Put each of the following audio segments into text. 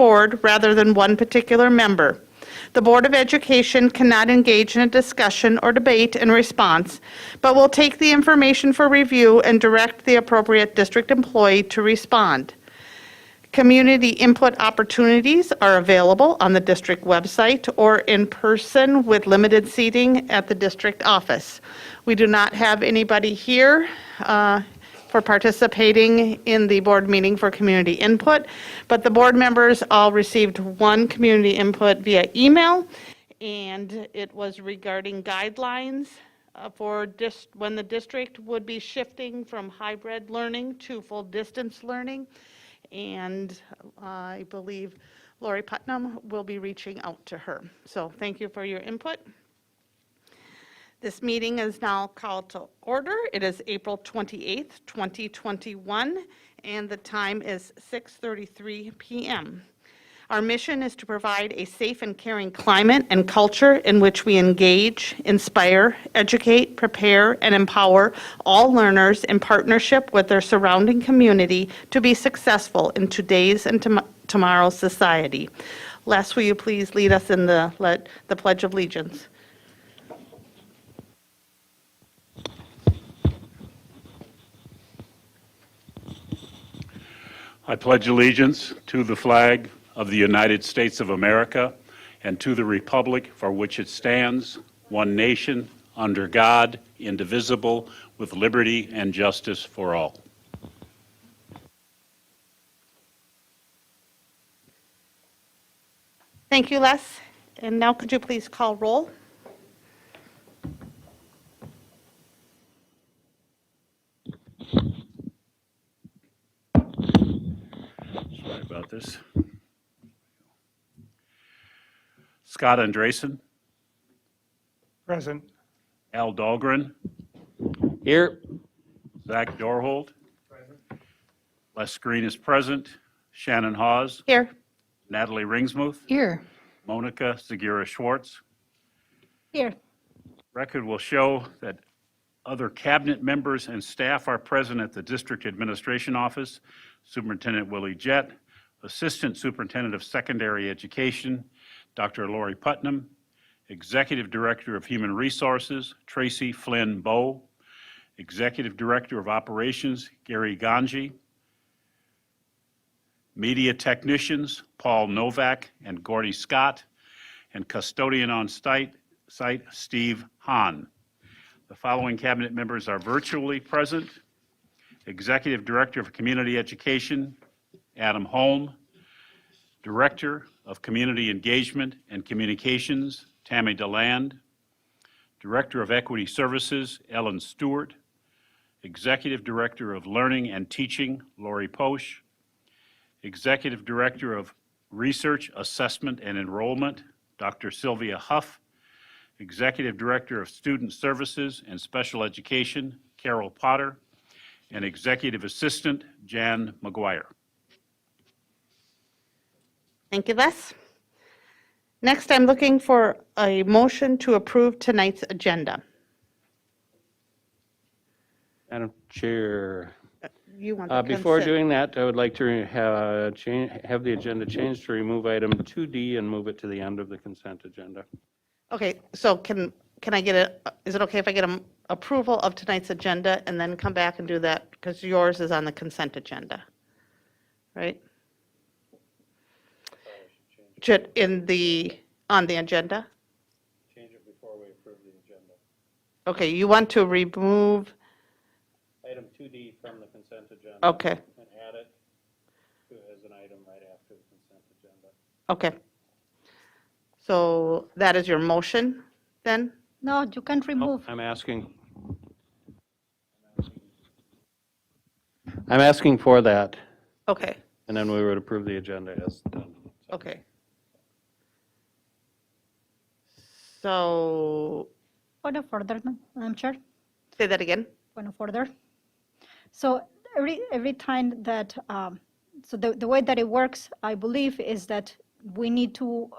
board rather than one particular member. The Board of Education cannot engage in a discussion or debate in response, but will take the information for review and direct the appropriate district employee to respond. Community input opportunities are available on the district website or in person with limited seating at the district office. We do not have anybody here for participating in the board meeting for community input, but the board members all received one community input via email, and it was regarding guidelines for when the district would be shifting from hybrid learning to full distance learning. And I believe Lori Putnam will be reaching out to her. So thank you for your input. This meeting is now called to order. It is April 28th, 2021, and the time is 6:33 p.m. Our mission is to provide a safe and caring climate and culture in which we engage, inspire, educate, prepare, and empower all learners in partnership with their surrounding community to be successful in today's and tomorrow's society. Les, will you please lead us in the Pledge of Allegiance? I pledge allegiance to the flag of the United States of America and to the republic for which it stands, one nation, under God, indivisible, with liberty and justice for all. Thank you, Les. And now could you please call roll? Sorry about this. Scott Andresen. Present. Al Dahlgren. Here. Zach Dorhold. Present. Les Green is present. Shannon Hawes. Here. Natalie Ringsmuth. Here. Monica Zagira Schwartz. Here. Record will show that other cabinet members and staff are present at the District Administration Office. Superintendent Willie Jett, Assistant Superintendent of Secondary Education, Dr. Lori Putnam, Executive Director of Human Resources, Tracy Flynn Bowe, Executive Director of Operations, Gary Ganji, Media Technicians, Paul Novak and Gordy Scott, and Custodian on site, Steve Hahn. The following cabinet members are virtually present. Executive Director of Community Education, Adam Holm. Director of Community Engagement and Communications, Tammy DeLand. Director of Equity Services, Ellen Stewart. Executive Director of Learning and Teaching, Lori Posch. Executive Director of Research, Assessment, and Enrollment, Dr. Sylvia Huff. Executive Director of Student Services and Special Education, Carol Potter. And Executive Assistant, Jan McGuire. Thank you, Les. Next, I'm looking for a motion to approve tonight's agenda. Madam Chair, You want the before consent. doing that, I would like to have the agenda changed to remove item 2D and move it to the end of the consent agenda. Okay, so can I get is it okay if I get an approval of tonight's agenda and then come back and do that? Because yours is on the consent agenda, right? On the agenda? Change it before we approve the agenda. Okay, you want to remove, Item 2D from the consent agenda. okay, And add it as an item right after the consent agenda. okay. So that is your motion then? No, you can't remove. I'm asking for that, Okay, and then we would approve the agenda as done. okay. So, Point of order, Madam Chair. say that again? Point of order. So every time that, so the way that it works, I believe, is that we need to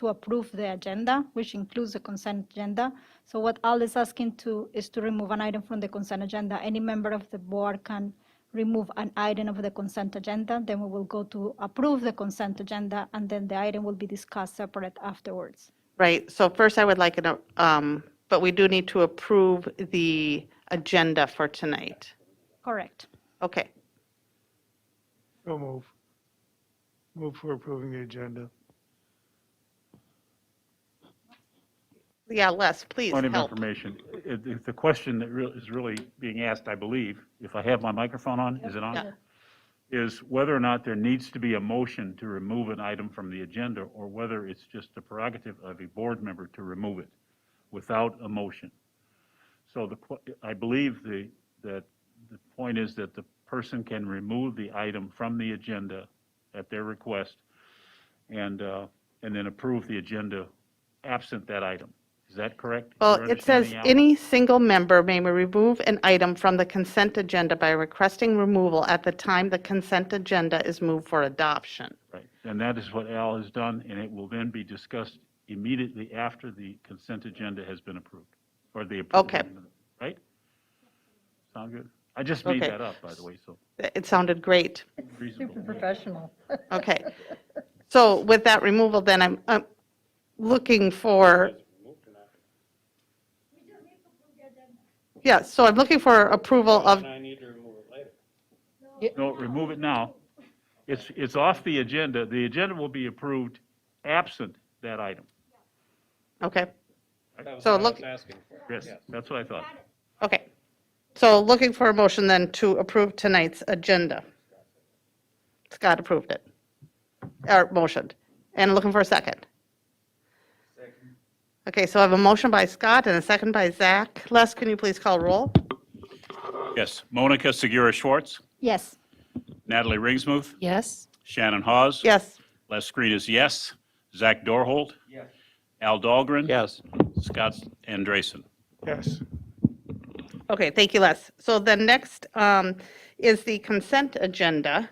approve the agenda, which includes the consent agenda. So what Al is asking is to remove an item from the consent agenda. Any member of the board can remove an item of the consent agenda, then we will go to approve the consent agenda, and then the item will be discussed separate afterwards. Right, so first I would like an, but we do need to approve the agenda for tonight. Correct. Okay, So move. Move for approving the agenda. yeah, Les, please Point of help. information, the question that is really being asked, I believe, if I have my microphone on, is it on? Yeah. Is whether or not there needs to be a motion to remove an item from the agenda, or whether it's just the prerogative of a board member to remove it without a motion. So I believe that the point is that the person can remove the item from the agenda at their request and then approve the agenda absent that item. Is that correct? Well, Your it says understanding, Al? any single member may remove an item from the consent agenda by requesting removal at the time the consent agenda is moved for adoption. Right, and that is what Al has done, and it will then be discussed immediately after the consent agenda has been approved, or the approved. Okay. Right? Sound good? I just made Okay. that up, by the way, so It sounded great. reasonable. Professional. Okay. So with that removal, then I'm looking for, yeah, so I'm looking for approval of, And I need to remove it later. No, remove it now. It's off the agenda. The agenda will be approved absent that item. okay, That was So what I look- was asking for. Yes, that's what I thought. okay. So looking for a motion then to approve tonight's agenda. Scott approved it, or motioned, and looking for a second. Okay, so I have a motion by Scott and a second by Zach. Les, can you please call roll? Yes, Monica Segura Schwartz, Yes. Natalie Ringsmuth, Yes. Shannon Hawes. Yes, Les Screen is yes. Zach Dorholt. Yes. Al Dahlgren. Yes. Scott Andresen. Yes. okay, thank you, Les. So the next is the consent agenda.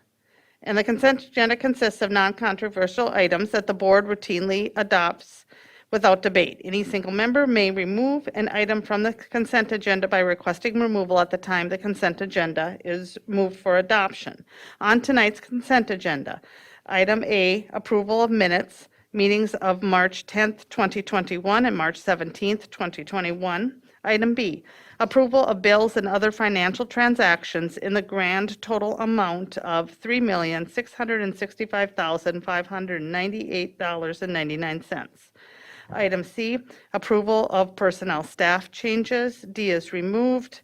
And the consent agenda consists of non-controversial items that the board routinely adopts without debate. Any single member may remove an item from the consent agenda by requesting removal at the time the consent agenda is moved for adoption. On tonight's consent agenda, item A, approval of minutes, meetings of March 10th, 2021 and March 17th, 2021. Item B, approval of bills and other financial transactions in the grand total amount of $3,665,598.99. Item C, approval of personnel staff changes. D is moved.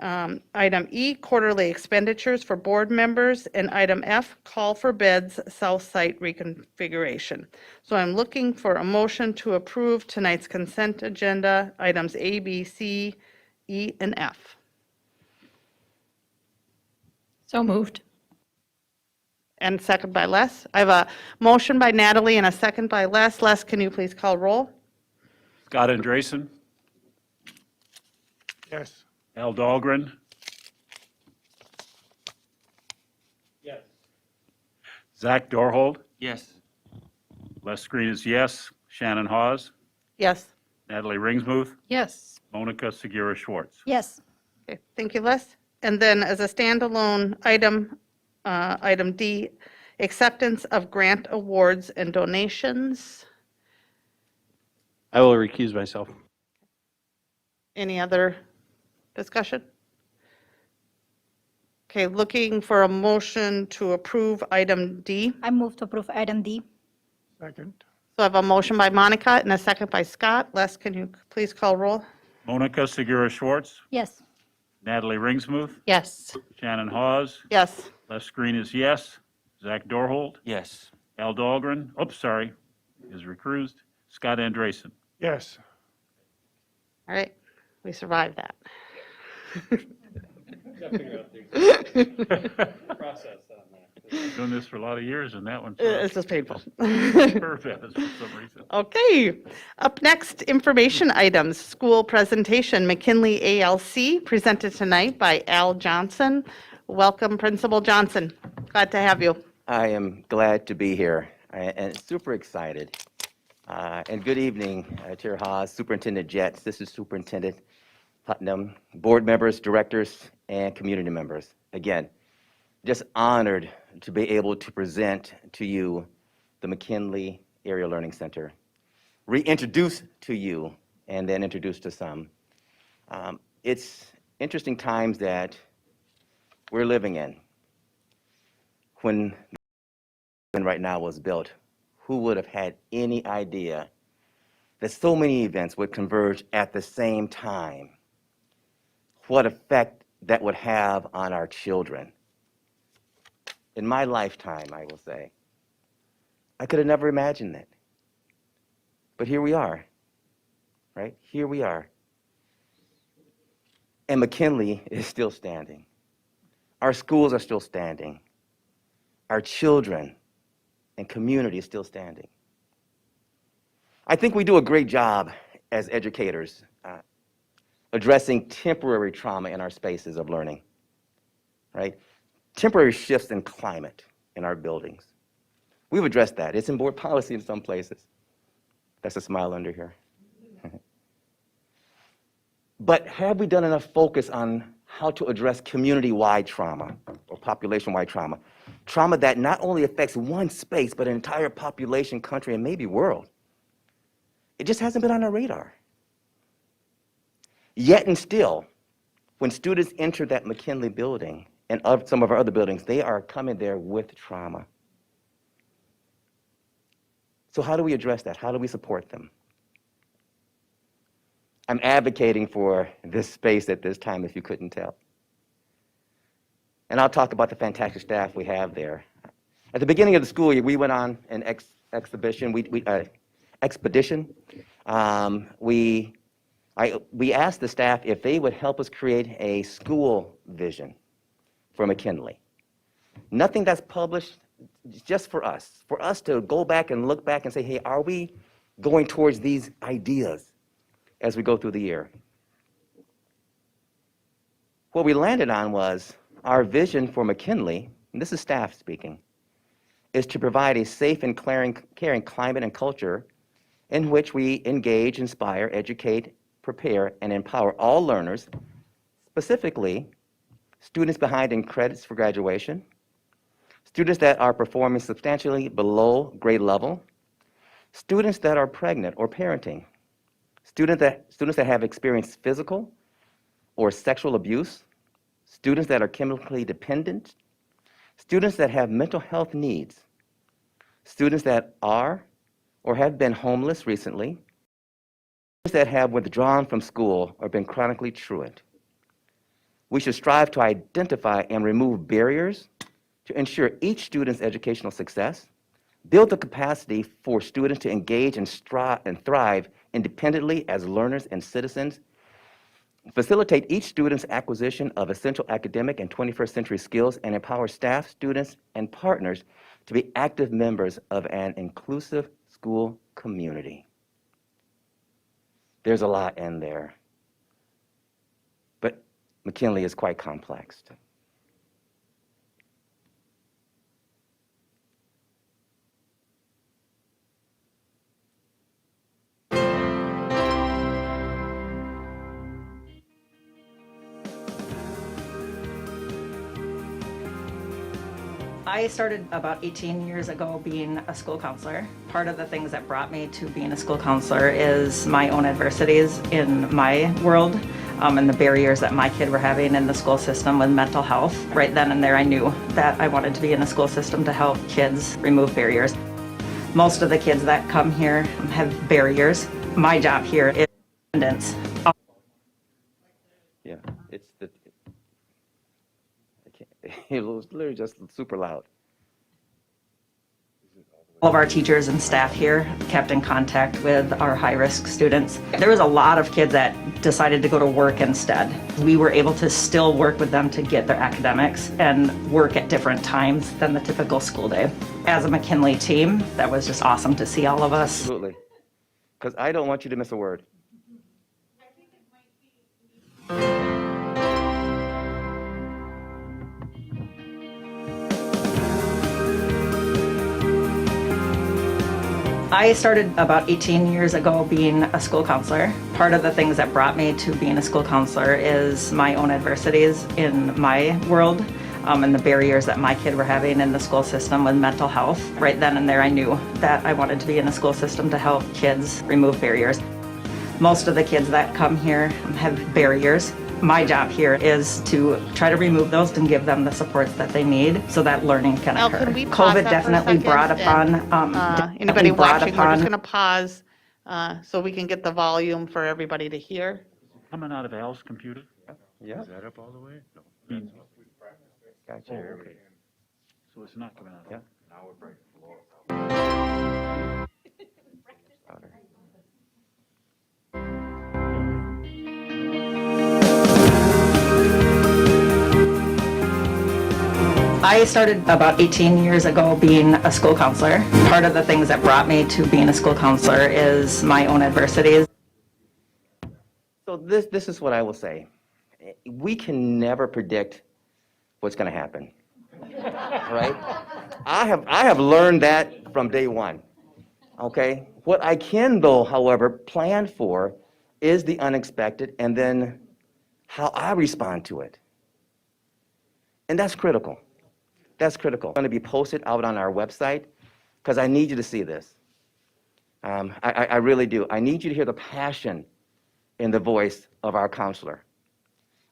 Item E, quarterly expenditures for board members. And item F, call for bids, south site reconfiguration. So I'm looking for a motion to approve tonight's consent agenda, items A, B, C, E, and F. So moved. And second by Les. I have a motion by Natalie and a second by Les. Les, can you please call roll? Scott Andresen, Yes. Al Dahlgren, Yes. Zach Dorholt. Yes. Les Screen is yes. Shannon Hawes, Yes. Natalie Ringsmuth, Yes. Monica Segura Schwartz. Yes. Okay, thank you, Les. And then as a standalone item, item D, acceptance of grant awards and donations. I will recuse myself. Any other discussion? Okay, looking for a motion to approve item D. I move to approve item D. Second. So I have a motion by Monica and a second by Scott. Les, can you please call roll? Monica Segura Schwartz, Yes. Natalie Ringsmuth, Yes. Shannon Hawes, Yes. Les Screen is yes. Zach Dorholt, Yes. Al Dahlgren, is recused. Scott Andresen. Yes. All right, we survived that. Process on that. Doing this for a lot of years, and that one It's just painful. perfect for some reason. Okay, up next, information items, school presentation, Mckinley ALC, presented tonight by Al Johnson. Welcome, Principal Johnson. Glad to have you. I am glad to be here and super excited. And good evening, Chair Haas, Superintendent Jets. This is Superintendent Putnam, board members, directors, and community members. Again, just honored to be able to present to you the McKinley Area Learning Center, reintroduce to you, and then introduce to some. It's interesting times that we're living in. When right now was built, who would have had any idea that so many events would converge at the same time? What effect that would have on our children. In my lifetime, I will say, I could have never imagined it. But here we are, right? Here we are. And McKinley is still standing. Our schools are still standing. Our children and community is still standing. I think we do a great job as educators addressing temporary trauma in our spaces of learning, right? Temporary shifts in climate in our buildings. We've addressed that. It's in board policy in some places. That's a smile under here. But have we done enough focus on how to address community-wide trauma or population-wide trauma? Trauma that not only affects one space, but an entire population, country, and maybe world. It just hasn't been on our radar. Yet and still, when students enter that McKinley building and some of our other buildings, they are coming there with trauma. So how do we address that? How do we support them? I'm advocating for this space at this time, if you couldn't tell. And I'll talk about the fantastic staff we have there. At the beginning of the school year, we went on an expedition. We asked the staff if they would help us create a school vision for McKinley. Nothing that's published, just for us to go back and look back and say, hey, are we going towards these ideas as we go through the year? What we landed on was our vision for McKinley, and this is staff speaking, is to provide a safe and caring climate and culture in which we engage, inspire, educate, prepare, and empower all learners, specifically students behind in credits for graduation, students that are performing substantially below grade level, students that are pregnant or parenting, students that have experienced physical or sexual abuse, students that are chemically dependent, students that have mental health needs, students that are or have been homeless recently, students that have withdrawn from school or been chronically truant. We should strive to identify and remove barriers to ensure each student's educational success, build the capacity for students to engage and thrive independently as learners and citizens, facilitate each student's acquisition of essential academic and 21st century skills, and empower staff, students, and partners to be active members of an inclusive school community. There's a lot in there, but McKinley is quite complex. I started about 18 years ago being a school counselor. Part of the things that brought me to being a school counselor is my own adversities in my world and the barriers that my kid were having in the school system with mental health. Right then and there, I knew that I wanted to be in a school system to help kids remove barriers. Most of the kids that come here have barriers. My job here is attendance. Yeah, it was literally just super loud. All of our teachers and staff here kept in contact with our high-risk students. There was a lot of kids that decided to go to work instead. We were able to still work with them to get their academics and work at different times than the typical school day. As a McKinley team, that was just awesome to see all of us. Absolutely, because I don't want you to miss a word. I started about 18 years ago being a school counselor. Part of the things that brought me to being a school counselor is my own adversities in my world and the barriers that my kids were having in the school system with mental health. Right then and there I knew that I wanted to be in the school system to help kids remove barriers. Most of the kids that come here have barriers. My job here is to try to remove those and give them the supports that they need so that learning can Al, occur. can we pause COVID that for a definitely second? brought And, upon, Anybody definitely brought watching, we're just upon- going to pause so we can get the volume for everybody to hear. Coming out of Al's computer? Yeah. Is that up all the way? No. Gotcha. Okay. So it's not coming out. Yeah. I started about 18 years ago being a school counselor. Part of the things that brought me to being a school counselor is my own adversities. So this is what I will say. We can never predict what's going to happen, right? I have learned that from day one, okay? What I can, though, however, plan for is the unexpected and then how I respond to it. And that's critical. That's critical. It's going to be posted out on our website because I need you to see this. I really do. I need you to hear the passion in the voice of our counselor.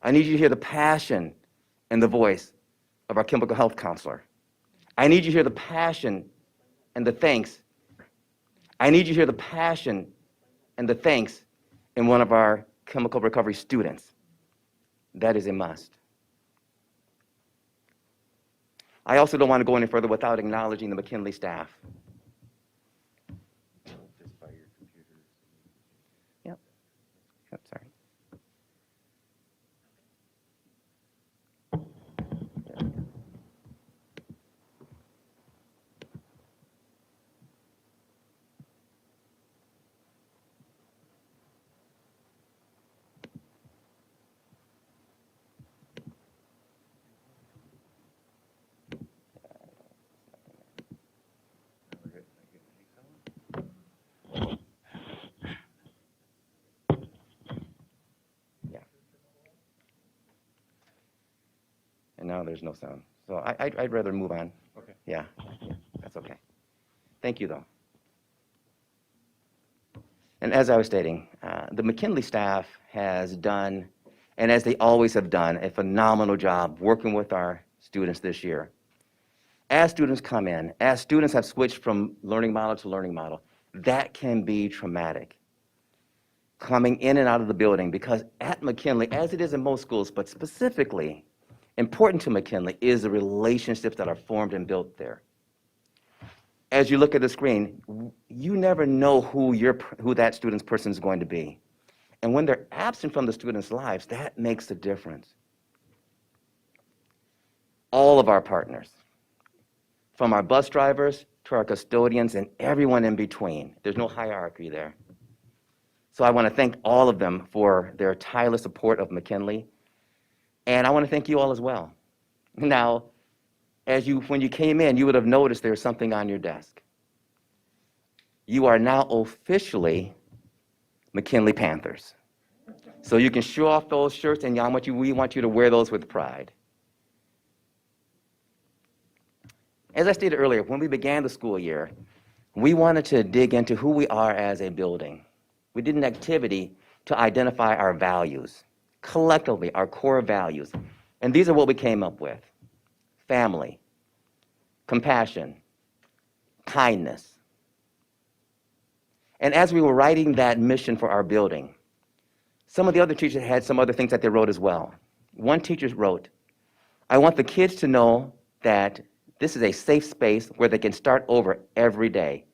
I need you to hear the passion in the voice of our chemical health counselor. I need you to hear the passion and the thanks. I need you to hear the passion and the thanks in one of our chemical recovery students. That is a must. I also don't want to go any further without acknowledging the Mckinley staff. Yep. Yep, sorry. Yeah. And now there's no sound. So I'd rather move on. Okay. Yeah, that's okay. Thank you, though. And as I was stating, the Mckinley staff has done, and as they always have done, a phenomenal job working with our students this year. As students come in, as students have switched from learning model to learning model, that can be traumatic. Coming in and out of the building, because at Mckinley, as it is in most schools, but specifically important to Mckinley, is the relationships that are formed and built there. As you look at the screen, you never know who that student's person is going to be. And when they're absent from the students' lives, that makes a difference. All of our partners, from our bus drivers to our custodians and everyone in between, there's no hierarchy there. So I want to thank all of them for their tireless support of Mckinley. And I want to thank you all as well. Now, when you came in, you would have noticed there's something on your desk. You are now officially Mckinley Panthers. So you can show off those shirts, and we want you to wear those with pride. As I stated earlier, when we began the school year, we wanted to dig into who we are as a building. We did an activity to identify our values, collectively, our core values. And these are what we came up with: family, compassion, kindness. And as we were writing that mission for our building, some of the other teachers had some other things that they wrote as well. One teacher wrote, "I want the kids to know that this is a safe space where they can start over every day,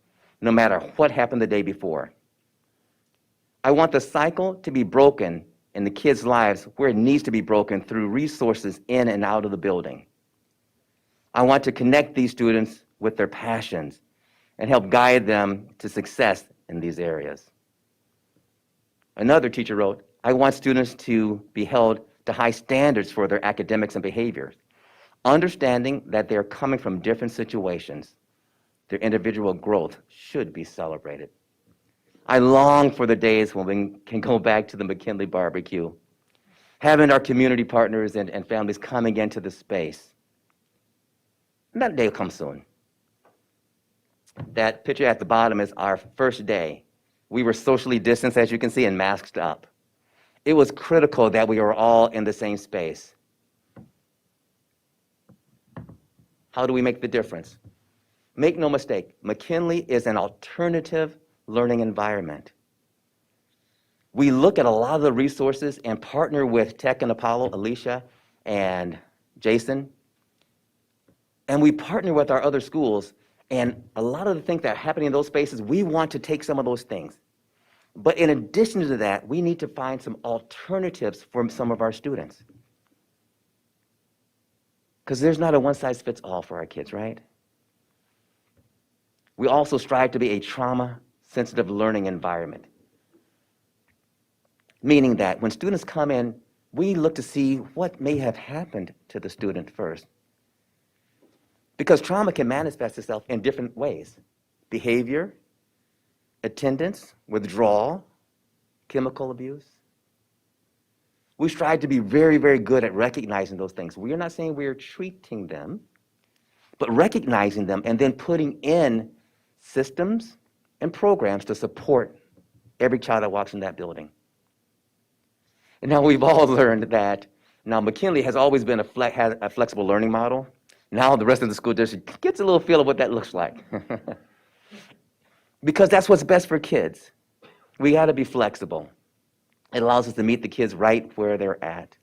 no matter what happened the day before. I want the cycle to be broken in the kids' lives where it needs to be broken through resources in and out of the building. I want to connect these students with their passions and help guide them to success in these areas." Another teacher wrote, "I want students to be held to high standards for their academics and behaviors, understanding that they're coming from different situations. Their individual growth should be celebrated. I long for the days when we can go back to the McKinley barbecue, having our community partners and families coming into the space. And that day will come soon. That picture at the bottom is our first day. We were socially distanced, as you can see, and masked up. It was critical that we were all in the same space. How do we make the difference? Make no mistake, McKinley is an alternative learning environment. We look at a lot of the resources and partner with Tech and Apollo, Alicia and Jason, and we partner with our other schools, and a lot of the things that are happening in those spaces, we want to take some of those things. But in addition to that, we need to find some alternatives for some of our students. Because there's not a one-size-fits-all for our kids, right? We also strive to be a trauma-sensitive learning environment, meaning that when students come in, we look to see what may have happened to the student first. Because trauma can manifest itself in different ways: behavior, attendance, withdrawal, chemical abuse. We strive to be very, very good at recognizing those things. We are not saying we are treating them, but recognizing them and then putting in systems and programs to support every child that walks in that building. And now we've all learned that now McKinley has always been had a flexible learning model. Now the rest of the school district gets a little feel of what that looks like. Because that's what's best for kids. We got to be flexible. It allows us to meet the kids right where they're at.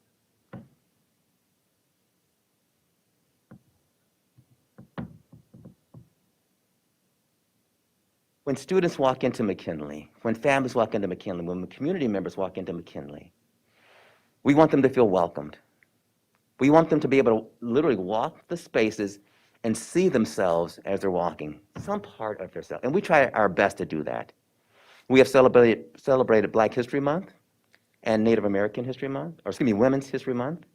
When students walk into McKinley, when families walk into McKinley, when community members walk into McKinley, we want them to feel welcomed. We want them to be able to literally walk the spaces and see themselves as they're walking, some part of themselves. And we try our best to do that. We have celebrated Black History Month and Native American History Month, or excuse me, Women's History Month.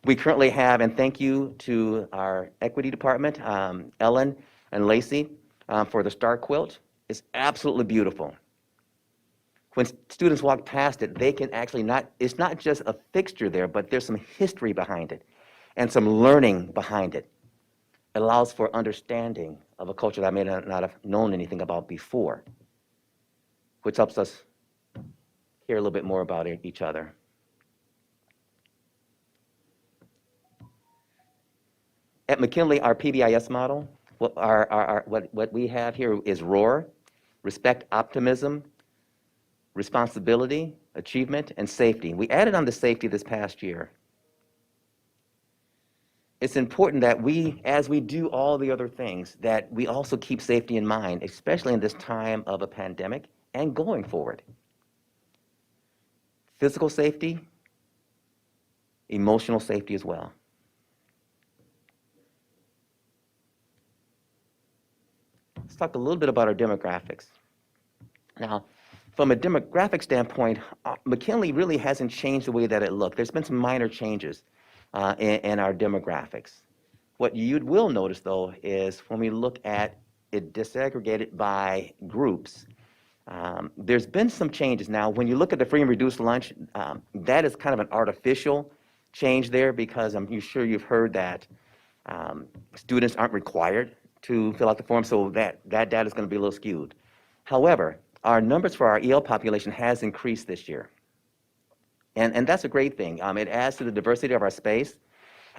We currently have, and thank you to our equity department, Ellen and Lacey, for the star quilt. It's absolutely beautiful. When students walk past it, they can actually it's not just a fixture there, but there's some history behind it and some learning behind it. It allows for understanding of a culture that I may not have known anything about before, which helps us hear a little bit more about each other. At McKinley, our PBIS model, what we have here is ROAR: respect, optimism, responsibility, achievement, and safety. We added on the safety this past year. It's important that we, as we do all the other things, that we also keep safety in mind, especially in this time of a pandemic and going forward. Physical safety, emotional safety as well. Let's talk a little bit about our demographics. Now, from a demographic standpoint, McKinley really hasn't changed the way that it looked. There's been some minor changes in our demographics. What you will notice, though, is when we look at it disaggregated by groups, there's been some changes. Now, when you look at the free and reduced lunch, that is kind of an artificial change there, because I'm sure you've heard that students aren't required to fill out the form, so that data is going to be a little skewed. However, our numbers for our EL population has increased this year. And that's a great thing. It adds to the diversity of our space,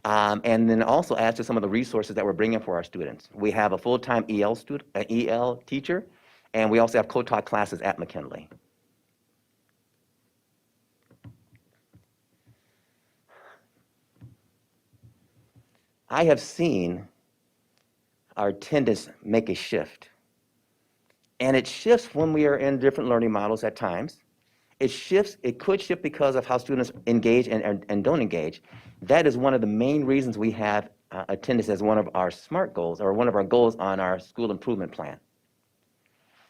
and then also adds to some of the resources that we're bringing for our students. We have a full-time EL teacher, and we also have co-taught classes at McKinley. I have seen our attendance make a shift. And it shifts when we are in different learning models at times. It could shift because of how students engage and don't engage. That is one of the main reasons we have attendance as one of our SMART goals, or one of our goals on our school improvement plan.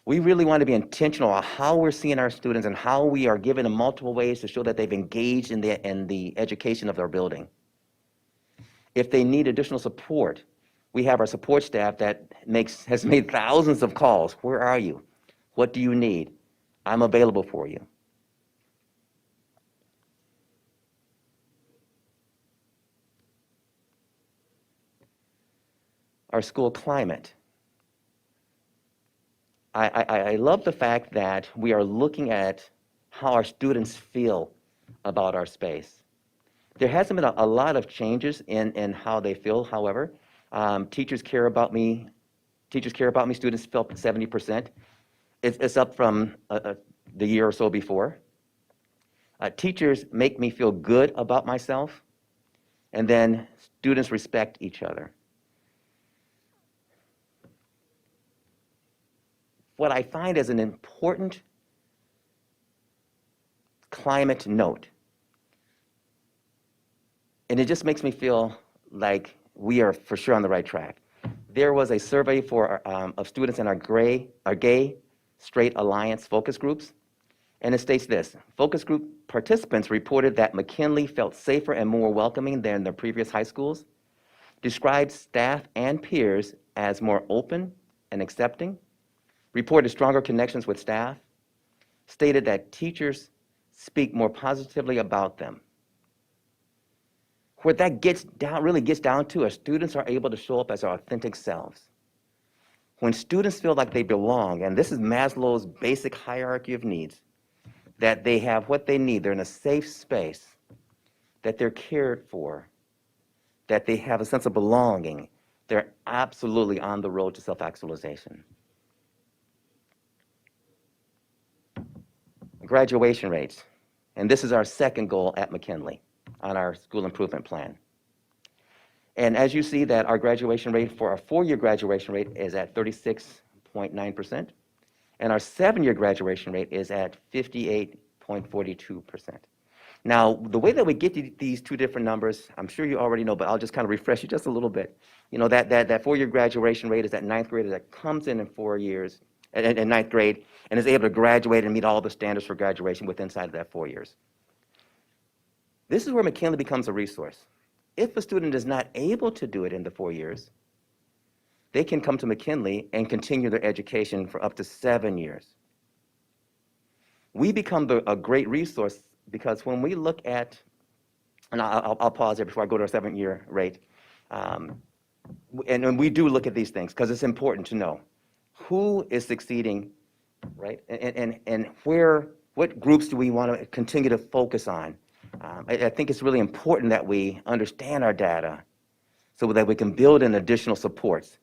We really want to be intentional on how we're seeing our students and how we are giving them multiple ways to show that they've engaged in the education of their building. If they need additional support, We have our support staff that has made thousands of calls. Where are you? What do you need? I'm available for you. Our school climate. I love the fact that we are looking at how our students feel about our space. There hasn't been a lot of changes in how they feel, however. Teachers care about me. Teachers care about me. Students felt 70%. It's up from the year or so before. Teachers make me feel good about myself, and then students respect each other. What I find as an important climate note, and it just makes me feel like we are for sure on the right track. There was a survey of students in our Gay Straight Alliance focus groups, and it states this: focus group participants reported that McKinley felt safer and more welcoming than their previous high schools, described staff and peers as more open and accepting, reported stronger connections with staff, stated that teachers speak more positively about them. Where that really gets down to is students are able to show up as their authentic selves. When students feel like they belong, and this is Maslow's basic hierarchy of needs, that they have what they need, they're in a safe space, that they're cared for, that they have a sense of belonging, they're absolutely on the road to self-actualization. Graduation rates, and this is our second goal at McKinley on our school improvement plan. And as you see that our graduation rate for our 4-year graduation rate is at 36.9%, and our 7-year graduation rate is at 58.42%. Now, the way that we get to these two different numbers, I'm sure you already know, but I'll just kind of refresh you just a little bit. You know, that 4-year graduation rate is that 9th grader that comes in 4 years, in 9th grade, and is able to graduate and meet all the standards for graduation within inside of that 4 years. This is where McKinley becomes a resource. If a student is not able to do it in the 4 years, they can come to McKinley and continue their education for up to 7 years. We become a great resource because when we look at, and I'll pause there before I go to our 7-year rate, and we do look at these things because it's important to know who is succeeding, right? And what groups do we want to continue to focus on? I think it's really important that we understand our data so that we can build in additional supports.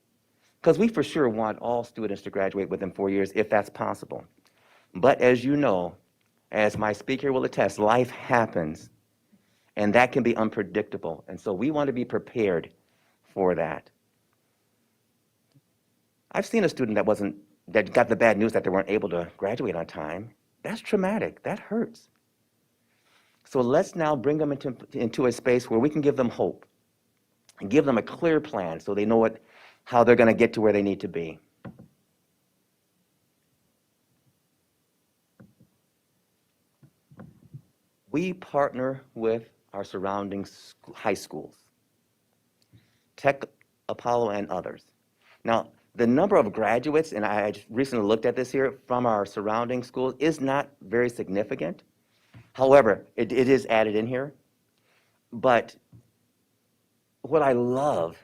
Because we for sure want all students to graduate within 4 years if that's possible. But as you know, as my speaker will attest, life happens and that can be unpredictable. And so we want to be prepared for that. I've seen a student that got the bad news that they weren't able to graduate on time. That's traumatic, that hurts. So let's now bring them into a space where we can give them hope and give them a clear plan so they know how they're going to get to where they need to be. We partner with our surrounding high schools, Tech, Apollo, and others. Now, the number of graduates, and I just recently looked at this here, from our surrounding schools is not very significant. However, it is added in here. But what I love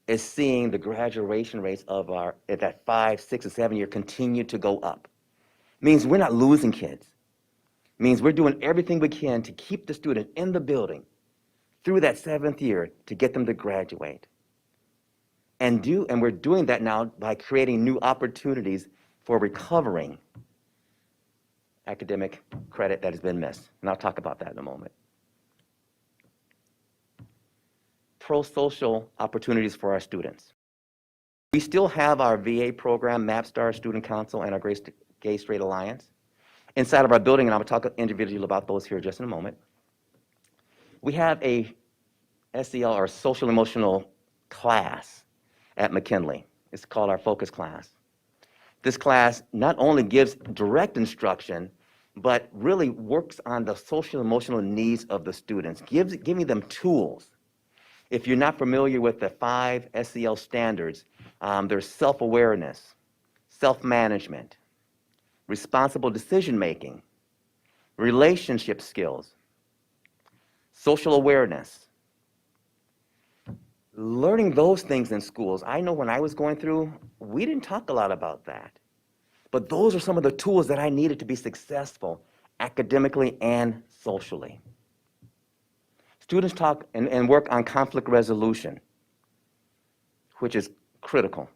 is seeing the graduation rates of at that 5, 6, and 7 year continue to go up. Means we're not losing kids. Means we're doing everything we can to keep the student in the building through that 7th year to get them to graduate. And we're doing that now by creating new opportunities for recovering academic credit that has been missed. And I'll talk about that in a moment. Pro-social opportunities for our students. We still have our VA program, MapStar Student Council, and our Gay Straight Alliance inside of our building, and I'm going to talk individually about those here just in a moment. We have a SEL, or social emotional class at McKinley. It's called our focus class. This class not only gives direct instruction, but really works on the social emotional needs of the students, giving them tools If you're not familiar with the 5 SEL standards, there's self-awareness, self-management, responsible decision-making, relationship skills, social awareness. Learning those things in schools, I know when I was going through, we didn't talk a lot about that. But those are some of the tools that I needed to be successful academically and socially. Students talk and work on conflict resolution, which is critical,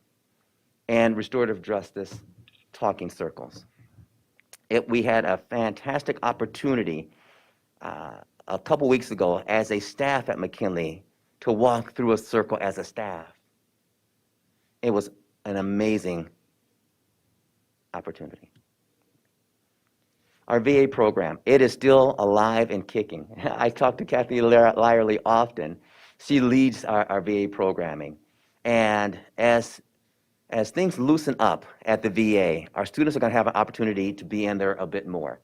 and restorative justice talking circles. We had a fantastic opportunity a couple weeks ago as a staff at Mckinley to walk through a circle as a staff. It was an amazing opportunity. Our VA program, it is still alive and kicking. I talk to Kathy Lyerly often. She leads our VA programming. And as things loosen up at the VA, our students are going to have an opportunity to be in there a bit more.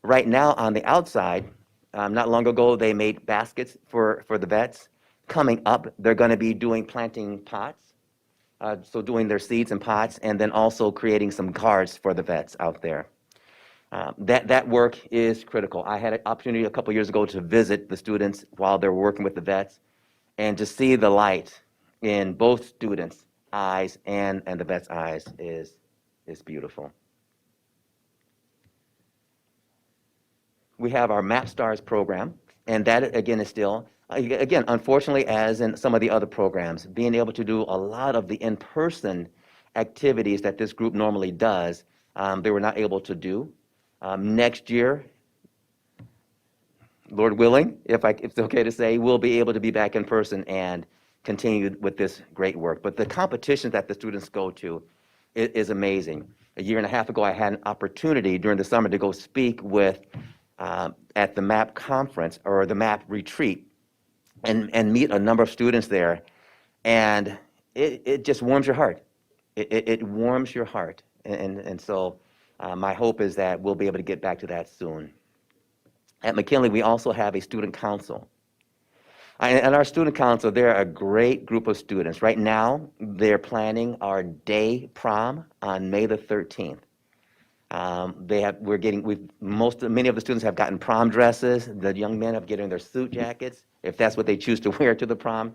Right now, on the outside, not long ago, they made baskets for the vets. Coming up, they're going to be planting pots, so doing their seeds in pots, and then also creating some cards for the vets out there. That work is critical. I had an opportunity a couple years ago to visit the students while they're working with the vets, and to see the light in both students' eyes and the vets' eyes is beautiful. We have our MAP Stars program, and that again is still, again, unfortunately, as in some of the other programs, being able to do a lot of the in-person activities that this group normally does, they were not able to do. Next year, Lord willing, if it's okay to say, we'll be able to be back in person and continue with this great work. But the competitions that the students go to is amazing. A year and a half ago, I had an opportunity during the summer to go speak with at the MAP conference or the MAP retreat and meet a number of students there. And it just warms your heart. It warms your heart. And so my hope is that we'll be able to get back to that soon. At Mckinley, we also have a student council. And our student council, they're a great group of students. Right now, they're planning our day prom on May the 13th. Many of the students have gotten prom dresses. The young men have getting their suit jackets, if that's what they choose to wear to the prom.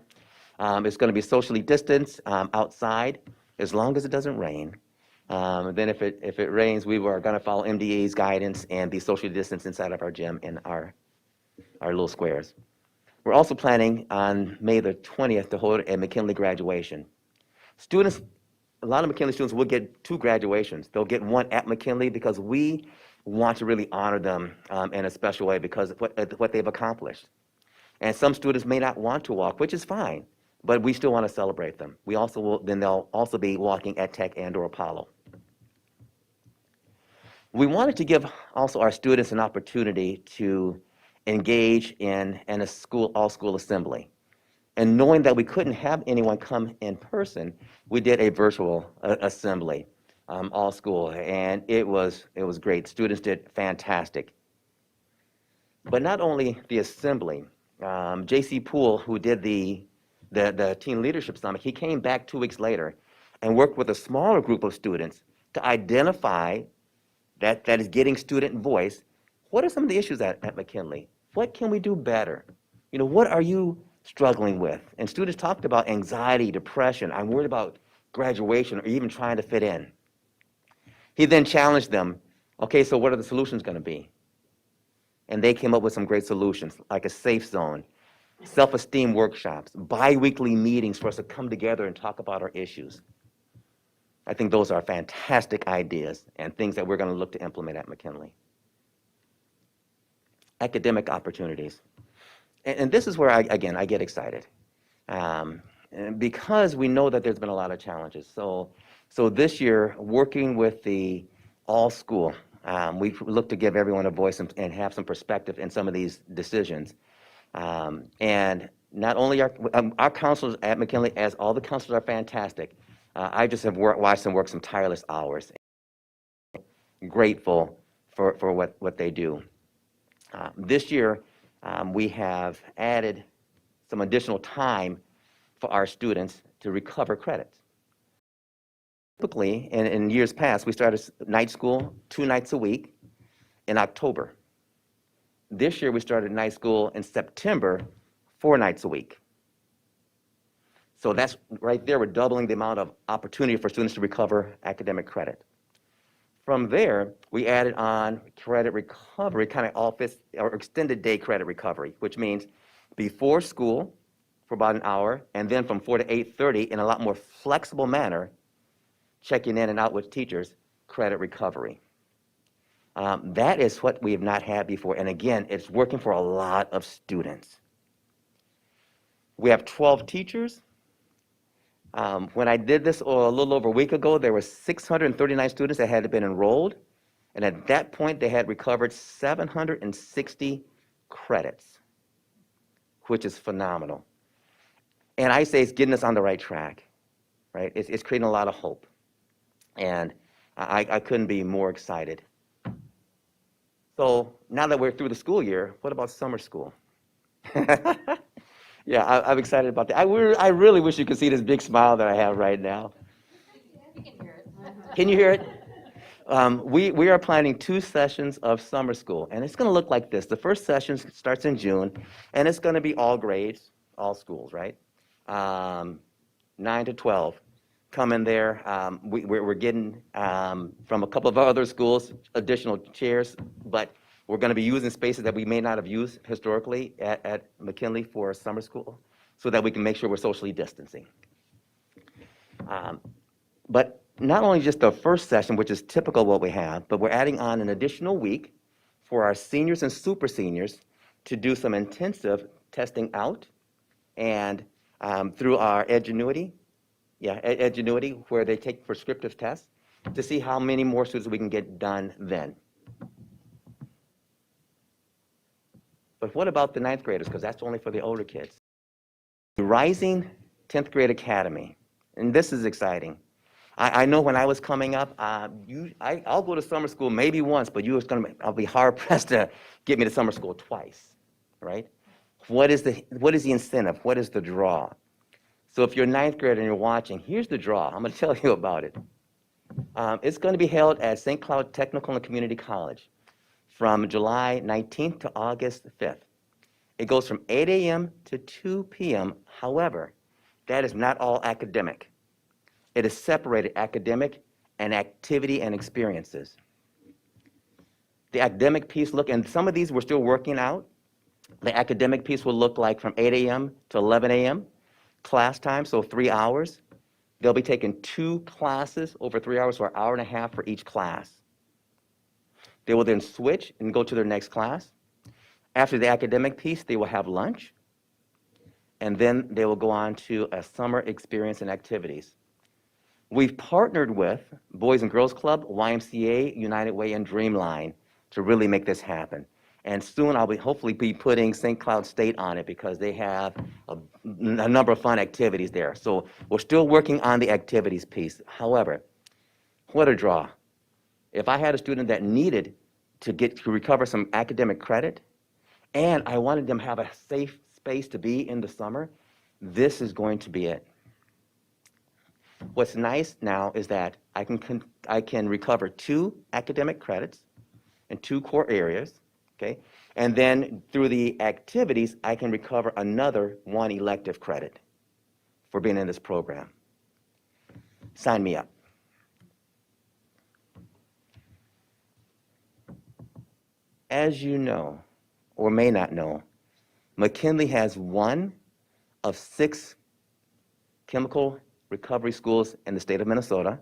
It's going to be socially distanced outside, as long as it doesn't rain. Then if it rains, we are going to follow MDA's guidance and be socially distanced inside of our gym in our little squares. We're also planning on May the 20th to hold a McKinley graduation. A lot of McKinley students will get 2 graduations. They'll get one at McKinley because we want to really honor them in a special way because of what they've accomplished. And some students may not want to walk, which is fine, but we still want to celebrate them. They'll also be walking at Tech and/or Apollo. We wanted to give also our students an opportunity to engage in a all-school assembly. And knowing that we couldn't have anyone come in person, we did a virtual assembly, all school, and it was great. Students did fantastic. But not only the assembly, J.C. Poole, who did the Teen Leadership Summit, he came back 2 weeks later and worked with a smaller group of students to identify that is getting student voice. What are some of the issues at McKinley? What can we do better? What are you struggling with? And students talked about anxiety, depression. I'm worried about graduation or even trying to fit in. He then challenged them, okay, so what are the solutions going to be? And they came up with some great solutions, like a safe zone, self-esteem workshops, bi-weekly meetings for us to come together and talk about our issues. I think those are fantastic ideas and things that we're going to look to implement at McKinley. Academic opportunities. And this is where, I get excited. Because we know that there's been a lot of challenges. So this year, working with the all-school, we've looked to give everyone a voice and have some perspective in some of these decisions. And not only our counselors at McKinley, as all the counselors are fantastic, I just have watched them work some tireless hours. Grateful for what they do. This year, we have added some additional time for our students to recover credits. Typically, in years past, we started night school 2 nights a week in October. This year, we started night school in September, 4 nights a week. So that's right there, we're doubling the amount of opportunity for students to recover academic credit. From there, we added on credit recovery, kind of office or extended day credit recovery, which means before school for about an hour, and then from 4 to 8:30 in a lot more flexible manner, checking in and out with teachers, credit recovery. That is what we have not had before. And again, it's working for a lot of students. We have 12 teachers. When I did this a little over a week ago, there were 639 students that had been enrolled. And at that point, they had recovered 760 credits, which is phenomenal. And I say it's getting us on the right track, right? It's creating a lot of hope. And I couldn't be more excited. So now that we're through the school year, what about summer school? Yeah, I'm excited about that. I really wish you could see this big smile that I have right now. Can you hear it? We are planning 2 sessions of summer school, and it's going to look like this. The first session starts in June, and it's going to be all grades, all schools, right? 9 to 12. Come in there. We're getting, from a couple of other schools, additional chairs, but we're going to be using spaces that we may not have used historically at McKinley for summer school so that we can make sure we're socially distancing. But not only just the first session, which is typical what we have, but we're adding on an additional week for our seniors and super seniors to do some intensive testing out and through our Edgenuity, Edgenuity, where they take prescriptive tests to see how many more students we can get done then. But what about the 9th graders? Because that's only for the older kids. The Rising 10th Grade Academy, and this is exciting. I know when I was coming up, I'll go to summer school maybe once, but I'll be hard pressed to get me to summer school twice, right? What is the incentive? What is the draw? So if you're a 9th grader and you're watching, here's the draw. I'm going to tell you about it. It's going to be held at St. Cloud Technical and Community College from July 19th to August 5th. It goes from 8 a.m. to 2 p.m. However, that is not all academic. It is separated academic and activity and experiences. The academic piece and some of these we're still working out. The academic piece will look like from 8 a.m. to 11 a.m. class time, so 3 hours. They'll be taking 2 classes over 3 hours, so an hour and a half for each class. They will then switch and go to their next class. After the academic piece, they will have lunch, and then they will go on to a summer experience and activities. We've partnered with Boys and Girls Club, YMCA, United Way, and Dreamline to really make this happen. And soon I'll hopefully be putting St. Cloud State on it because they have a number of fun activities there. So we're still working on the activities piece. However, what a draw. If I had a student that needed to recover some academic credit, and I wanted them to have a safe space to be in the summer, this is going to be it. What's nice now is that I can recover 2 academic credits in 2 core areas, okay? And then through the activities, I can recover another 1 elective credit for being in this program. Sign me up. As you know, or may not know, McKinley has 1 of 6 chemical recovery schools in the state of Minnesota,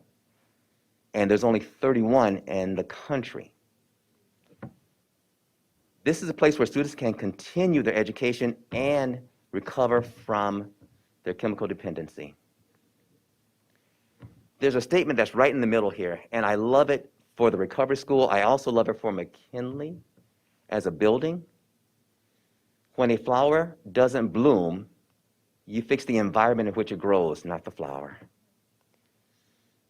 and there's only 31 in the country. This is a place where students can continue their education and recover from their chemical dependency. There's a statement that's right in the middle here, and I love it for the recovery school. I also love it for McKinley as a building. When a flower doesn't bloom, you fix the environment in which it grows, not the flower.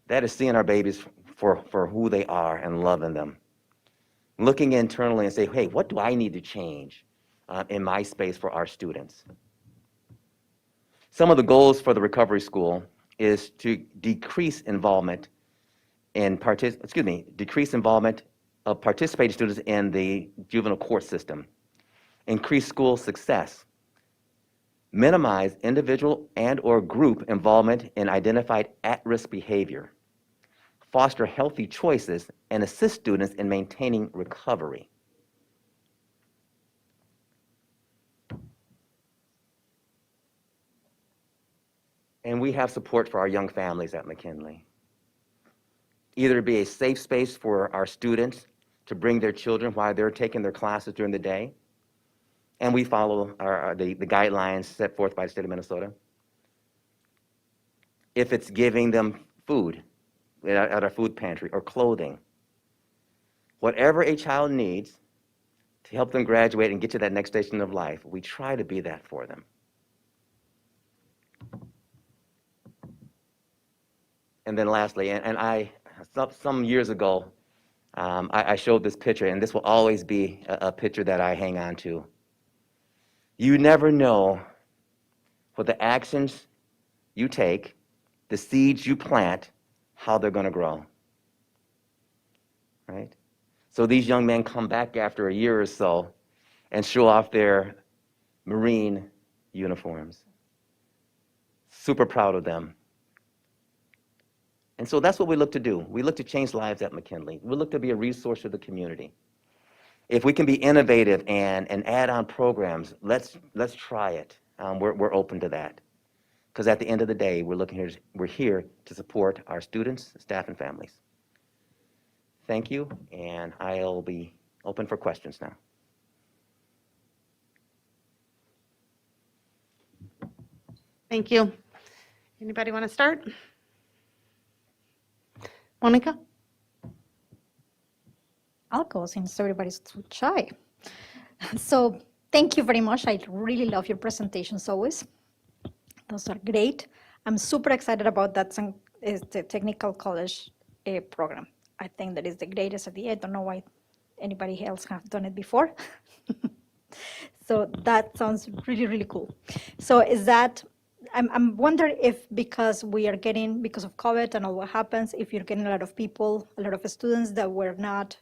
That is seeing our babies for who they are and loving them. Looking internally and say, hey, what do I need to change in my space for our students? Some of the goals for the recovery school is to decrease involvement decrease involvement of participating students in the juvenile court system, increase school success, minimize individual and/or group involvement in identified at-risk behavior, foster healthy choices, and assist students in maintaining recovery. And we have support for our young families at Mckinley. Either be a safe space for our students to bring their children while they're taking their classes during the day, and we follow the guidelines set forth by the state of Minnesota. If it's giving them food at our food pantry or clothing, whatever a child needs to help them graduate and get to that next station of life, we try to be that for them. And then lastly, some years ago, I showed this picture, and this will always be a picture that I hang on to. You never know what the actions you take, the seeds you plant, how they're going to grow. Right? So these young men come back after a year or so and show off their Marine uniforms. Super proud of them. And so that's what we look to do. We look to change lives at Mckinley. We look to be a resource to the community. If we can be innovative and add on programs, let's try it. We're open to that. Because at the end of the day, we're here to support our students, staff, and families. Thank you, and I'll be open for questions now. Thank you. Anybody want to start? Monica? I'll go since everybody's too shy. So thank you very much. I really love your presentations always. Those are great. I'm super excited about that is the technical college program. I think that is the greatest idea. I don't know why anybody else have done it before. So that sounds really, really cool. So is that, I'm wondering if because of COVID and all what happens, if you're getting a lot of people, a lot of students that were not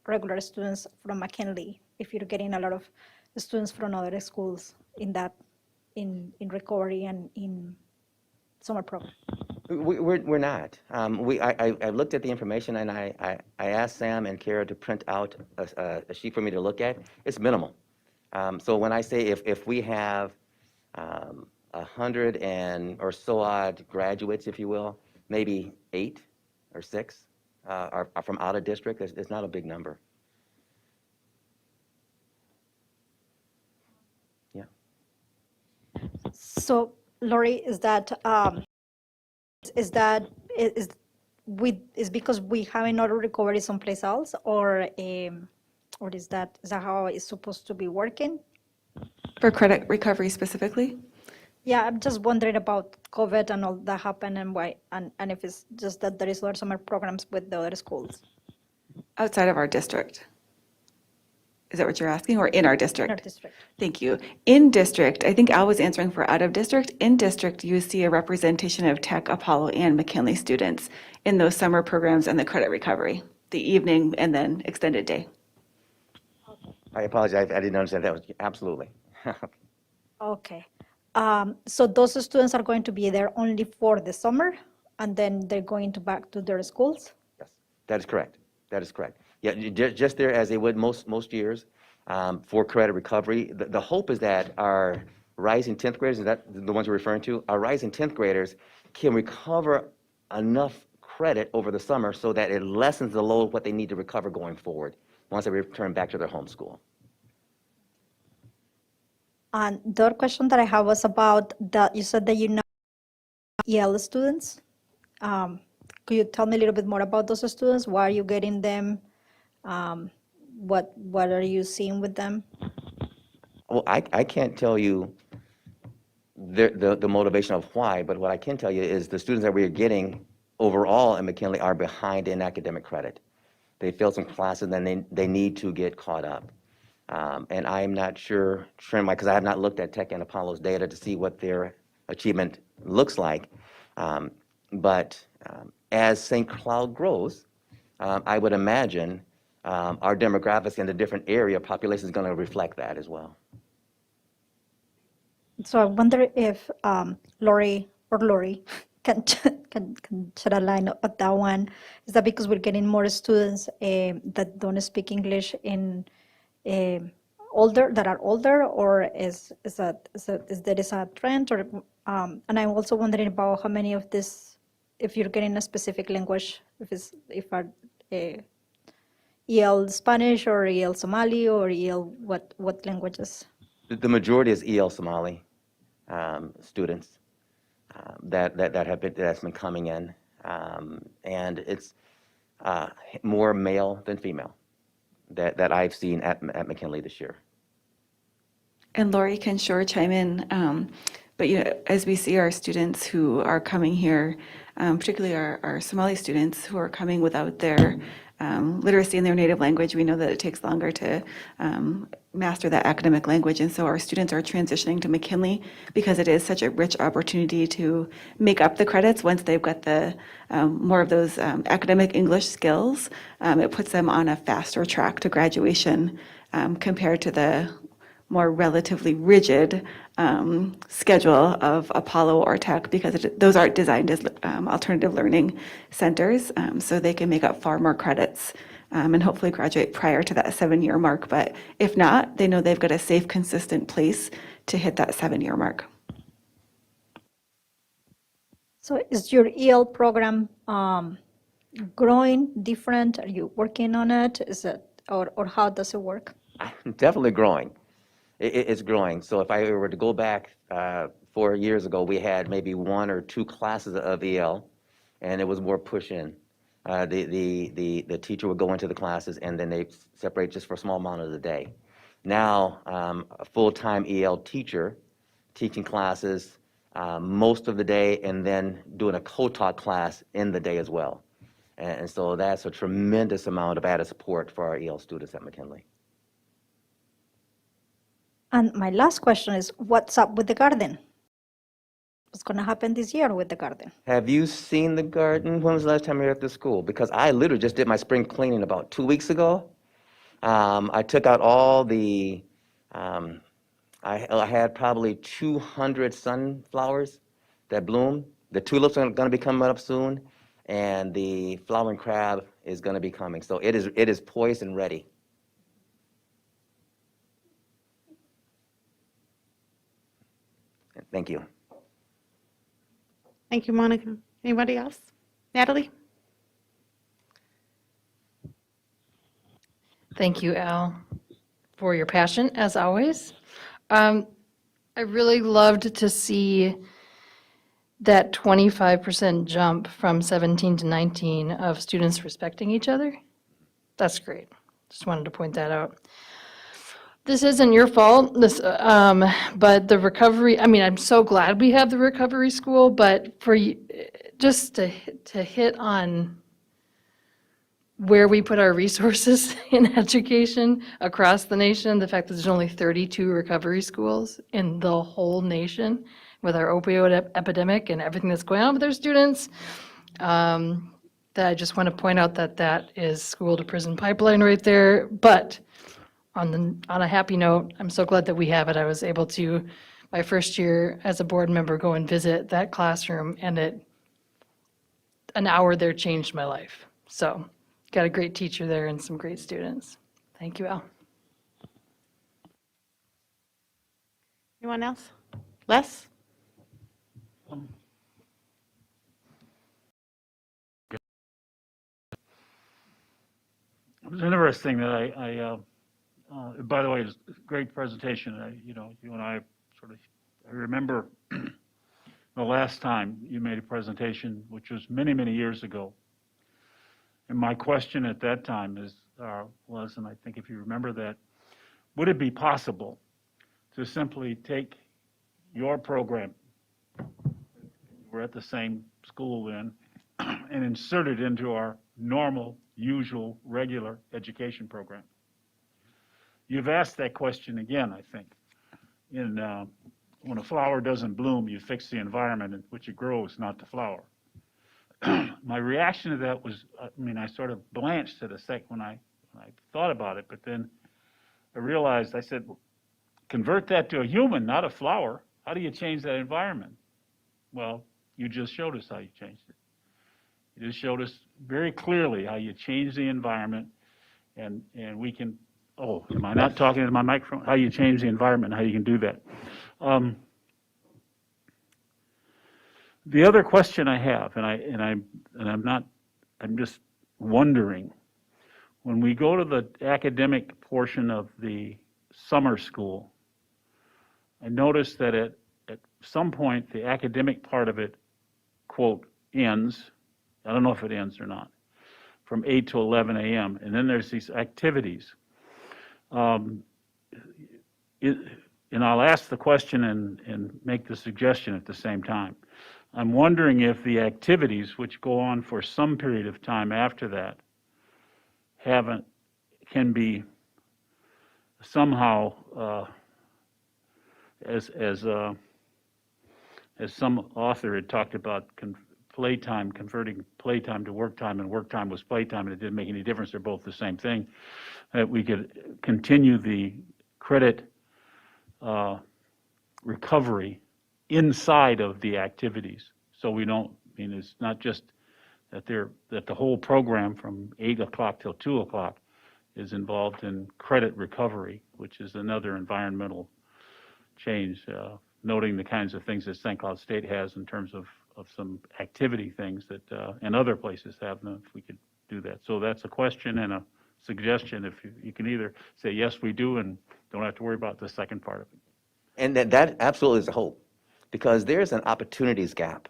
regular students from Mckinley, if you're getting a lot of students from other schools in recovery and in summer program. We're not. I looked at the information, and I asked Sam and Kara to print out a sheet for me to look at. It's minimal. So when I say if we have 100 or so odd graduates, if you will, maybe 8 or 6 are from out of district. It's not a big number. Yeah. So Lori, is because we haven't auto recovery someplace else, or is that how it's supposed to be working? For credit recovery specifically? Yeah, I'm just wondering about COVID and all that happened and why, and if it's just that there is other summer programs with the other schools. Outside of our district? Is that what you're asking, or in our district? In our district. Thank you. In district, I think Al was answering for out of district. In district, you see a representation of Tech, Apollo, and Mckinley students in those summer programs and the credit recovery, the evening and then extended day. I apologize. I didn't understand that. Absolutely. Okay. So those students are going to be there only for the summer, and then they're going back to their schools? Yes, that is correct. That is correct. Yeah, just there as they would most years for credit recovery. The hope is that our rising 10th graders, is that the ones we're referring to, our rising 10th graders can recover enough credit over the summer so that it lessens the load of what they need to recover going forward once they return back to their home school. And the other question that I have was about that you said that you know EL students. Could you tell me a little bit more about those students? Why are you getting them? What are you seeing with them? Well, I can't tell you the motivation of why, but what I can tell you is the students that we are getting overall in Mckinley are behind in academic credit. They failed some classes and they need to get caught up. And I'm not sure, because I have not looked at Tech and Apollo's data to see what their achievement looks like. But as St. Cloud grows, I would imagine our demographics in the different area population is going to reflect that as well. So I wonder if Lori can shed a line on that one. Is that because we're getting more students that don't speak English in that are older, or is there a trend? Or and I'm also wondering about how many of this, if you're getting a specific language, if are EL Spanish or EL Somali or EL what languages? The majority is EL Somali students that's been coming in, and it's more male than female that I've seen at McKinley this year. And Lori can sure chime in, but as we see our students who are coming here, particularly our Somali students who are coming without their literacy in their native language, we know that it takes longer to master that academic language, and so our students are transitioning to McKinley because it is such a rich opportunity to make up the credits once they've got the more of those academic English skills. It puts them on a faster track to graduation compared to the more relatively rigid schedule of Apollo or Tech, because those aren't designed as alternative learning centers, so they can make up far more credits and hopefully graduate prior to that 7-year mark. But if not, they know they've got a safe, consistent place to hit that 7-year mark. So is your EL program growing, different? Are you working on it? Is it, or how does it work? Definitely growing. It's growing. So if I were to go back 4 years ago, we had maybe 1 or 2 classes of EL, and it was more push in. The teacher would go into the classes, and then they separate just for a small amount of the day. Now, a full-time EL teacher teaching classes most of the day, and then doing a co-taught class in the day as well. And so that's a tremendous amount of added support for our EL students at McKinley. And my last question is, what's up with the garden? What's going to happen this year with the garden? Have you seen the garden? When was the last time you were at the school? Because I literally just did my spring cleaning about 2 weeks ago. I took out all the, I had probably 200 sunflowers that bloom. The tulips are going to be coming up soon, and the flowering crab is going to be coming. So it is poised and ready. Thank you. Thank you, Monica. Anybody else? Natalie? Thank you, Al, for your passion, as always. I really loved to see that 25% jump from 17 to 19 of students respecting each other. That's great. Just wanted to point that out. This isn't your fault, but the recovery, I mean, I'm so glad we have the recovery school, but for you, just to hit on where we put our resources in education across the nation, the fact that there's only 32 recovery schools in the whole nation with our opioid epidemic and everything that's going on with our students, that I just want to point out that is school to prison pipeline right there. But on a happy note, I'm so glad that we have it. I was able to, my first year as a board member, go and visit that classroom, and an hour there changed my life. So got a great teacher there and some great students. Thank you, Al. Anyone else? Les? It was interesting that by the way, it's a great presentation. You and I I remember the last time you made a presentation, which was many, many years ago. And my question at that time was, and I think if you remember that, would it be possible to simply take your program, we're at the same school then, and insert it into our normal, usual, regular education program? You've asked that question again, I think, in when a flower doesn't bloom, you fix the environment in which it grows, not the flower. My reaction to that was, I mean, I sort of blanched at a sec when I thought about it, but then I realized, I said, convert that to a human, not a flower. How do you change that environment? Well, you just showed us how you changed it. You just showed us very clearly how you change the environment, and we can, oh, am I not talking into my microphone? How you change the environment, how you can do that. The other question I have, I'm just wondering, when we go to the academic portion of the summer school, I noticed that at some point, the academic part of it, quote, ends. I don't know if it ends or not, from 8 to 11 a.m. And then there's these activities. And I'll ask the question and make the suggestion at the same time. I'm wondering if the activities, which go on for some period of time after that, can be somehow, as some author had talked about, playtime, converting playtime to work time, and work time was playtime, and it didn't make any difference. They're both the same thing. That we could continue the credit recovery inside of the activities, so we don't. I mean, it's not just that the whole program from 8 o'clock till 2 o'clock is involved in credit recovery, which is another environmental change. Noting the kinds of things that St. Cloud State has in terms of some activity things that and other places have, if we could do that. So that's a question and a suggestion. If you can either say, yes, we do, and don't have to worry about the second part of it. And that absolutely is a hope, because there's an opportunities gap.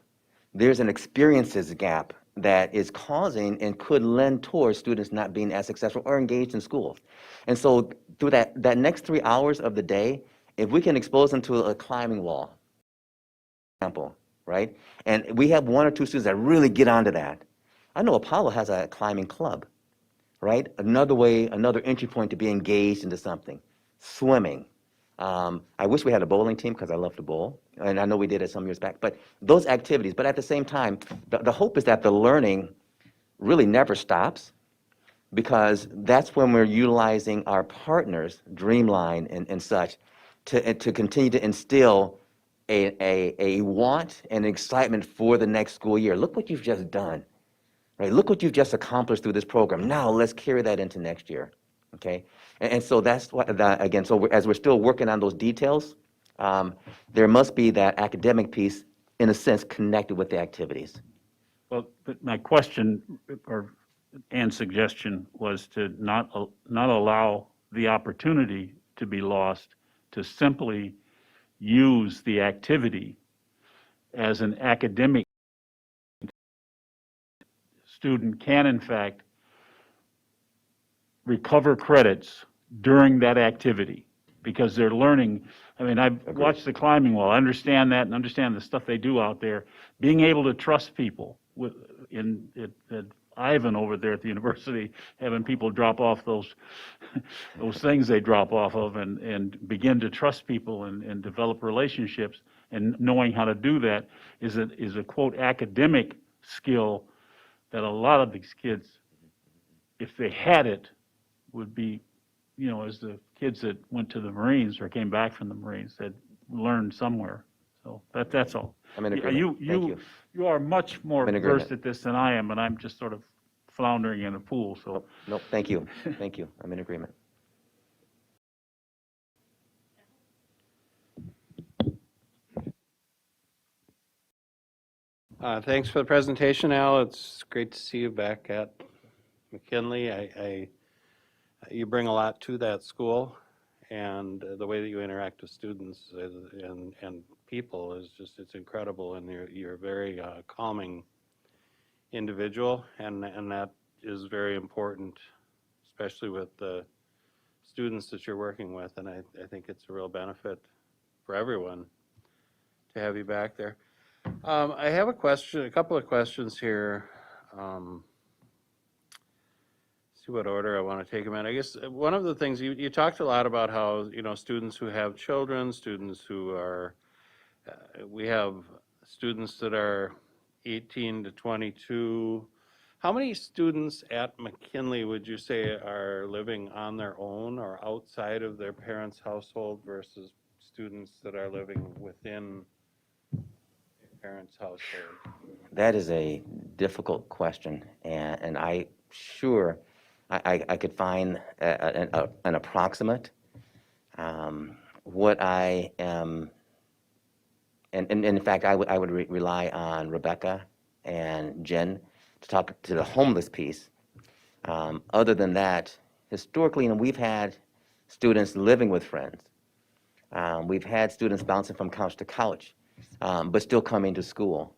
There's an experiences gap that is causing and could lend towards students not being as successful or engaged in school. And so through that next 3 hours of the day, if we can expose them to a climbing wall, for example, right? And we have 1 or 2 students that really get onto that. I know Apollo has a climbing club, right? Another entry point to be engaged into something. Swimming. I wish we had a bowling team, because I love to bowl, and I know we did it some years back. But those activities, but at the same time, the hope is that the learning really never stops, because that's when we're utilizing our partners, Dreamline and such, to continue to instill a want and excitement for the next school year. Look what you've just done, right? Look what you've just accomplished through this program. Now let's carry that into next year, okay? And so that's what, again, so as we're still working on those details, there must be that academic piece, in a sense, connected with the activities. Well, but my question and suggestion was to not allow the opportunity to be lost to simply use the activity as an academic. Student can, in fact, recover credits during that activity, because they're learning. I mean, I've watched the climbing wall. I understand that and understand the stuff they do out there. Being able to trust people at Ivan over there at the university, having people drop off those things they drop off of, and begin to trust people and develop relationships, and knowing how to do that is a quote academic skill that a lot of these kids, if they had it, would be, as the kids that went to the Marines or came back from the Marines, had learned somewhere. So that's all. I'm in agreement. Thank you. You are much more I'm in agreement. versed at this than I am, and I'm just sort of floundering in a pool, so. Nope, thank you. Thank you. I'm in agreement. Thanks for the presentation, Al. It's great to see you back at McKinley. You bring a lot to that school, and the way that you interact with students and people is just, it's incredible, and you're a very calming individual, and that is very important, especially with the students that you're working with, and I think it's a real benefit for everyone to have you back there. I have a couple of questions here. See what order I want to take them in. I guess one of the things you talked a lot about how, students who have children, students who are We have students that are 18 to 22. How many students at McKinley would you say are living on their own or outside of their parents' household versus students that are living within their parents' household? That is a difficult question, and I could find an approximate. What I am, and in fact, I would rely on Rebecca and Jen to talk to the homeless piece. Other than that, historically, we've had students living with friends. We've had students bouncing from couch to couch, but still coming to school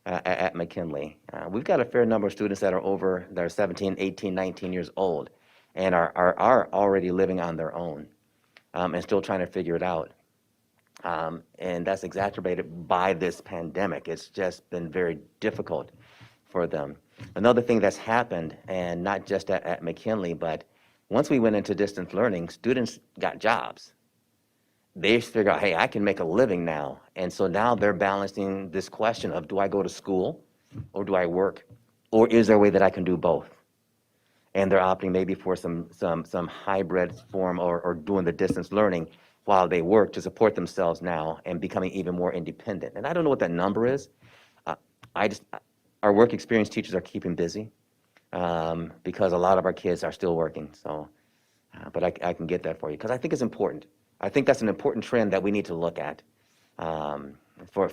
at McKinley. We've got a fair number of students that are 17, 18, 19 years old and are already living on their own and still trying to figure it out. And that's exacerbated by this pandemic. It's just been very difficult for them. Another thing that's happened, and not just at McKinley, but once we went into distance learning, students got jobs. They figure out, hey, I can make a living now. And so now they're balancing this question of, do I go to school or do I work? Or is there a way that I can do both? And they're opting maybe for some hybrid form or doing the distance learning while they work to support themselves now and becoming even more independent. And I don't know what that number is. Our work experience teachers are keeping busy because a lot of our kids are still working. So, but I can get that for you because I think it's important. I think that's an important trend that we need to look at for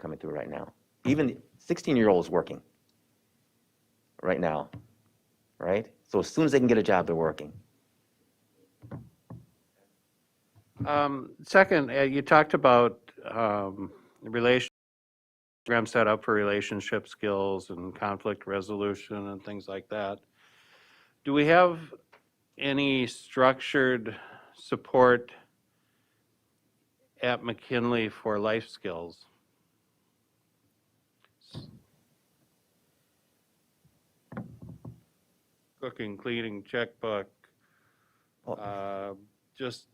coming through right now. Even 16-year-olds working right now, right? So as soon as they can get a job, they're working. Second, you talked about relationship programs set up for relationship skills and conflict resolution and things like that. Do we have any structured support at McKinley for life skills? Cooking, cleaning, checkbook, just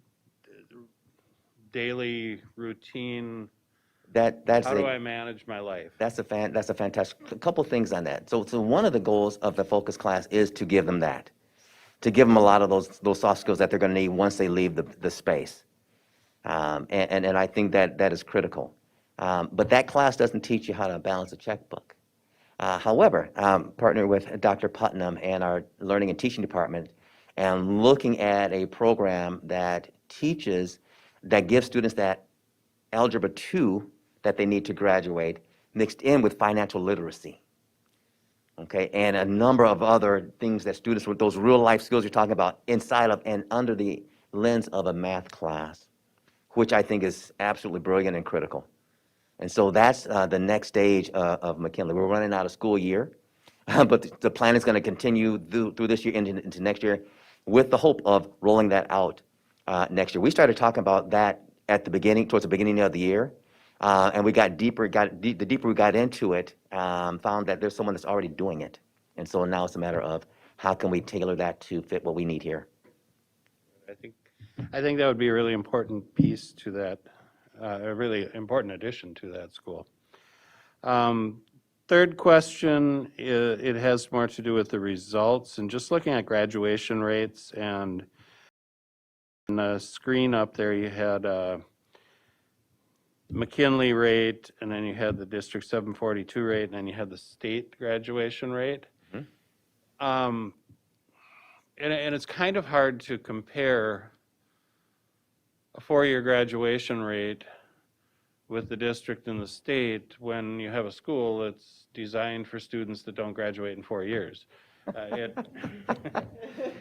daily routine. How do I manage my life? That's a fantastic, a couple things on that. So one of the goals of the focus class is to give them that, to give them a lot of those soft skills that they're going to need once they leave the space. And I think that is critical. But that class doesn't teach you how to balance a checkbook. However, partner with Dr. Putnam and our learning and teaching department and looking at a program that gives students that Algebra 2 that they need to graduate mixed in with financial literacy. Okay, and a number of other things that students with those real life skills you're talking about inside of and under the lens of a math class, which I think is absolutely brilliant and critical. And so that's the next stage of McKinley. We're running out of school year, but the plan is going to continue through this year into next year with the hope of rolling that out next year. We started talking about that at the beginning, towards the beginning of the year, and we got deeper, the deeper we got into it, found that there's someone that's already doing it. And so now it's a matter of how can we tailor that to fit what we need here. I think that would be a really important piece to that, a really important addition to that school. Third question, it has more to do with the results and just looking at graduation rates, and on the screen up there you had McKinley rate, and then you had the District 742 rate, and then you had the state graduation rate. Mm-hmm. And it's kind of hard to compare a four-year graduation rate with the district and the state when you have a school that's designed for students that don't graduate in 4 years. I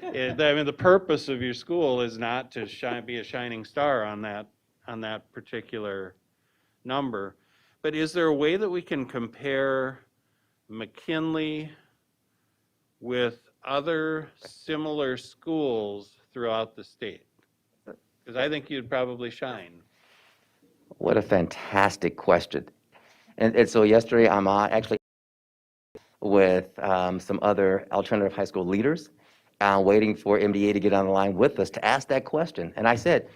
mean, the purpose of your school is not to be a shining star on that particular number. But is there a way that we can compare McKinley with other similar schools throughout the state? Because I think you'd probably shine. What a fantastic question. And so yesterday I'm actually with some other alternative high school leaders waiting for MDA to get on the line with us to ask that question. And I said,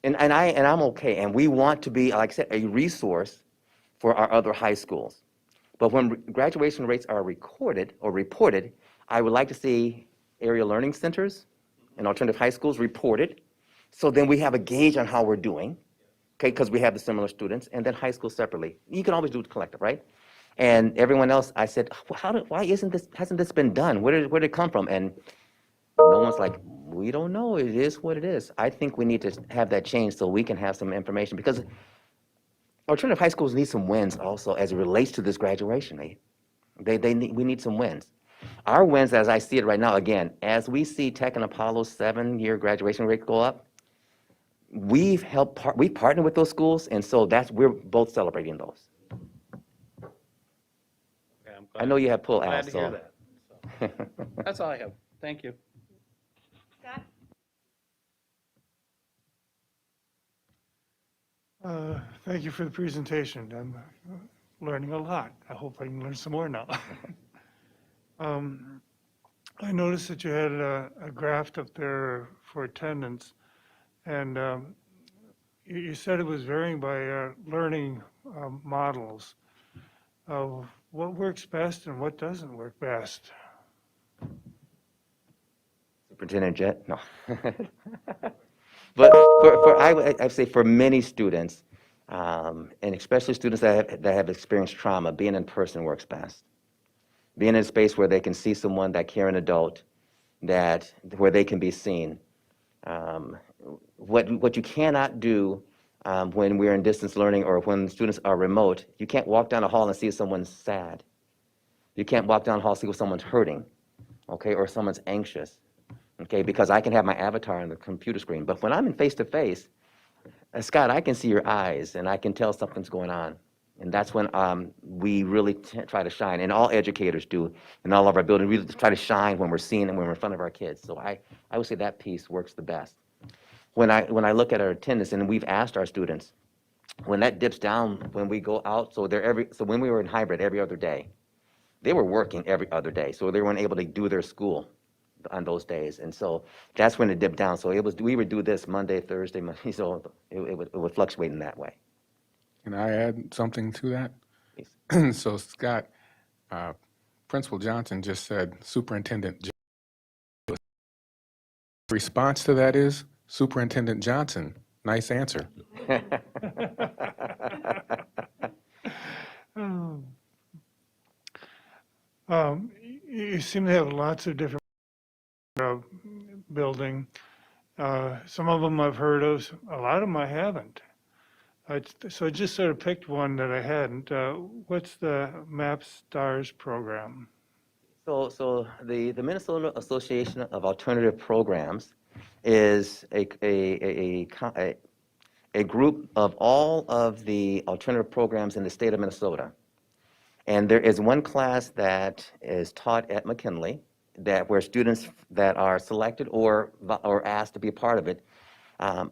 I'm okay, and we want to be, like I said, a resource for our other high schools. But when graduation rates are recorded or reported, I would like to see area learning centers and alternative high schools reported, so then we have a gauge on how we're doing, okay, because we have the similar students, and then high school separately. You can always do it collective, right? And everyone else, I said, "Well, why hasn't this been done? Where did it come from?" And no one's like, "We don't know, it is what it is." I think we need to have that change so we can have some information, because alternative high schools need some wins also as it relates to this graduation rate. We need some wins. Our wins, as I see it right now, again, as we see Tech and Apollo's 7-year graduation rate go up, we've partnered with those schools, and so we're both celebrating those. Okay, I'm I know you have pull, Al, glad to hear so. that. So, that's all I have. Thank you. Thank you for the presentation. I'm learning a lot. I hope I can learn some more now. I noticed that you had a graph up there for attendance, and you said it was varying by learning models. What works best and what doesn't work best? Superintendent Jett? No. But I'd say for many students, and especially students that have experienced trauma, being in person works best. Being in a space where they can see someone, that caring adult, where they can be seen. What you cannot do when we're in distance learning or when students are remote, you can't walk down a hall and see someone's sad. You can't walk down the hall and see someone's hurting, okay, or someone's anxious, okay, because I can have my avatar on the computer screen. But when I'm in face-to-face, Scott, I can see your eyes and I can tell something's going on. And that's when we really try to shine, and all educators do in all of our buildings. We try to shine when we're seeing and when we're in front of our kids. So I would say that piece works the best. When I look at our attendance, and we've asked our students, when that dips down, when we go out, so when we were in hybrid every other day, they were working every other day, so they weren't able to do their school on those days, and so that's when it dipped down. So we would do this Monday, Thursday, Monday, so it would fluctuate in that way. Can I add something to that? Please. So Scott, Principal Johnson just said Superintendent. Response to that is Superintendent Johnson. Nice answer. You seem to have lots of different building. Some of them I've heard of, a lot of them I haven't. So I just sort of picked one that I hadn't. What's the MAP STARS program? So the Minnesota Association of Alternative Programs is a group of all of the alternative programs in the state of Minnesota. And there is one class that is taught at Mckinley where students that are selected or asked to be a part of it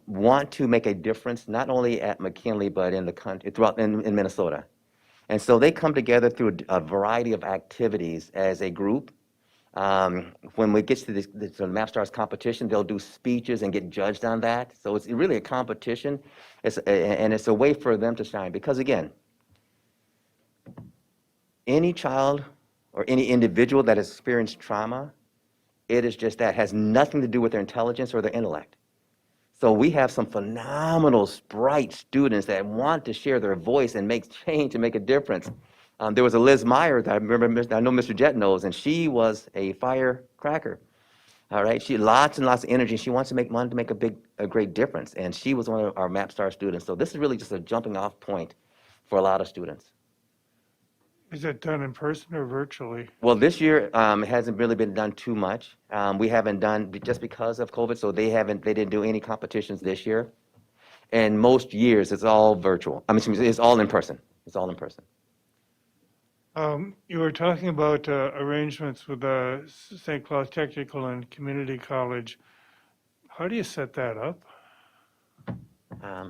want to make a difference, not only at McKinley, but in the country, throughout in Minnesota. And so they come together through a variety of activities as a group. When we get to the MapStars competition, they'll do speeches and get judged on that. So it's really a competition, and it's a way for them to shine. Because again, any child or any individual that has experienced trauma, it is just that, has nothing to do with their intelligence or their intellect. So we have some phenomenal, bright students that want to share their voice and make change and make a difference. There was a Liz Meyer that I know Mr. Jett knows, and she was a firecracker. All right, she had lots and lots of energy. She wanted to make a great difference, and she was one of our MapStar students. So this is really just a jumping off point for a lot of students. Is it done in person or virtually? Well, this year it hasn't really been done too much. We haven't done, just because of COVID, so they didn't do any competitions this year. And most years it's all virtual. I mean, it's all in person. It's all in person. You were talking about arrangements with St. Cloud Technical and Community College. How do you set that up? A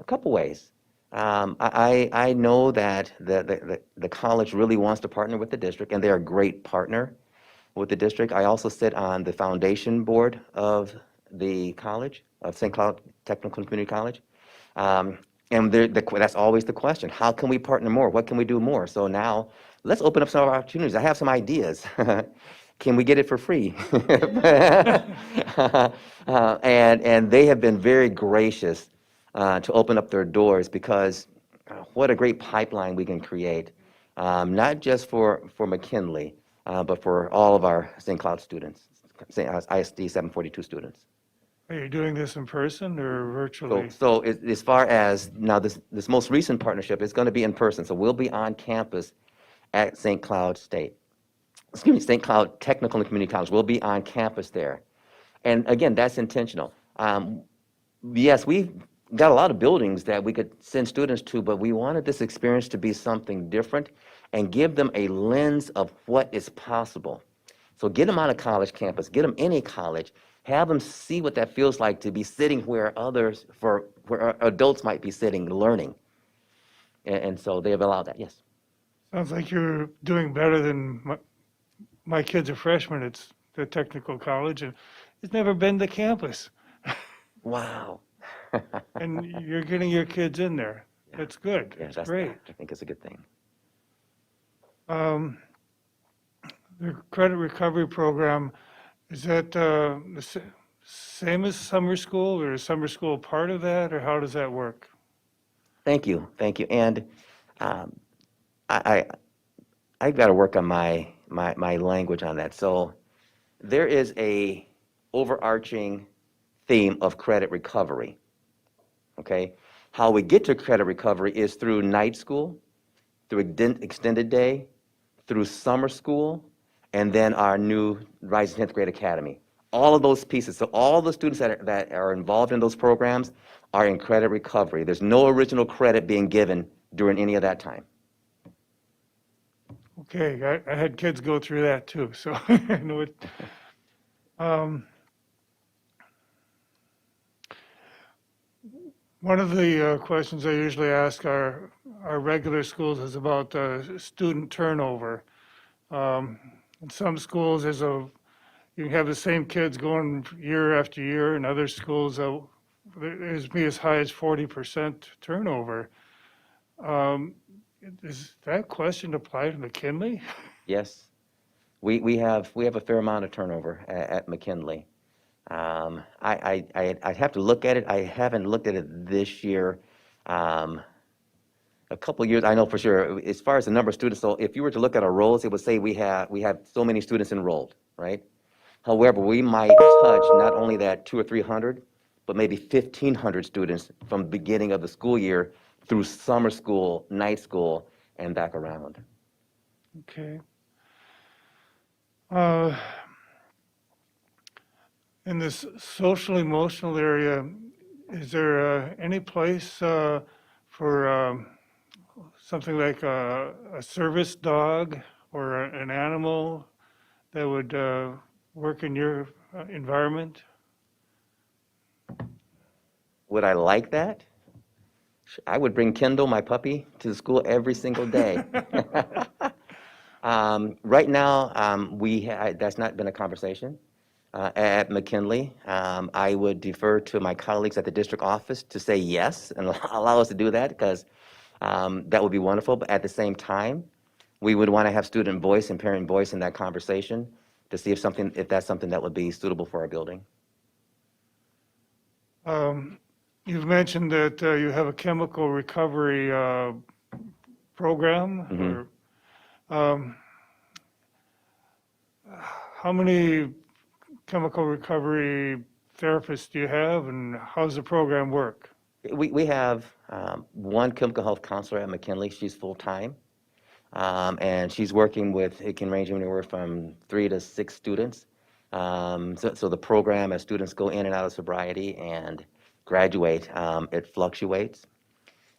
couple ways. I know that the college really wants to partner with the district, and they're a great partner with the district. I also sit on the foundation board of the college, of St. Cloud Technical and Community College. And that's always the question. How can we partner more? What can we do more? So now, let's open up some of our opportunities. I have some ideas. Can we get it for free? And they have been very gracious to open up their doors because what a great pipeline we can create, not just for McKinley, but for all of our St. Cloud students, ISD 742 students. Are you doing this in person or virtually? So as far as now, this most recent partnership is going to be in person. So we'll be on campus at St. Cloud St. Cloud Technical and Community College. We'll be on campus there. And again, that's intentional. Yes, we've got a lot of buildings that we could send students to, but we wanted this experience to be something different and give them a lens of what is possible. So get them on a college campus, get them in a college, have them see what that feels like to be sitting where adults might be sitting, learning. And so they have allowed that, yes. Sounds like you're doing better than my kid's a freshman at the technical college and has never been to campus. Wow. And you're getting your kids in there. That's good. Yeah, That's great. I think it's a good thing. The credit recovery program, is that the same as summer school, or is summer school part of that, or how does that work? Thank you. And I've got to work on my language on that. So there is a overarching theme of credit recovery, okay? How we get to credit recovery is through night school, through extended day, through summer school, and then our new Rising 10th Grade Academy. All of those pieces, so all the students that are involved in those programs are in credit recovery. There's no original credit being given during any of that time. Okay, I had kids go through that too, so I know it. One of the questions I usually ask our regular schools is about student turnover. In some schools, you can have the same kids going year after year. In other schools, there's be as high as 40% turnover. Does that question apply to McKinley? Yes, we have a fair amount of turnover at McKinley. I'd have to look at it. I haven't looked at it this year. A couple of years, I know for sure. As far as the number of students, so if you were to look at our rolls, it would say we have so many students enrolled, right? However, we might touch not only that 200 or 300, but maybe 1,500 students from the beginning of the school year through summer school, night school, and back around. Okay. In this social emotional area, is there any place for something like a service dog or an animal that would work in your environment? Would I like that? I would bring Kendall, my puppy, to the school every single day. Right now, that's not been a conversation at McKinley. I would defer to my colleagues at the district office to say yes and allow us to do that, because that would be wonderful. But at the same time, we would want to have student voice and parent voice in that conversation to see if that's something that would be suitable for our building. You've mentioned that you have a chemical recovery program. Mhm. How many chemical recovery therapists do you have, and how does the program work? We have one chemical health counselor at McKinley. She's full-time, and she's working with, it can range anywhere from 3 to 6 students. So the program, as students go in and out of sobriety and graduate, it fluctuates.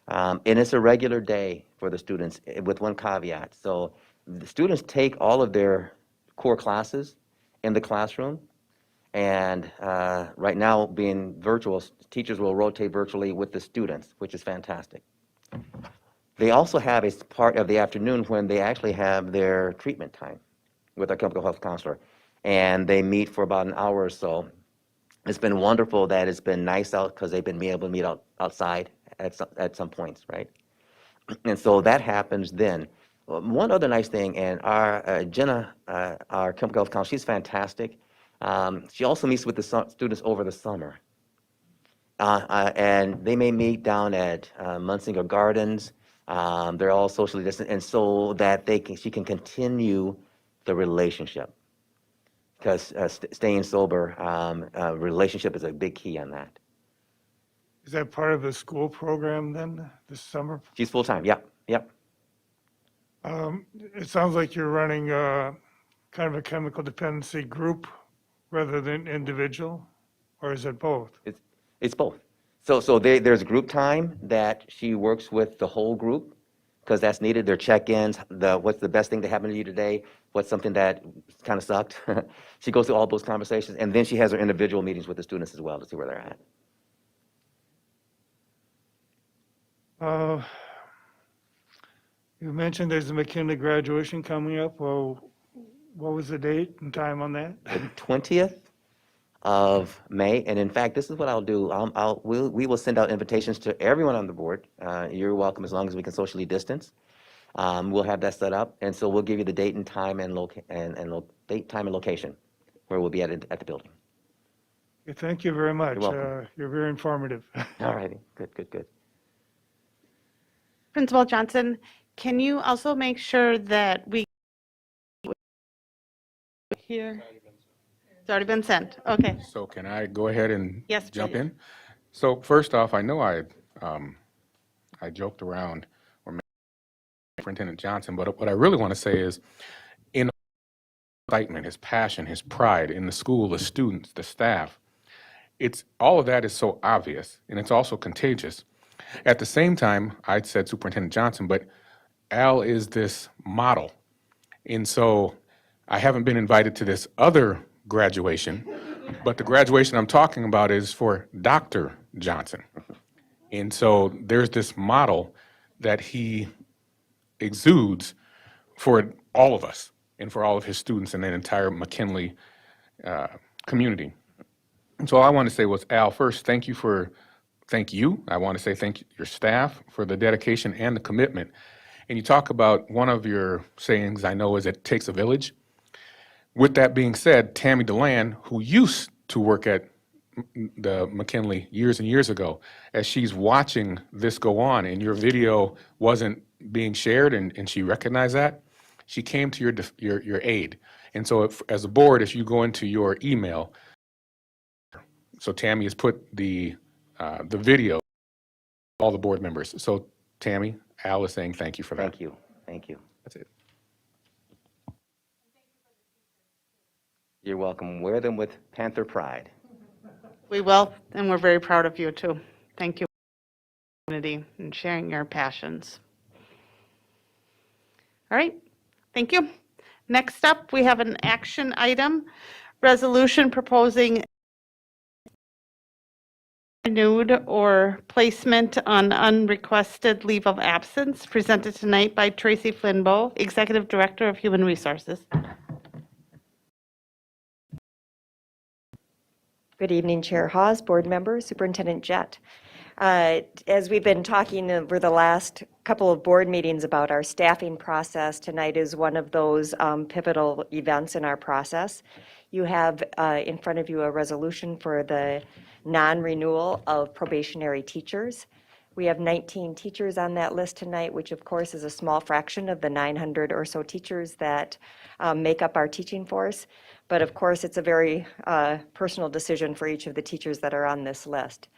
And it's a regular day for the students with one caveat. So the students take all of their core classes in the classroom. And right now, being virtual, teachers will rotate virtually with the students, which is fantastic. They also have a part of the afternoon when they actually have their treatment time with our chemical health counselor. And they meet for about an hour or so It's been wonderful that it's been nice out because they've been able to meet outside at some points, right? And so that happens then. One other nice thing, and our Jenna, our chemical health counselor, she's fantastic. She also meets with the students over the summer. And they may meet down at Munsinger Gardens. They're all socially distant, and so that she can continue the relationship. Because staying sober, relationship is a big key on that. Is that part of the school program then, this summer? She's full-time, yep, yep. It sounds like you're running kind of a chemical dependency group rather than individual, or is it both? It's both. So there's group time that she works with the whole group, because that's needed, their check-ins, what's the best thing to happen to you today, what's something that kind of sucked. She goes through all those conversations, and then she has her individual meetings with the students as well to see where they're at. You mentioned there's a McKinley graduation coming up. Well, what was the date and time on that? The 20th of May, and in fact, this is what I'll do. We will send out invitations to everyone on the board. You're welcome as long as we can socially distance. We'll have that set up, and so we'll give you the date and time and date, time, and location where we'll be at the building. Okay, thank you very much. You're welcome. You're very informative. All righty, good. Principal Johnson, can you also make sure that we here? It's already been sent. Okay. So can I go ahead and Yes, jump please. in? So first off, I know I joked around or made Superintendent Johnson, but what I really want to say is, in excitement, his passion, his pride in the school, the students, the staff, it's all of that is so obvious, and it's also contagious. At the same time, I said Superintendent Johnson, but Al is this model. And so I haven't been invited to this other graduation, but the graduation I'm talking about is for Dr. Johnson. And so there's this model that he exudes for all of us and for all of his students and the entire McKinley community. And so all I want to say was, Al, first, thank you. I want to say thank your staff for the dedication and the commitment. And you talk about one of your sayings, I know, is it takes a village. With that being said, Tammy Deland, who used to work at the McKinley years and years ago, as she's watching this go on and your video wasn't being shared and she recognized that, she came to your aid. And so as a board, if you go into your email, so Tammy has put the video, all the board members. So Tammy, Al is saying thank you for that. Thank you. That's it. You're welcome. Wear them with Panther pride. We will, and we're very proud of you too. Thank you, community, and sharing your passions. All right, thank you. Next up, we have an action item, resolution proposing renewed or placement on unrequested leave of absence, presented tonight by Tracy Flinbow, Executive Director of Human Resources. Good evening, Chair Hawes, board members, Superintendent Jett. As we've been talking over the last couple of board meetings about our staffing process, tonight is one of those pivotal events in our process. You have in front of you a resolution for the non-renewal of probationary teachers. We have 19 teachers on that list tonight, which of course is a small fraction of the 900 or so teachers that make up our teaching force. But of course, it's a very personal decision for each of the teachers that are on this list.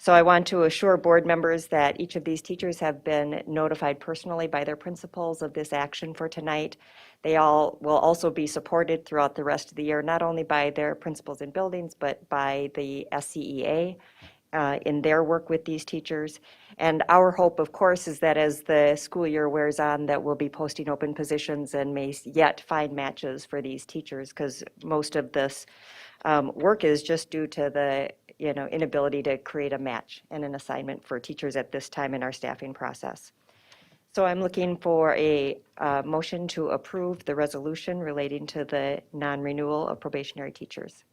So I want to assure board members that each of these teachers have been notified personally by their principals of this action for tonight. They all will also be supported throughout the rest of the year, not only by their principals in buildings, but by the SCEA in their work with these teachers. And our hope, of course, is that as the school year wears on, that we'll be posting open positions and may yet find matches for these teachers, because most of this work is just due to the inability to create a match and an assignment for teachers at this time in our staffing process. So I'm looking for a motion to approve the resolution relating to the non-renewal of probationary teachers.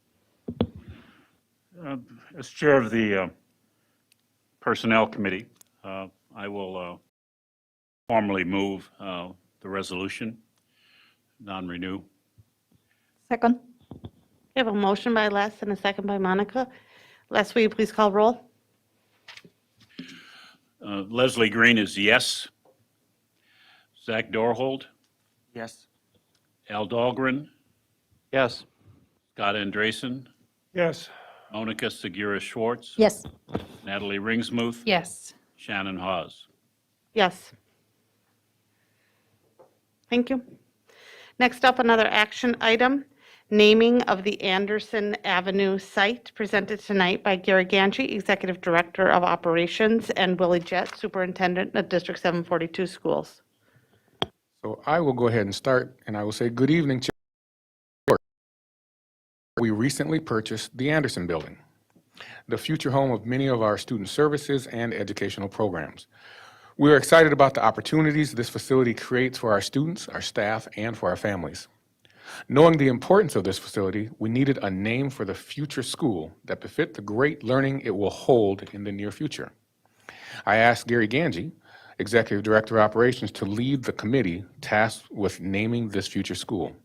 As chair of the Personnel Committee, I will formally move the resolution, non-renew. Second. We have a motion by Les and a second by Monica. Les, will you please call roll? Leslie Green is yes. Zach Dorhold, Yes. Al Dahlgren, Yes. Scott Andresen, Yes. Monica Segura Schwartz, Yes. Natalie Ringsmuth, Yes. Shannon Hawes. Yes. Thank you. Next up, another action item, naming of the Anderson Avenue site, presented tonight by Gary Ganji, Executive Director of Operations, and Willie Jett, Superintendent of District 742 Schools. So I will go ahead and start, and I will say good evening, Chair. We recently purchased the Anderson Building, the future home of many of our student services and educational programs. We are excited about the opportunities this facility creates for our students, our staff, and for our families. Knowing the importance of this facility, we needed a name for the future school that befit the great learning it will hold in the near future. I asked Gary Ganji, Executive Director of Operations, to lead the committee tasked with naming this future school.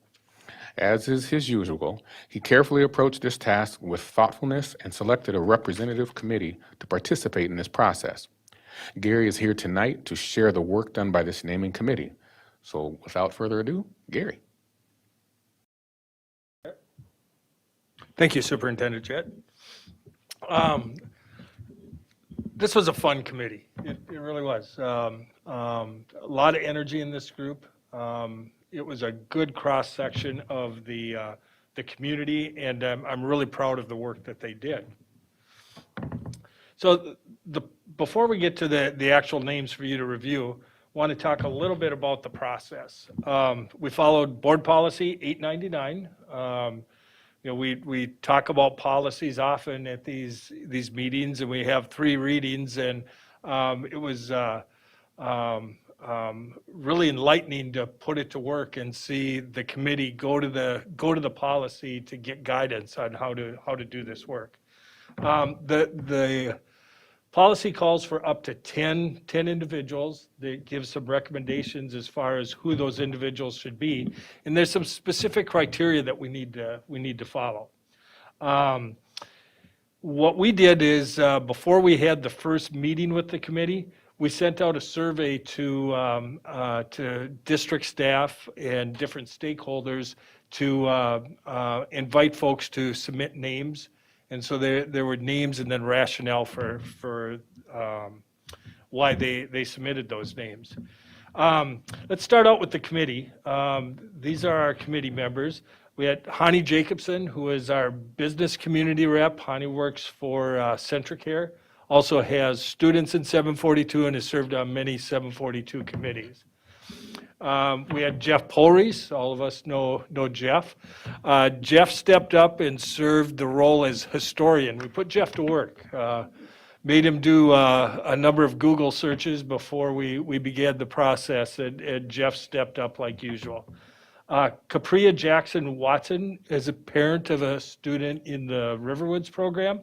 As is his usual, he carefully approached this task with thoughtfulness and selected a representative committee to participate in this process. Gary is here tonight to share the work done by this naming committee. So without further ado, Gary. Thank you, Superintendent Jett. This was a fun committee. It really was. A lot of energy in this group. It was a good cross-section of the community, and I'm really proud of the work that they did. So before we get to the actual names for you to review, I want to talk a little bit about the process. We followed Board Policy 899. We talk about policies often at these meetings, and we have 3 readings, and it was really enlightening to put it to work and see the committee go to the policy to get guidance on how to do this work. The policy calls for up to 10 individuals. That gives some recommendations as far as who those individuals should be, and there's some specific criteria that we need to follow. What we did is before we had the first meeting with the committee, we sent out a survey to district staff and different stakeholders to invite folks to submit names. And so there were names and then rationale for why they submitted those names. Let's start out with the committee. These are our committee members. We had Hani Jacobson, who is our business community rep. Hani works for Centricare, also has students in 742 and has served on many 742 committees. We had Jeff Polrees. All of us know Jeff. Jeff stepped up and served the role as historian. We put Jeff to work. Made him do a number of Google searches before we began the process, and Jeff stepped up like usual. Capria Jackson Watson is a parent of a student in the Riverwoods program.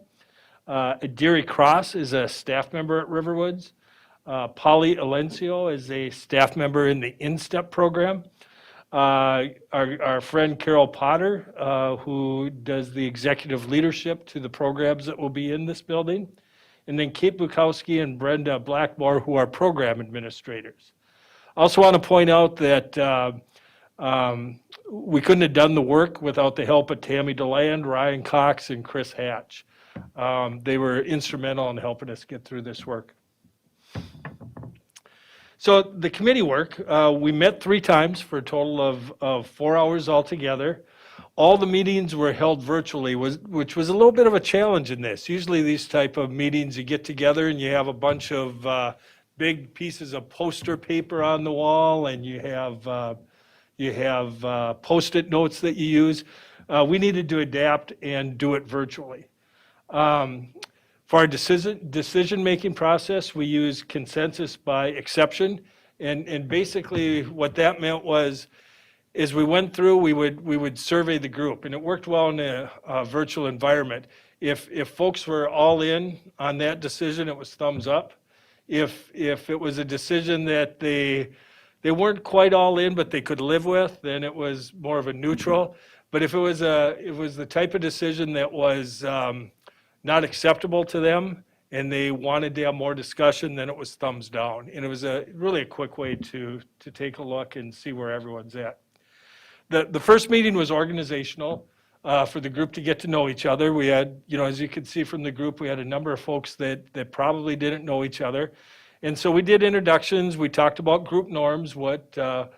Adiri Cross is a staff member at Riverwoods. Polly Alencio is a staff member in the InStep program. Our friend Carol Potter, who does the executive leadership to the programs that will be in this building. And then Kate Bukowski and Brenda Blackmore, who are program administrators. I also want to point out that we couldn't have done the work without the help of Tammy DeLand, Ryan Cox, and Chris Hatch. They were instrumental in helping us get through this work. So the committee work, we met 3 times for a total of 4 hours altogether. All the meetings were held virtually, which was a little bit of a challenge in this. Usually these type of meetings, you get together and you have a bunch of big pieces of poster paper on the wall, and you have Post-it notes that you use. We needed to adapt and do it virtually. For our decision-making process, we use consensus by exception, and basically what that meant was, as we went through, we would survey the group, and it worked well in a virtual environment. If folks were all in on that decision, it was thumbs up. If it was a decision that they weren't quite all in, but they could live with, then it was more of a neutral. But if it was the type of decision that was not acceptable to them, and they wanted to have more discussion, then it was thumbs down. And it was really a quick way to take a look and see where everyone's at. The first meeting was organizational for the group to get to know each other. We had, as you can see from the group, we had a number of folks that probably didn't know each other. And so we did introductions. We talked about group norms, what the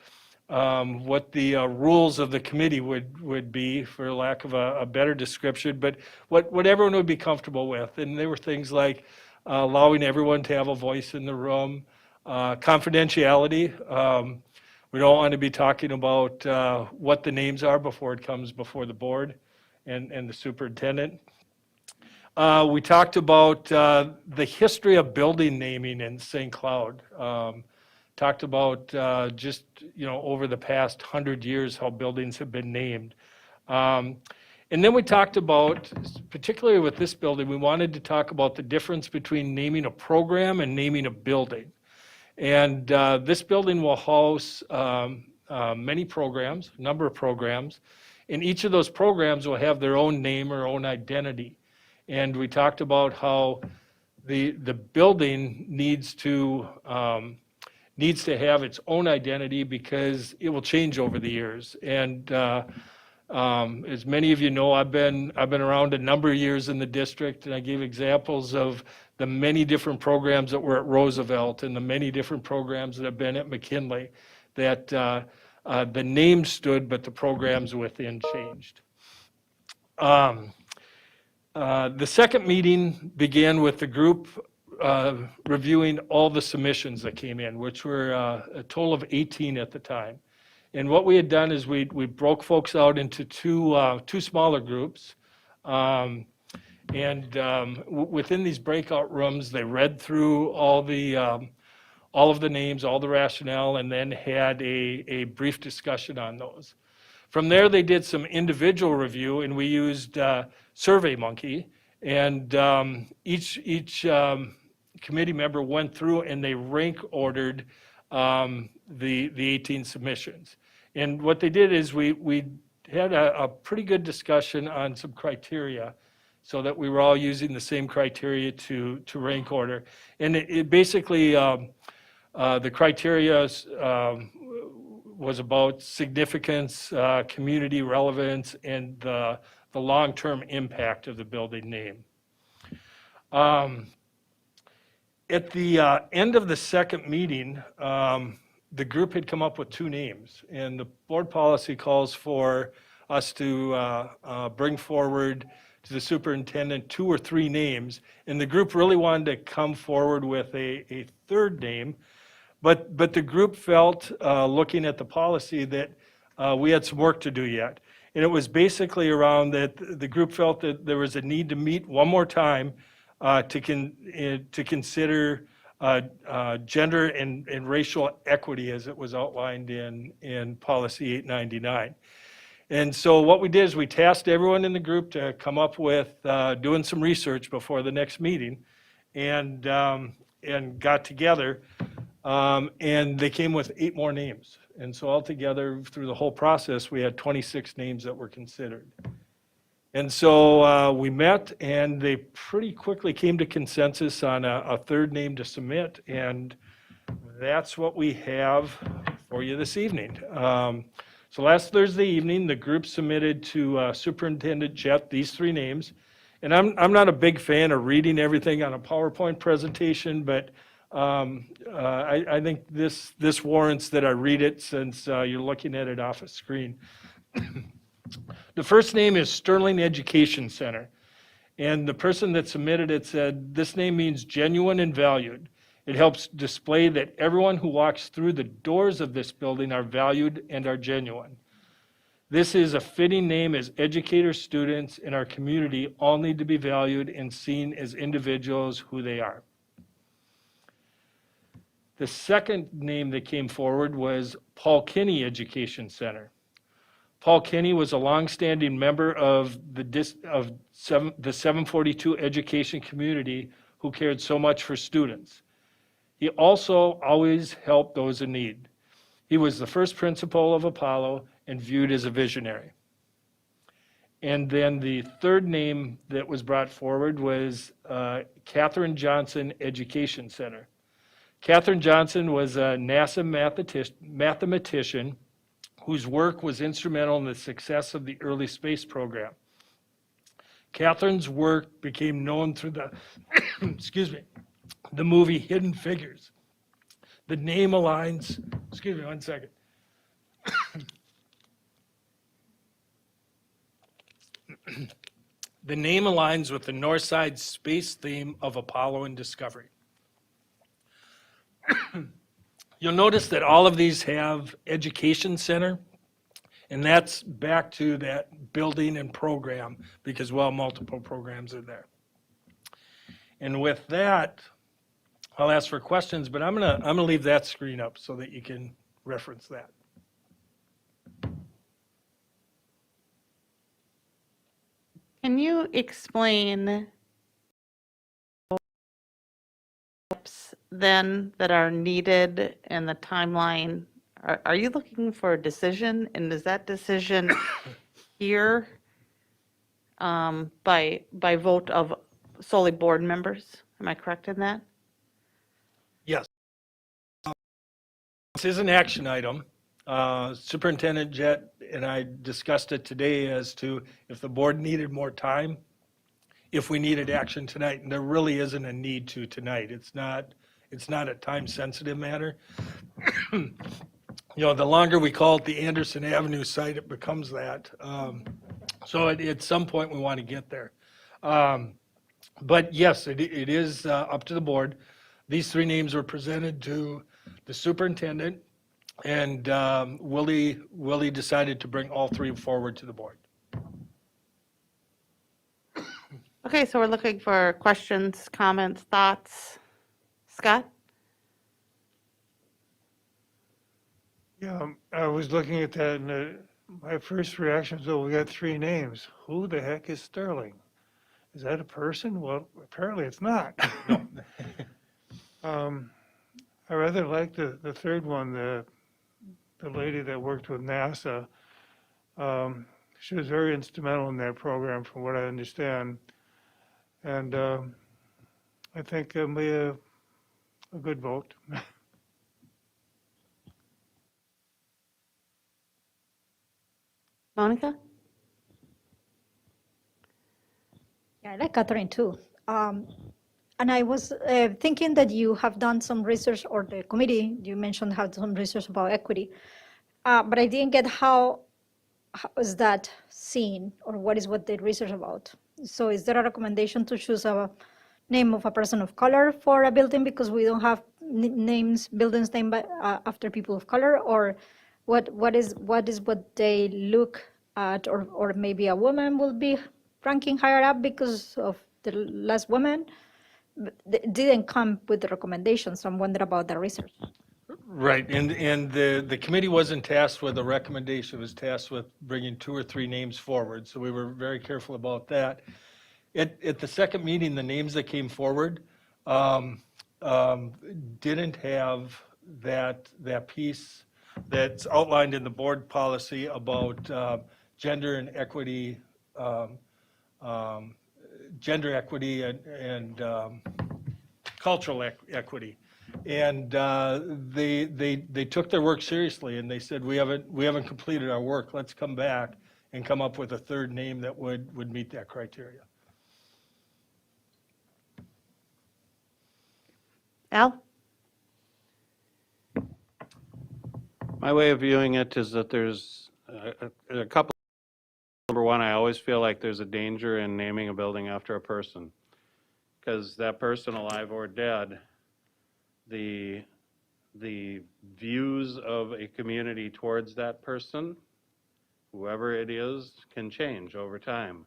rules of the committee would be, for lack of a better description, but what everyone would be comfortable with. And there were things like allowing everyone to have a voice in the room, confidentiality. We don't want to be talking about what the names are before it comes before the board and the superintendent. We talked about the history of building naming in St. Cloud. Talked about just, over the past 100 years, how buildings have been named. And then we talked about, particularly with this building, we wanted to talk about the difference between naming a program and naming a building. And this building will house many programs, a number of programs, and each of those programs will have their own name or own identity. And we talked about how the building needs to have its own identity because it will change over the years. And as many of you know, I've been around a number of years in the district, and I gave examples of the many different programs that were at Roosevelt and the many different programs that have been at McKinley, that the name stood, but the programs within changed. The second meeting began with the group reviewing all the submissions that came in, which were a total of 18 at the time. And what we had done is we broke folks out into two smaller groups. Within these breakout rooms, they read through all of the names, all the rationale, and then had a brief discussion on those. From there, they did some individual review, and we used SurveyMonkey. And each committee member went through and they rank ordered the 18 submissions. And what they did is we had a pretty good discussion on some criteria, so that we were all using the same criteria to rank order. And it basically, the criteria was about significance, community relevance, and the long-term impact of the building name. At the end of the second meeting, the group had come up with two names, and the board policy calls for us to bring forward to the superintendent 2 or 3 names, and the group really wanted to come forward with a third name, but the group felt, looking at the policy, that we had some work to do yet. And it was basically around that the group felt that there was a need to meet one more time to consider gender and racial equity as it was outlined in policy 899. And so what we did is we tasked everyone in the group to come up with doing some research before the next meeting, and got together, and they came with 8 more names. And so altogether, through the whole process, we had 26 names that were considered. And so we met, and they pretty quickly came to consensus on a third name to submit, and that's what we have for you this evening. So last Thursday evening, the group submitted to Superintendent Jett these 3 names. And I'm not a big fan of reading everything on a PowerPoint presentation, but I think this warrants that I read it, since you're looking at it off a screen. The first name is Sterling Education Center. And the person that submitted it said, "This name means genuine and valued. It helps display that everyone who walks through the doors of this building are valued and are genuine. This is a fitting name, as educators, students, and our community all need to be valued and seen as individuals who they are." The second name that came forward was Paul Kinney Education Center. Paul Kenny was a longstanding member of the 742 education community who cared so much for students. He also always helped those in need. He was the first principal of Apollo and viewed as a visionary. And then the third name that was brought forward was Catherine Johnson Education Center. Catherine Johnson was a NASA mathematician whose work was instrumental in the success of the early space program. Catherine's work became known through the, excuse me, the movie Hidden Figures. The name aligns, excuse me one second. The name aligns with the Northside space theme of Apollo and Discovery. You'll notice that all of these have education center, and that's back to that building and program, because, well, multiple programs are there. And with that, I'll ask for questions, but I'm gonna leave that screen up so that you can reference that. Can you explain steps then that are needed in the timeline? Are you looking for a decision, and is that decision here by vote of solely board members? Am I correct in that? Yes. This is an action item. Superintendent Jett and I discussed it today as to if the board needed more time, if we needed action tonight, and there really isn't a need to tonight. It's not a time-sensitive matter. You know, the longer we call it the Anderson Avenue site, it becomes that. So at some point, we want to get there. But yes, it is up to the board. These three names were presented to the superintendent, and Willie decided to bring all three forward to the board. Okay, so we're looking for questions, comments, thoughts. Scott? Yeah, I was looking at that, and my first reaction was, oh, we got three names. Who the heck is Sterling? Is that a person? Well, apparently it's not. I rather like the third one, the lady that worked with NASA. She was very instrumental in that program, from what I understand. And I think it'll be a good vote. Monica? Yeah, I like Catherine too. And I was thinking that you have done some research, or the committee, you mentioned, had some research about equity. But I didn't get how is that seen, or what they research about. So is there a recommendation to choose a name of a person of color for a building because we don't have buildings named after people of color, or what is what they look at, or maybe a woman will be ranking higher up because of the less women? They didn't come with the recommendations, so I'm wondering about the research. Right, and the committee wasn't tasked with a recommendation, it was tasked with bringing two or three names forward, so we were very careful about that. At the second meeting, the names that came forward didn't have that piece that's outlined in the board policy about gender and equity, gender equity and cultural equity. And they took their work seriously, and they said, we haven't completed our work. Let's come back and come up with a third name that would meet that criteria. Al? My way of viewing it is that there's a couple. Number one, I always feel like there's a danger in naming a building after a person, because that person, alive or dead, the views of a community towards that person, whoever it is, can change over time.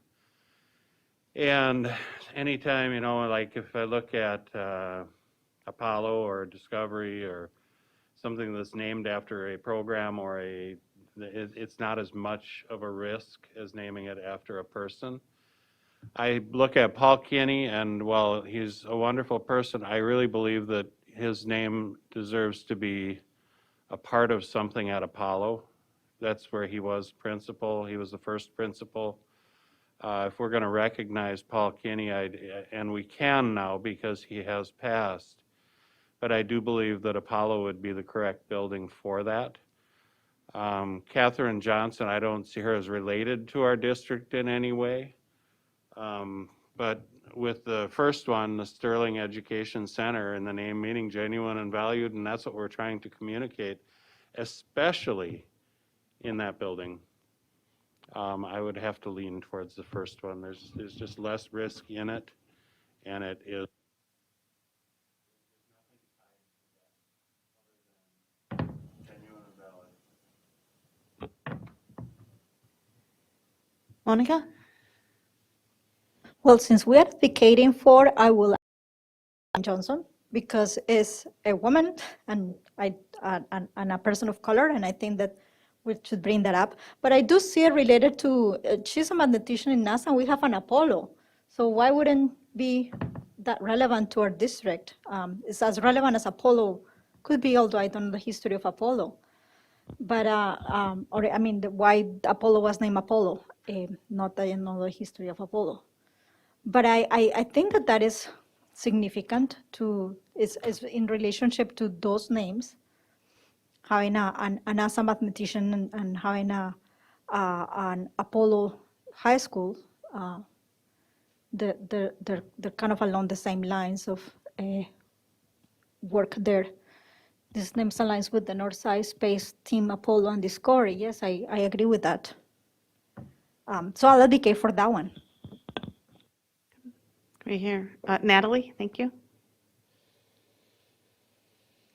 And anytime, like if I look at Apollo or Discovery or something that's named after a program or a It's not as much of a risk as naming it after a person. I look at Paul Kinney, and while he's a wonderful person, I really believe that his name deserves to be a part of something at Apollo. That's where he was principal. He was the first principal. If we're going to recognize Paul Kinney, and we can now because he has passed, but I do believe that Apollo would be the correct building for that. Catherine Johnson, I don't see her as related to our district in any way. But with the first one, the Sterling Education Center, and the name meaning genuine and valued, and that's what we're trying to communicate, especially in that building. I would have to lean towards the first one. There's just less risk in it, and it is. Monica? Well, since we are advocating for, I will Johnson because it's a woman and and a person of color, and I think that we should bring that up. But I do see it related to she's a mathematician in NASA, and we have an Apollo, so why wouldn't be that relevant to our district? It's as relevant as Apollo could be, although I don't know the history of Apollo. But or I mean, why Apollo was named Apollo, not that I know the history of Apollo. But I think that that is significant to is in relationship to those names, having an NASA mathematician and having an Apollo High School. They're kind of along the same lines of work there. This names aligns with the Northside Space Team Apollo and Discovery. Yes, I agree with that. So I'll advocate for that one. Right here. Natalie, thank you.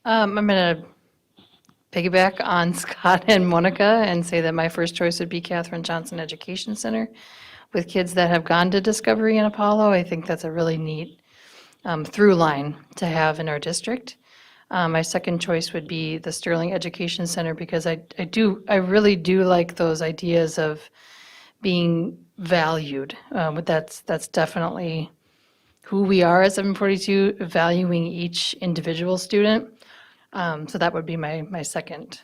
I'm going to piggyback on Scott and Monica and say that my first choice would be Catherine Johnson Education Center. With kids that have gone to Discovery and Apollo, I think that's a really neat through line to have in our district. My second choice would be the Sterling Education Center because I really do like those ideas of being valued. But that's definitely who we are at 742, valuing each individual student. So that would be my second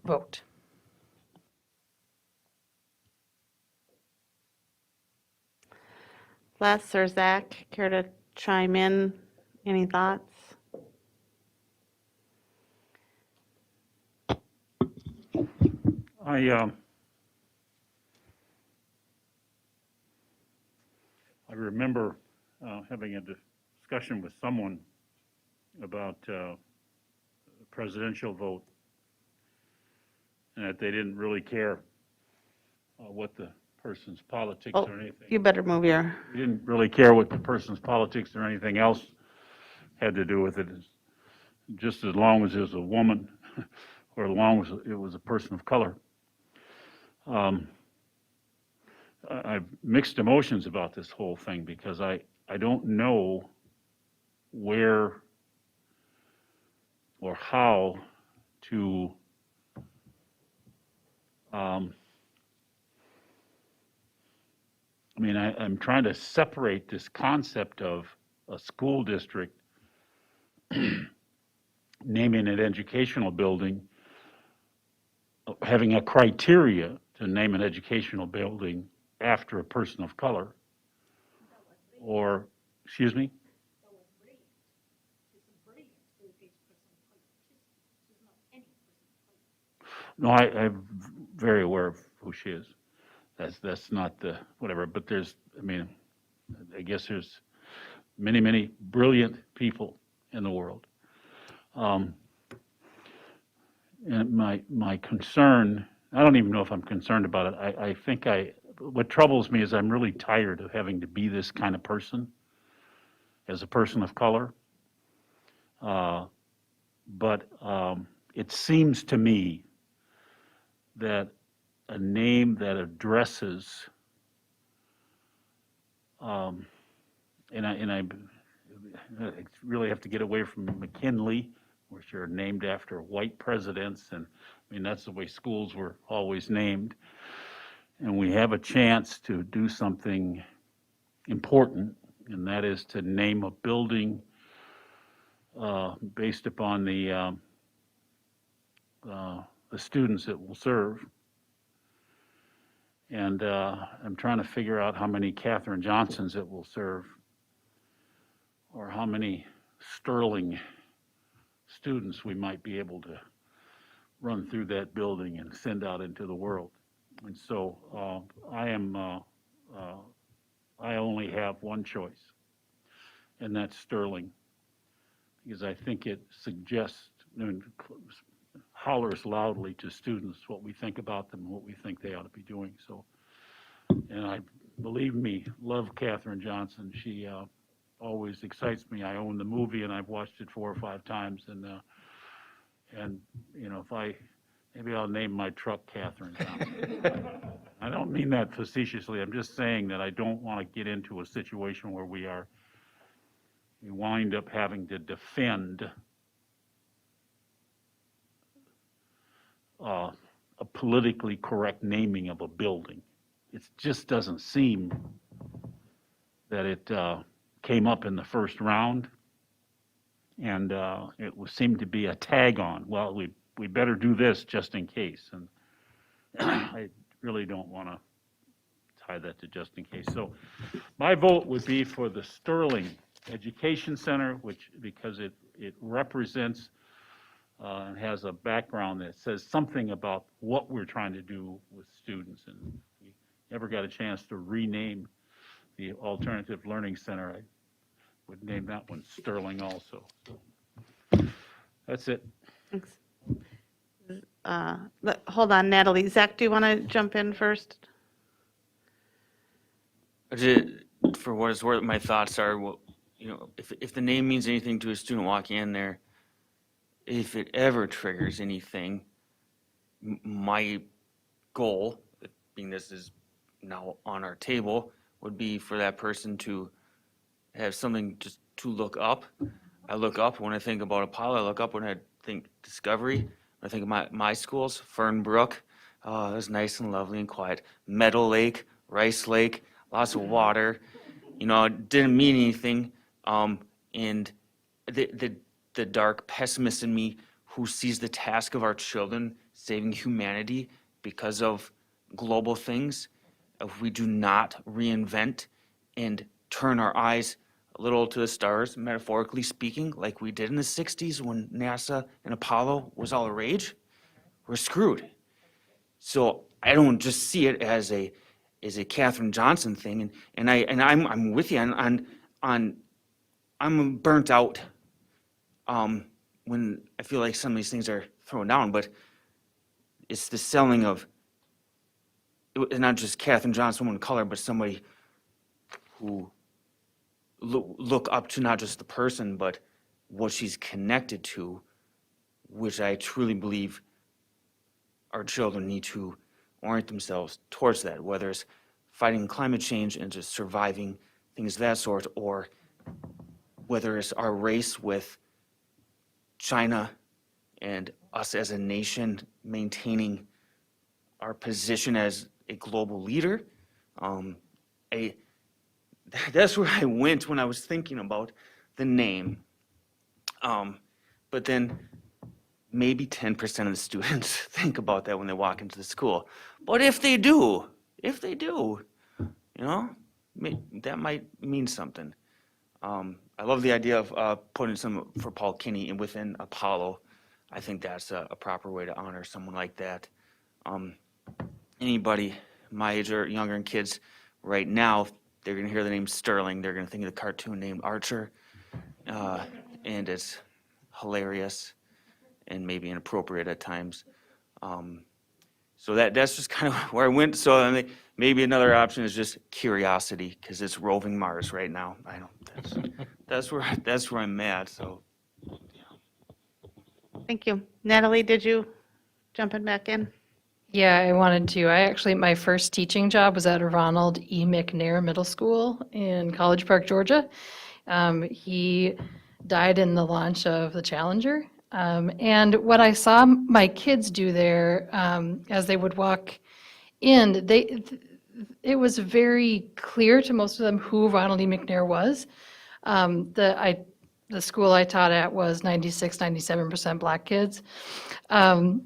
vote. Les or Zach, care to chime in? Any thoughts? I remember having a discussion with someone about the presidential vote, and that they didn't really care what the person's politics Oh, or anything. you better move your, They didn't really care what the person's politics or anything else had to do with it, just as long as it was a woman or as long as it was a person of color. I've mixed emotions about this whole thing because I don't know where or how to I mean, I'm trying to separate this concept of a school district naming an educational building, having a criteria to name an educational building after a person of color, or, excuse me? No, I'm very aware of who she is. That's not the, whatever, but there's, I mean, I guess there's many, many brilliant people in the world. And my concern, I don't even know if I'm concerned about it. I think what troubles me is I'm really tired of having to be this kind of person as a person of color. But it seems to me that a name that addresses, and I really have to get away from McKinley which are named after white presidents, and I mean, that's the way schools were always named. And we have a chance to do something important, and that is to name a building based upon the students it will serve. And I'm trying to figure out how many Katherine Johnsons it will serve, or how many Sterling students we might be able to run through that building and send out into the world. And so I only have one choice, and that's Sterling, because I think it suggests and hollers loudly to students what we think about them and what we think they ought to be doing. So, and I, believe me, love Katherine Johnson. She always excites me. I own the movie and I've watched it 4 or 5 times. And you know, maybe I'll name my truck Katherine Johnson. I don't mean that facetiously. I'm just saying that I don't want to get into a situation where we wind up having to defend a politically correct naming of a building. It just doesn't seem that it came up in the first round, and it seemed to be a tag on. Well, we better do this just in case, and I really don't want to tie that to just in case. So my vote would be for the Sterling Education Center, because it represents and has a background that says something about what we're trying to do with students. And we never got a chance to rename the Alternative Learning Center. I would name that one Sterling also. So that's it. Thanks. Hold on, Natalie. Zach, do you want to jump in first? For what it's worth, my thoughts are, well, if the name means anything to a student walking in there, if it ever triggers anything, my goal, being this is now on our table, would be for that person to have something just to look up. I look up when I think about Apollo. I look up when I think Discovery. When I think of my schools, Fernbrook, it was nice and lovely and quiet. Meadow Lake, Rice Lake, lots of water. It didn't mean anything. And the dark pessimist in me who sees the task of our children saving humanity because of global things, if we do not reinvent and turn our eyes a little to the stars, metaphorically speaking, like we did in the 60s when NASA and Apollo was all the rage, we're screwed. So I don't just see it as a Katherine Johnson thing, and I'm with you on I'm burnt out when I feel like some of these things are thrown down, but it's the selling of, and not just Katherine Johnson, woman of color, but somebody who look up to not just the person, but what she's connected to, which I truly believe our children need to orient themselves towards that, whether it's fighting climate change and just surviving, things of that sort, or whether it's our race with China and us as a nation maintaining our position as a global leader. That's where I went when I was thinking about the name. But then maybe 10% of the students think about that when they walk into the school. But if they do, that might mean something. I love the idea of putting some for Paul Kinney within Apollo. I think that's a proper way to honor someone like that. Anybody my age or younger and kids right now, they're going to hear the name Sterling. They're going to think of the cartoon named Archer. And it's hilarious and maybe inappropriate at times. So that's just kind of where I went. So I mean, maybe another option is just curiosity, because it's roving Mars right now. I know that's where I'm at. So Thank you. Natalie, did you jumping back in? Yeah, I wanted to. My first teaching job was at Ronald E. McNair Middle School in College Park, Georgia. He died in the launch of the Challenger. And what I saw my kids do there, as they would walk in, it was very clear to most of them who Ronald E. McNair was. The school I taught at was 96, 97% Black kids. And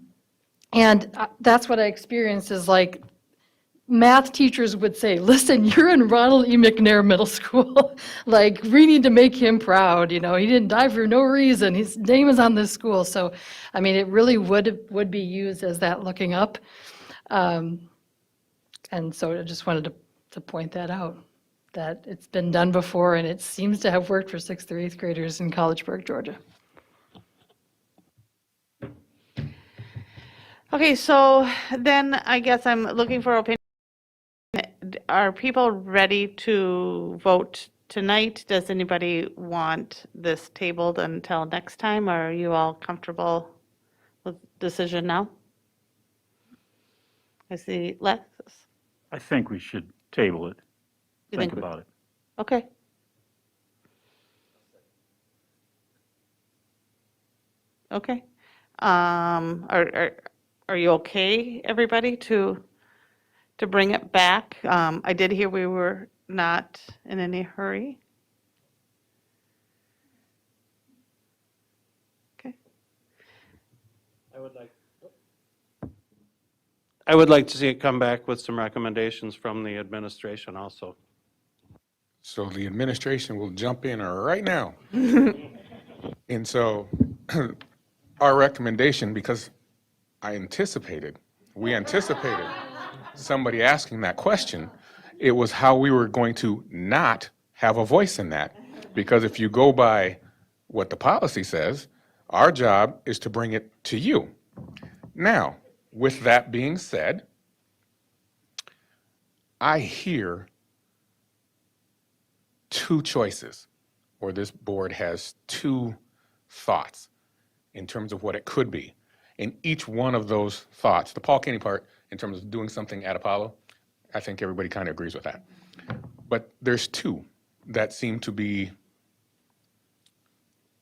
that's what I experienced is like, math teachers would say, listen, you're in Ronald E. McNair Middle School. Like, we need to make him proud. You know, he didn't die for no reason. His name is on this school. So, I mean, it really would be used as that looking up. And so I just wanted to point that out, that it's been done before and it seems to have worked for 6th through 8th graders in Collegeburg, Georgia. Okay, so then I guess I'm looking for opinion. Are people ready to vote tonight? Does anybody want this tabled until next time? Or are you all comfortable with decision now? I see Lex. I think we should table it. You Think think we- about it. Okay. Okay. Are you okay, everybody, to bring it back? I did hear we were not in any hurry. Okay. I would like to see it come back with some recommendations from the administration also. So the administration will jump in right now. And so our recommendation, because we anticipated somebody asking that question, it was how we were going to not have a voice in that. Because if you go by what the policy says, our job is to bring it to you. Now, with that being said, I hear two choices, or this board has two thoughts in terms of what it could be. And each one of those thoughts, the Paul Kenny part, in terms of doing something at Apollo, I think everybody kind of agrees with that. But there's two that seem to be,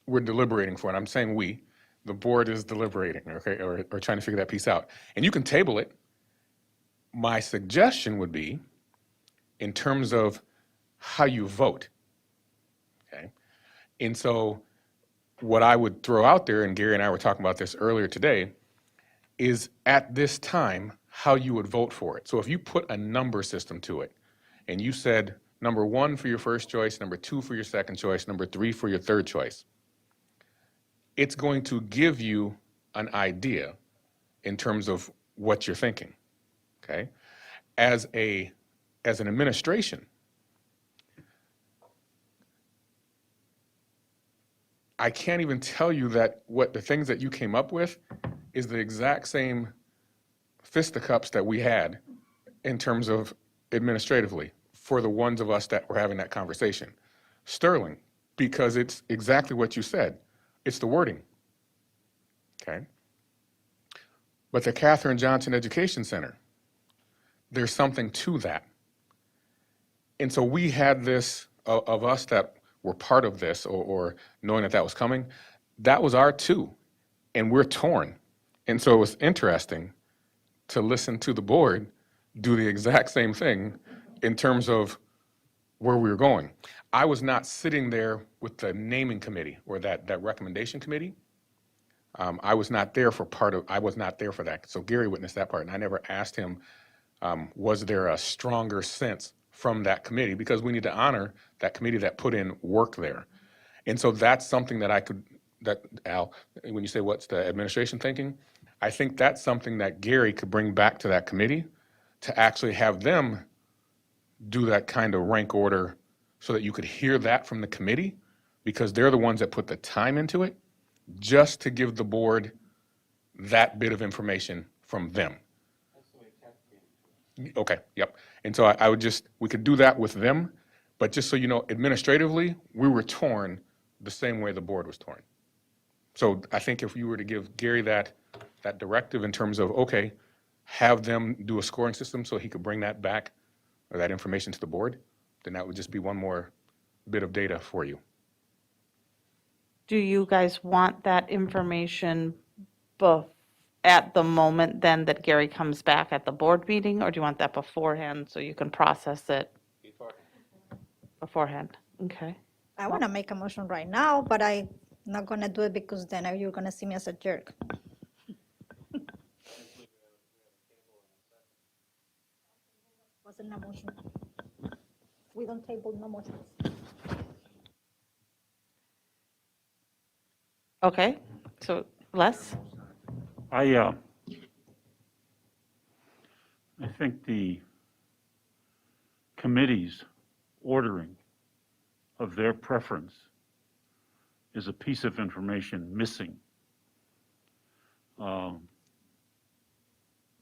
we're deliberating for, and I'm saying we, the board is deliberating, okay, or trying to figure that piece out. And you can table it. My suggestion would be, in terms of how you vote, okay? And so what I would throw out there, and Gary and I were talking about this earlier today, is at this time, how you would vote for it. So if you put a number system to it, and you said number 1 for your first choice, number 2 for your second choice, number 3 for your third choice, it's going to give you an idea in terms of what you're thinking, okay? As an administration, I can't even tell you that what the things that you came up with is the exact same fisticuffs that we had in terms of administratively for the ones of us that were having that conversation. Sterling, because it's exactly what you said. It's the wording, okay? But the Katherine Johnson Education Center, there's something to that. And so we had this, of us that were part of this, or knowing that was coming, that was our two, and we're torn. And so it was interesting to listen to the board do the exact same thing in terms of where we were going. I was not sitting there with the naming committee or that recommendation committee. I was not there for that. So Gary witnessed that part, and I never asked him, was there a stronger sense from that committee? Because we need to honor that committee that put in work there. And so that's something that Al, when you say what's the administration thinking, I think that's something that Gary could bring back to that committee to actually have them do that kind of rank order so that you could hear that from the committee, because they're the ones that put the time into it, just to give the board that bit of information from them. Okay, yep. And so I would we could do that with them, but just so you know, administratively, we were torn the same way the board was torn. So I think if you were to give Gary that directive in terms of, okay, have them do a scoring system so he could bring that back, or that information to the board, then that would just be one more bit of data for you. Do you guys want that information at the moment then that Gary comes back at the board meeting, or do you want that beforehand so you can process it beforehand? Okay. I want to make a motion right now, but I'm not going to do it because then you're going to see me as a jerk. Wasn't a motion. We don't table no motions. Okay, so Les? I think the committee's ordering of their preference is a piece of information missing.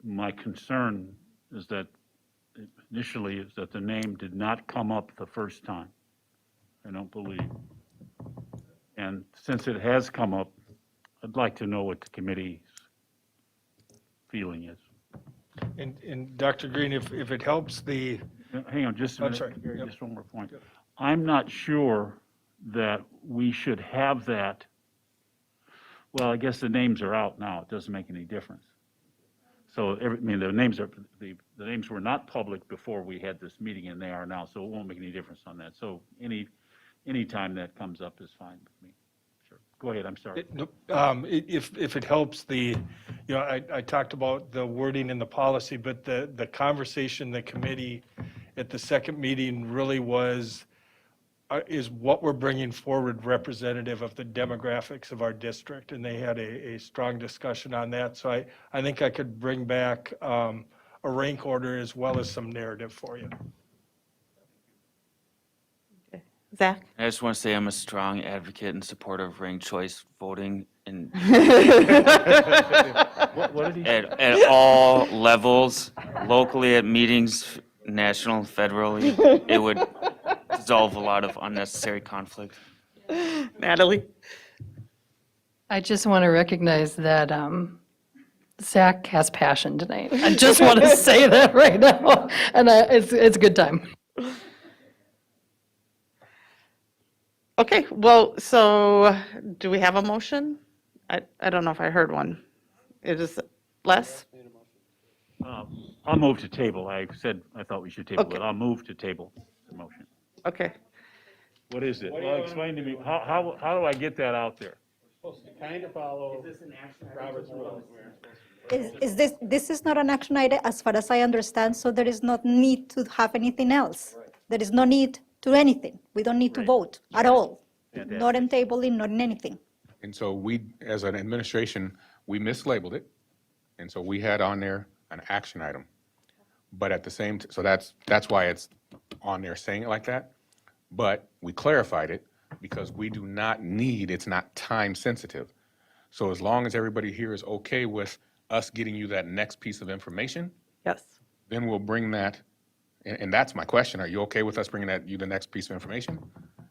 My concern is that initially is that the name did not come up the first time. I don't believe. And since it has come up, I'd like to know what the committee's feeling is. And Dr. Green, if it helps the, Hang on just a I'm minute. sorry. Gary, Yep. just one more point. I'm not sure that we should have that. Well, I guess the names are out now. It doesn't make any difference. So, I mean, the names were not public before we had this meeting, and they are now, so it won't make any difference on that. So any time that comes up is fine with me. Sure. Go ahead, I'm sorry. if it helps I talked about the wording in the policy, but the conversation, the committee at the second meeting really is what we're bringing forward representative of the demographics of our district, and they had a strong discussion on that. So I think I could bring back a rank order as well as some narrative for you. Zach? I just want to say I'm a strong advocate and supporter of ranked choice voting and What did he? at all levels, locally at meetings, national, federally. It would dissolve a lot of unnecessary conflict. Natalie? I just want to recognize that Zach has passion tonight. I just want to say that right now, and it's a good time. Okay, well, so do we have a motion? I don't know if I heard one. It is Les? I'll move to table. I said I thought we should table Okay. it. I'll move to table the motion. Okay. What is it? Well, explain to me, how do I get that out there? Kind of follow Robert's rules. This is not an action item as far as I understand, so there is no need to have anything else. There is no need to anything. We don't need to vote at all. Not in tabling, not in anything. And so we, as an administration, we mislabeled it. And so we had on there an action item. But at the same, so that's why it's on there saying it like that. But we clarified it because we do not need, it's not time sensitive. So as long as everybody here is okay with us getting you that next piece of information, Yes. then we'll bring that, and that's my question. Are you okay with us bringing you the next piece of information?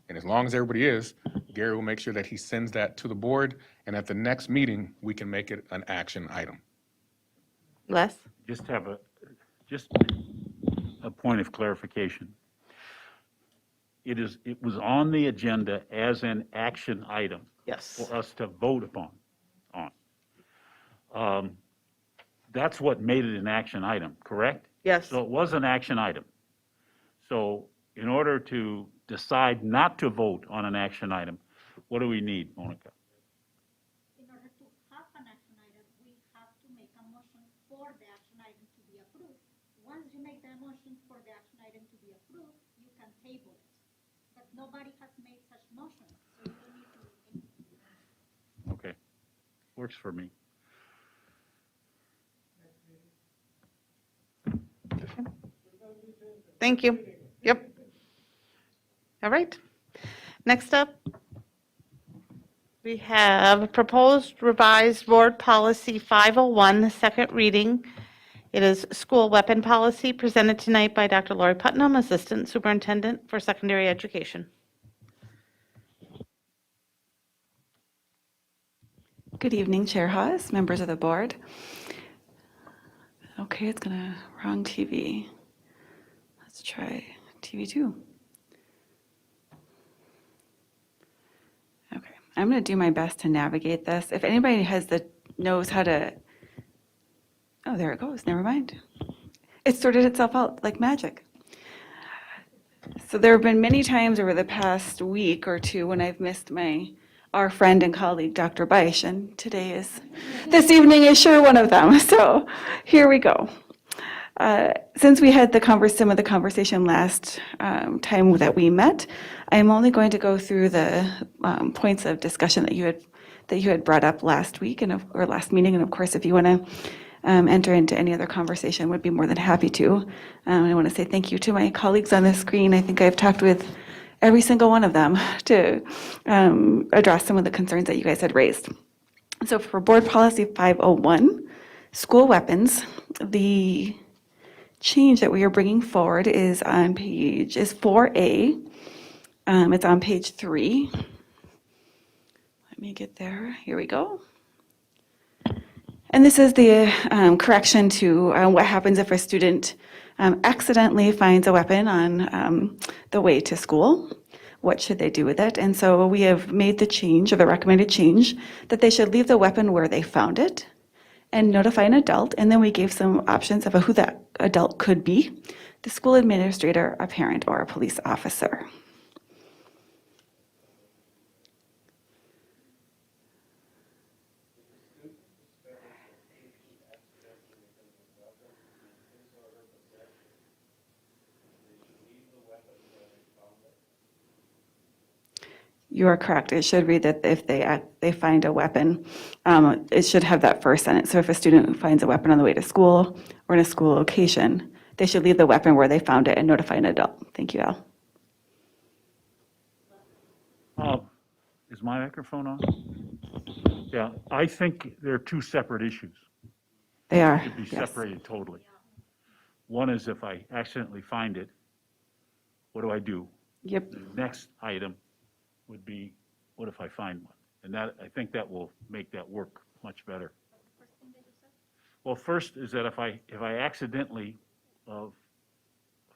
And as long as everybody is, Gary will make sure that he sends that to the board, and at the next meeting, we can make it an action item. Les? Just a point of clarification. It was on the agenda as an action item Yes. for us to vote upon. That's what made it an action item, correct? Yes. So it was an action item. So in order to decide not to vote on an action item, what do we need, Monica? In order to have an action item, we have to make a motion for the action item to be approved. Once you make the motion for the action item to be approved, you can table it. But nobody has made such motion, so you don't need to make anything. Okay, works for me. Thank you. Yep. All right. Next up, we have proposed revised board policy 501, second reading. It is school weapon policy presented tonight by Dr. Lori Putnam, Assistant Superintendent for Secondary Education. Good evening, Chair Hawes, members of the board. Okay, it's gonna, wrong TV. Let's try TV 2. Okay, I'm going to do my best to navigate this. If anybody knows how to, oh, there it goes, never mind. It sorted itself out like magic. So there have been many times over the past week or two when I've missed our friend and colleague, Dr. Beisch, and this evening is sure one of them. So here we go. Since we had some of the conversation last time that we met, I'm only going to go through the points of discussion that you had brought up last week or last meeting. And of course, if you want to enter into any other conversation, would be more than happy to. I want to say thank you to my colleagues on the screen. I think I've talked with every single one of them to address some of the concerns that you guys had raised. So for Board Policy 501, school weapons, the change that we are bringing forward is 4A. It's on page 3. Let me get there. Here we go. And this is the correction to what happens if a student accidentally finds a weapon on the way to school. What should they do with it? And so we have made the change, or the recommended change, that they should leave the weapon where they found it and notify an adult. And then we gave some options of who that adult could be: the school administrator, a parent, or a police officer. You are correct. It should read that if they find a weapon, it should have that first sentence. So if a student finds a weapon on the way to school or in a school location, they should leave the weapon where they found it and notify an adult. Thank you, Al. Is my microphone on? Yeah, I think they're two separate issues. They are. They should be Yes. separated totally. One is if I accidentally find it, what do I do? Yep. The next item would be, what if I find one? And that, I think that will make that work much better. Well, first is that if I accidentally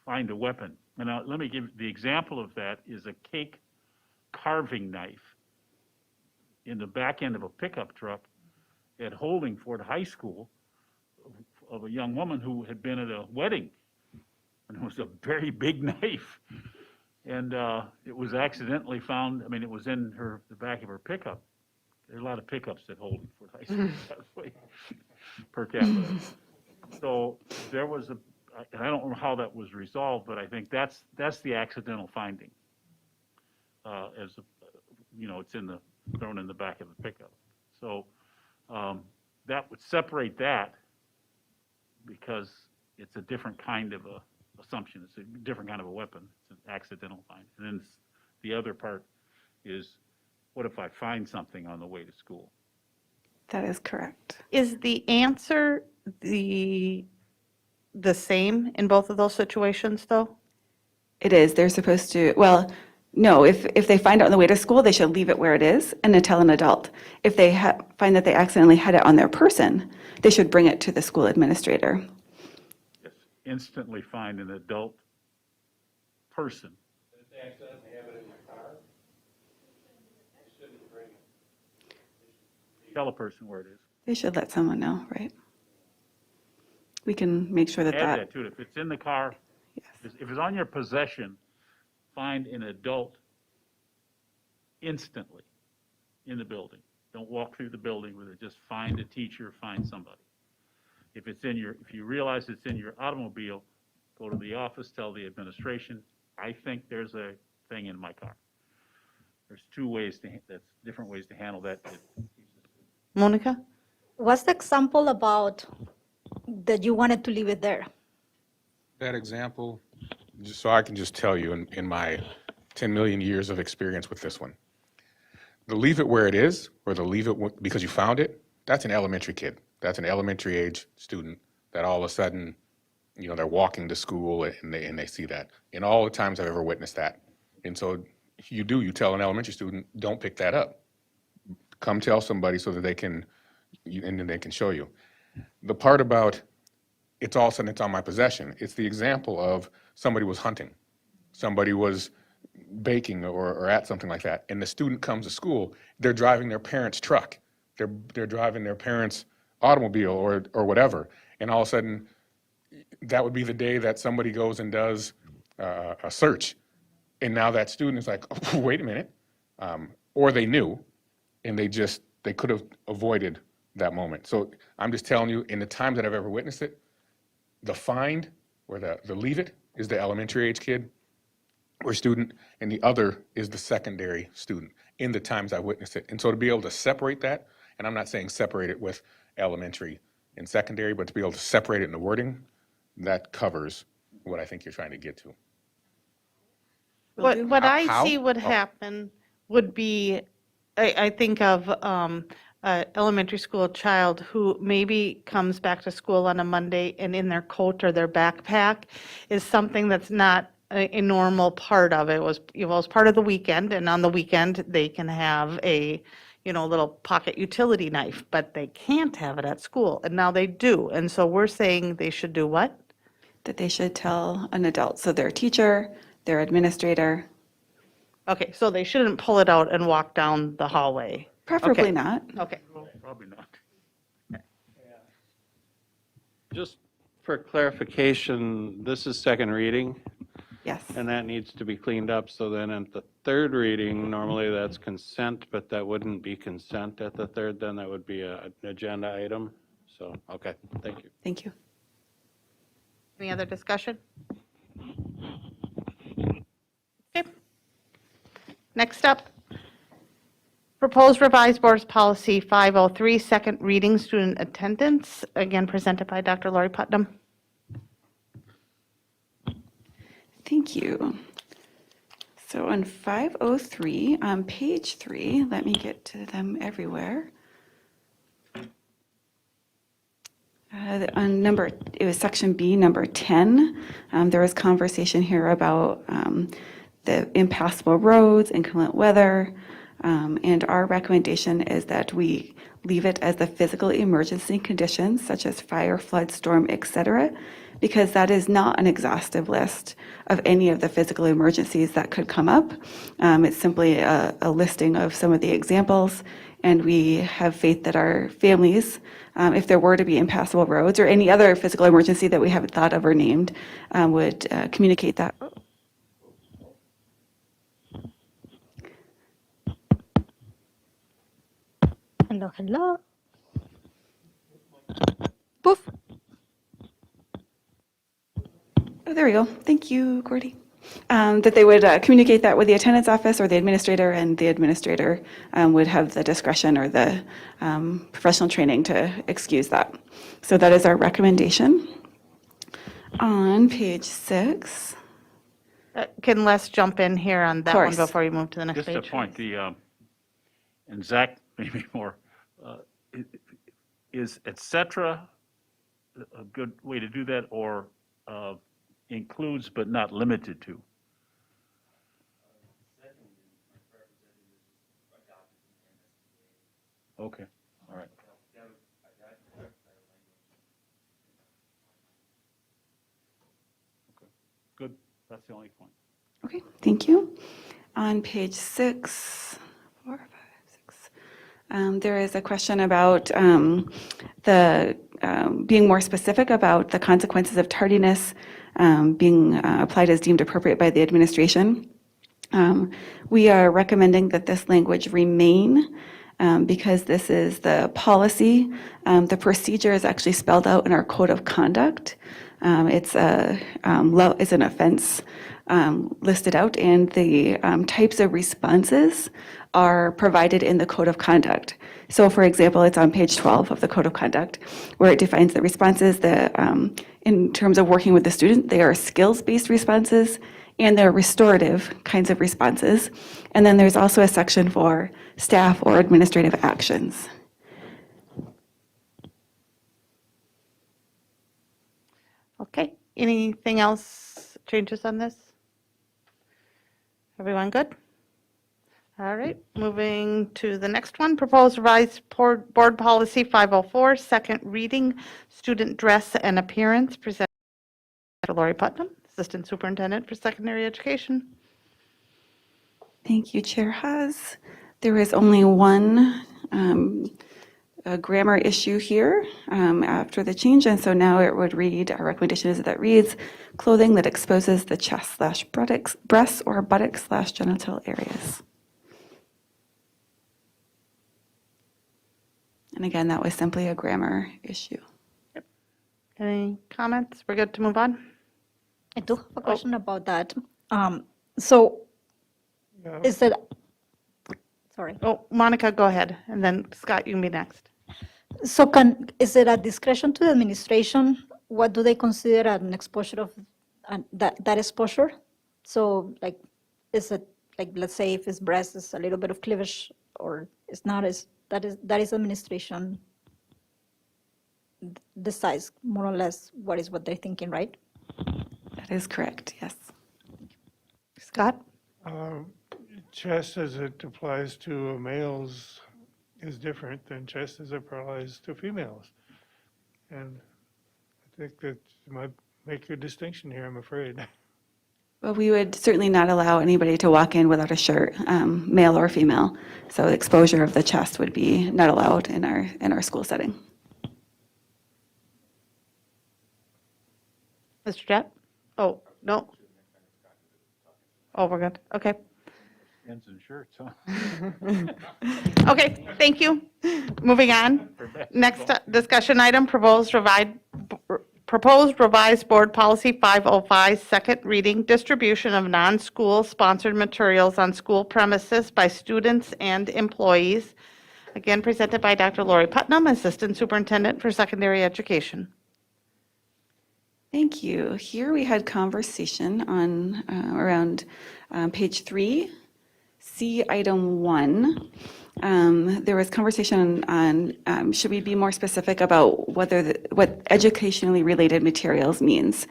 find a weapon, and let me give the example of that is a cake carving knife in the back end of a pickup truck at Holdingford High School of a young woman who had been at a wedding, and it was a very big knife. And it was accidentally found, I mean, it was in the back of her pickup. There are a lot of pickups at Holdingford High School, by the way, per capita. So there was and I don't know how that was resolved, but I think that's the accidental finding. It's thrown in the back of the pickup. So that would separate that because it's a different kind of a assumption. It's a different kind of a weapon. It's an accidental find. And then the other part is, what if I find something on the way to school? That is correct. Is the answer the same in both of those situations, though? It is. They're supposed to, well, no, if they find it on the way to school, they should leave it where it is and then tell an adult. If they find that they accidentally had it on their person, they should bring it to the school administrator. Yes, instantly find an adult person. If they accidentally have it in their car, they shouldn't bring it. Tell a person where it is. They should let someone know, right? We can make sure that Add that to it. If it's in the car, yes. if it's on your possession, find an adult instantly in the building. Don't walk through the building with it. Just find a teacher, find somebody. If you realize it's in your automobile, go to the office, tell the administration, I think there's a thing in my car. There's different ways to handle that. Monica? What's the example about that you wanted to leave it there? That example, just so I can just tell you in my 10 million years of experience with this one, the leave it where it is, or the leave it because you found it, that's an elementary kid. That's an elementary age student that all of a sudden, they're walking to school and they see that. In all the times I've ever witnessed that. And so you tell an elementary student, don't pick that up. Come tell somebody so that they can, and then they can show you. The part about it's all of a sudden it's on my possession, it's the example of somebody was hunting. Somebody was baking or at something like that, and the student comes to school, they're driving their parents' truck, they're driving their parents' automobile or whatever, and all of a sudden, that would be the day that somebody goes and does a search, and now that student is like, oh, wait a minute, or they knew, and they could have avoided that moment. So I'm just telling you, in the times that I've ever witnessed it, the find or the leave it is the elementary age kid or student, and the other is the secondary student in the times I witnessed it. And so to be able to separate that, and I'm not saying separate it with elementary and secondary, but to be able to separate it in the wording, that covers what I think you're trying to get to. What I How? see would Oh. happen would be, I think of a elementary school child who maybe comes back to school on a Monday and in their coat or their backpack is something that's not a normal part of it. It was part of the weekend, and on the weekend, they can have a, little pocket utility knife, but they can't have it at school, and now they do. And so we're saying they should do what? That they should tell an adult, so their teacher, their administrator, Okay, so they shouldn't pull it out and walk down the hallway. preferably Okay. not. Okay. Probably not. Just for clarification, this is second reading, Yes. and that needs to be cleaned up. So then at the third reading, normally that's consent, but that wouldn't be consent at the third, then that would be an agenda item. So, okay, thank you. Thank you. Any other discussion? Okay. Next up, proposed revised board's policy 503, second reading, student attendance, again presented by Dr. Lori Putnam. Thank you. So on 503, on page 3, let me get to them everywhere. On it was section B, number 10. There was conversation here about the impassable roads, inclement weather, and our recommendation is that we leave it as the physical emergency conditions such as fire, flood, storm, etc., because that is not an exhaustive list of any of the physical emergencies that could come up. It's simply a listing of some of the examples, and we have faith that our families, if there were to be impassable roads or any other physical emergency that we haven't thought of or named, would communicate that. Hello, hello. Poof. Oh, there we go. Thank you, Gordy. That they would communicate that with the attendance office or the administrator, and the administrator would have the discretion or the professional training to excuse that. So that is our recommendation. On page 6. Can Les jump in here on that one Course. before you move to the next Just a page? point, and Zach, maybe more, is et cetera a good way to do that, or includes but not limited to? Okay, all right. Okay, good, that's the only point. Okay, thank you. On page 6, 4, 5, 6, there is a question about the being more specific about the consequences of tardiness being applied as deemed appropriate by the administration. We are recommending that this language remain because this is the policy. The procedure is actually spelled out in our code of conduct. It's an offense listed out, and the types of responses are provided in the code of conduct. So for example, it's on page 12 of the code of conduct, where it defines the responses that in terms of working with the student, they are skills-based responses and they're restorative kinds of responses. And then there's also a section for staff or administrative actions. Okay, anything else, changes on this? Everyone good? All right, moving to the next one, proposed revised board policy 504, second reading, student dress and appearance, presented by Lori Putnam, Assistant Superintendent for Secondary Education. Thank you, Chair Haas. There is only one a grammar issue here after the change, and so now it would read, our recommendation is that it reads, clothing that exposes the chest slash breasts or buttocks slash genital areas. And again, that was simply a grammar issue. Any comments? We're good to move on? I do have a question about that. So Yeah. is it, sorry. Oh, Monica, go ahead, and then Scott, you can be next. So is it at discretion to the administration? What do they consider an exposure of, that exposure? So like, is it, like, let's say if it's breast, it's a little bit of cleavage, or it's not, that is administration decides more or less what they're thinking, right? That is correct, yes. Scott? Chest as it applies to males is different than chest as it applies to females. And I think that you might make a distinction here, I'm afraid. Well, we would certainly not allow anybody to walk in without a shirt, male or female. So exposure of the chest would be not allowed in our school setting. Mr. Jett? Oh, no. Oh, we're good. Okay. Pants and shirts, huh? Okay, thank you. Moving on. Next discussion item, proposed revised board policy 505, second reading, distribution of non-school sponsored materials on school premises by students and employees. Again, presented by Dr. Lori Putnam, Assistant Superintendent for Secondary Education. Thank you. Here we had conversation on around page 3, C item 1. There was conversation on should we be more specific about what educationally related materials means.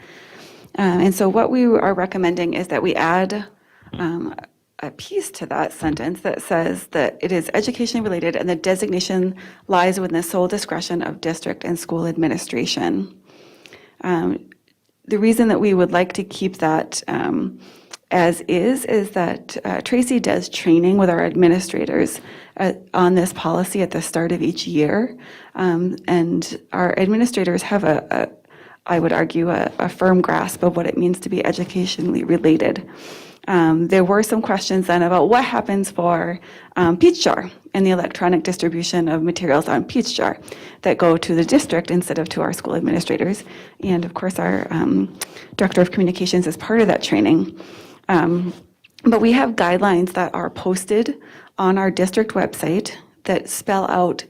And so what we are recommending is that we add a piece to that sentence that says that it is educationally related and the designation lies within the sole discretion of district and school administration. The reason that we would like to keep that as is that Tracy does training with our administrators on this policy at the start of each year. And our administrators have I would argue, a firm grasp of what it means to be educationally related. There were some questions then about what happens for Peach Jar and the electronic distribution of materials on Peach Jar that go to the district instead of to our school administrators. And of course, our Director of Communications is part of that training. But we have guidelines that are posted on our district website that spell out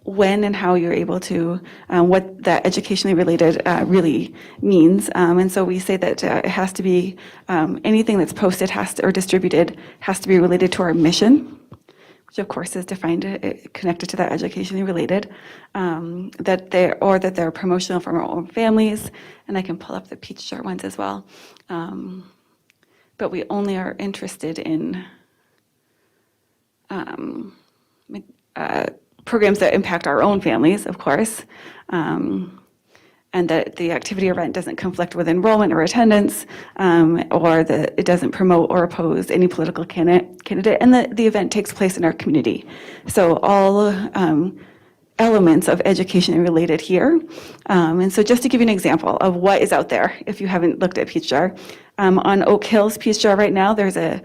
when and how you're able to, what that educationally related really means. And so we say that it has to be, anything that's posted or distributed has to be related to our mission, which of course is defined, connected to that educationally related, that they're promotional from our own families, and I can pull up the Peach Jar ones as well. But we only are interested in programs that impact our own families, of course, and that the activity or event doesn't conflict with enrollment or attendance, or that it doesn't promote or oppose any political candidate, and that the event takes place in our community. So all elements of education related here. And so just to give you an example of what is out there, if you haven't looked at Peach Jar, on Oak Hill's Peach Jar right now, there's a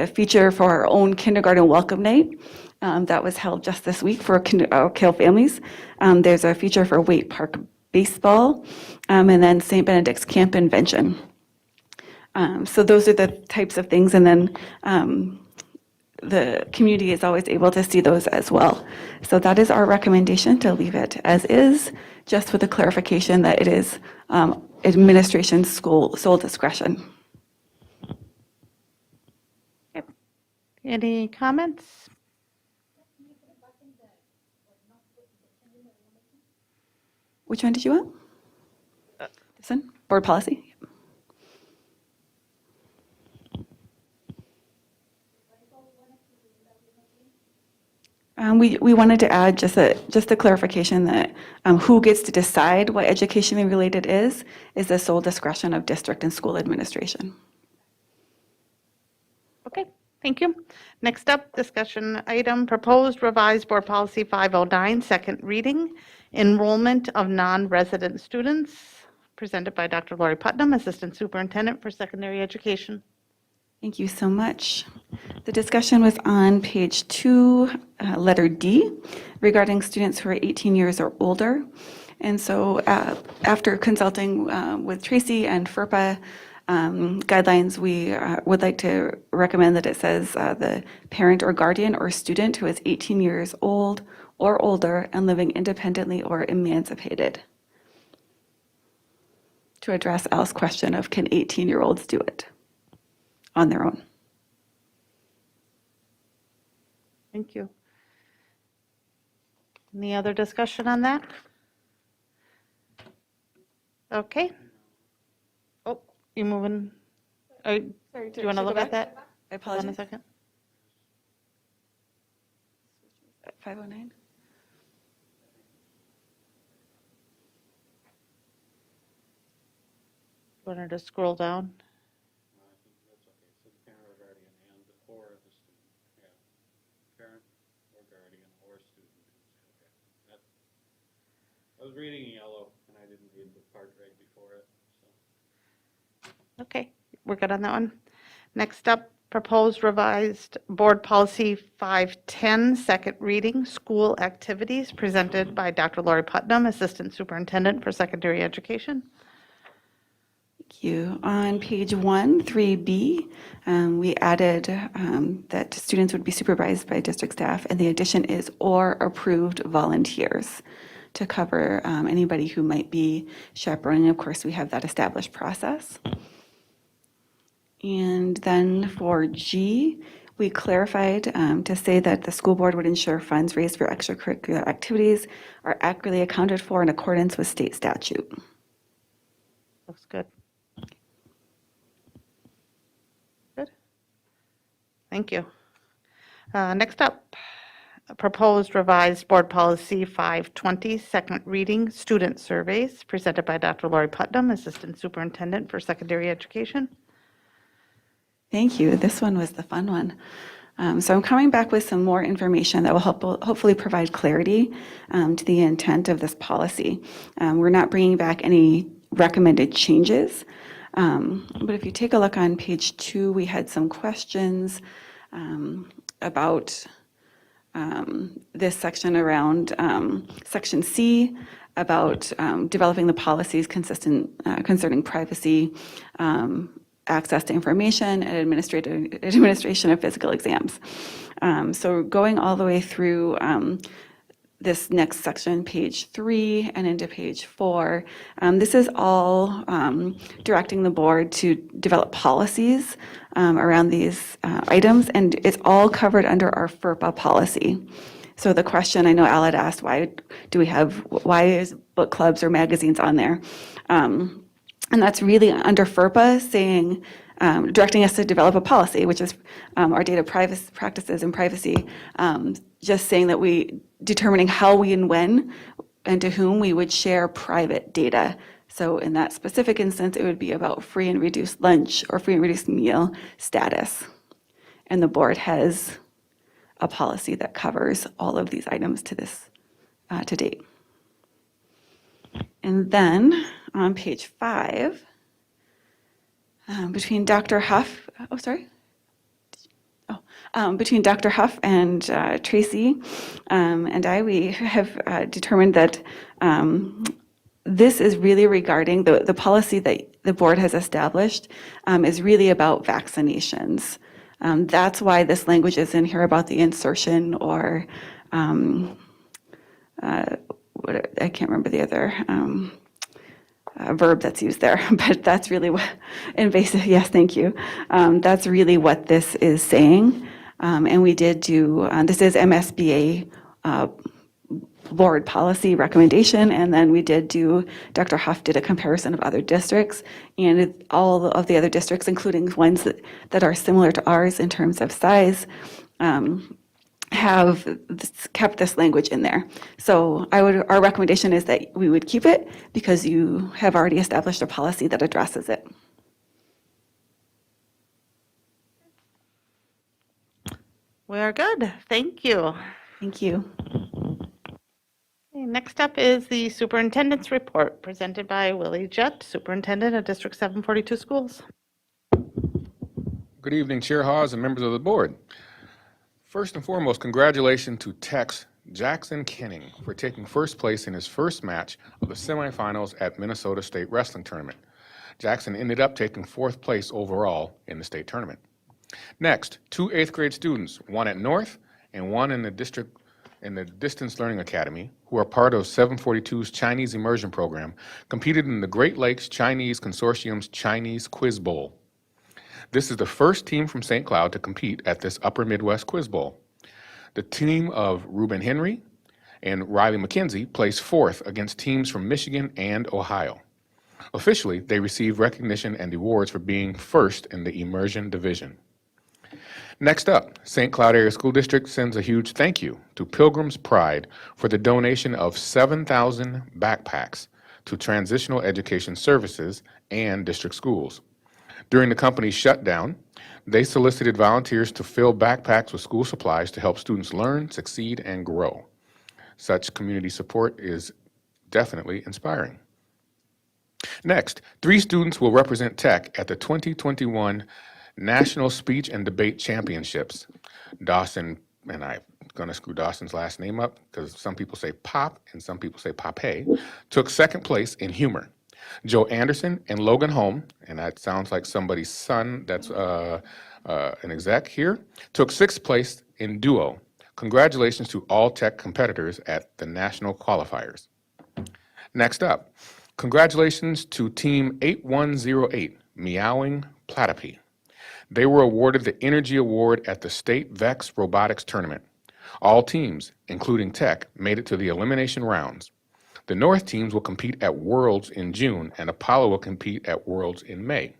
feature for our own kindergarten welcome night. That was held just this week for Oak Hill families. There's a feature for Waite Park baseball, and then St. Benedict's Camp Invention. So those are the types of things, and then the community is always able to see those as well. So that is our recommendation, to leave it as is, just with the clarification that it is administration's school sole discretion. Any comments? Which one did you want? This one? Board policy? We wanted to add just a clarification that who gets to decide what educationally related is the sole discretion of district and school administration. Okay, Thank you. Next up, discussion item, proposed revised board policy 509, second reading, enrollment of non-resident students, presented by Dr. Lori Putnam, Assistant Superintendent for Secondary Education. Thank you so much. The discussion was on page 2, letter D, regarding students who are 18 years or older. And so after consulting with Tracy and FERPA guidelines, we would like to recommend that it says the parent or guardian or student who is 18 years old or older and living independently or emancipated, to address Al's question of can 18-year-olds do it on their own. Thank you. Any other discussion on that? Okay. Oh, you moving? Do you want to look at that? I Hold on a apologize. second. 509? Want her to scroll down? Parent or guardian and or the student. Yeah. Parent or guardian or student. Okay. I was reading yellow and I didn't read the part right before it. So. Okay, we're good on that one. Next up, proposed revised board policy 510, second reading, school activities, presented by Dr. Lori Putnam, Assistant Superintendent for Secondary Education. Thank you. On page 1, 3B, we added that students would be supervised by district staff, and the addition is or approved volunteers to cover anybody who might be chaperoning. Of course, we have that established process. And then for G, we clarified to say that the school board would ensure funds raised for extracurricular activities are accurately accounted for in accordance with state statute. Looks good. Good. Thank you. Next up, proposed revised board policy 520, second reading, student surveys, presented by Dr. Lori Putnam, Assistant Superintendent for Secondary Education. Thank you. This one was the fun one. So I'm coming back with some more information that will hopefully provide clarity to the intent of this policy. We're not bringing back any recommended changes, but if you take a look on page 2, we had some questions about this section around section C, about developing the policies concerning privacy, access to information, and administration of physical exams. So going all the way through this next section, page 3 and into page 4, this is all directing the board to develop policies around these items, and it's all covered under our FERPA policy. So the question, I know Al had asked, why is book clubs or magazines on there? And that's really under FERPA saying, directing us to develop a policy, which is our data practices and privacy, just saying that determining how we and when and to whom we would share private data. So in that specific instance, it would be about free and reduced lunch or free and reduced meal status. And the board has a policy that covers all of these items to date. And then on page 5, between Dr. Huff, between Dr. Huff and Tracy and I, we have determined that this is really regarding the policy that the board has established is really about vaccinations. That's why this language is in here about the insertion or I can't remember the other verb that's used there, but that's really what, invasive, yes, thank you. That's really what this is saying. And we did do, this is MSBA board policy recommendation, and then we did do, Dr. Huff did a comparison of other districts, and all of the other districts, including ones that are similar to ours in terms of size, have kept this language in there. So our recommendation is that we would keep it because you have already established a policy that addresses it. We're good. Thank you. Thank you. Okay, next up is the superintendent's report presented by Willie Jett, Superintendent of District 742 Schools. Good evening, Chair Hawes and members of the board. First and foremost, congratulations to Tech's Jackson Kenning for taking first place in his first match of the semifinals at Minnesota State Wrestling Tournament. Jackson ended up taking fourth place overall in the state tournament. Next, two 8th grade students, one at North and one in the Distance Learning Academy, who are part of 742's Chinese Immersion Program, competed in the Great Lakes Chinese Consortium's Chinese Quiz Bowl. This is the first team from St. Cloud to compete at this Upper Midwest Quiz Bowl. The team of Reuben Henry and Riley McKenzie placed fourth against teams from Michigan and Ohio. Officially, they received recognition and awards for being first in the Immersion Division. Next up, St. Cloud Area School District sends a huge thank you to Pilgrim's Pride for the donation of 7,000 backpacks to Transitional Education Services and district schools. During the company's shutdown, they solicited volunteers to fill backpacks with school supplies to help students learn, succeed, and grow. Such community support is definitely inspiring. Next, 3 students will represent Tech at the 2021 National Speech and Debate Championships. Dawson, and I'm going to screw Dawson's last name up because some people say Pop and some people say Pape, took second place in humor. Joe Anderson and Logan Holm, and that sounds like somebody's son that's an exec here, took 6th place in duo. Congratulations to all Tech competitors at the national qualifiers. Next up, congratulations to Team 8108, Meowing Platypus. They were awarded the Energy Award at the State VEX Robotics Tournament. All teams, including Tech, made it to the elimination rounds. The North teams will compete at Worlds in June, and Apollo will compete at Worlds in May.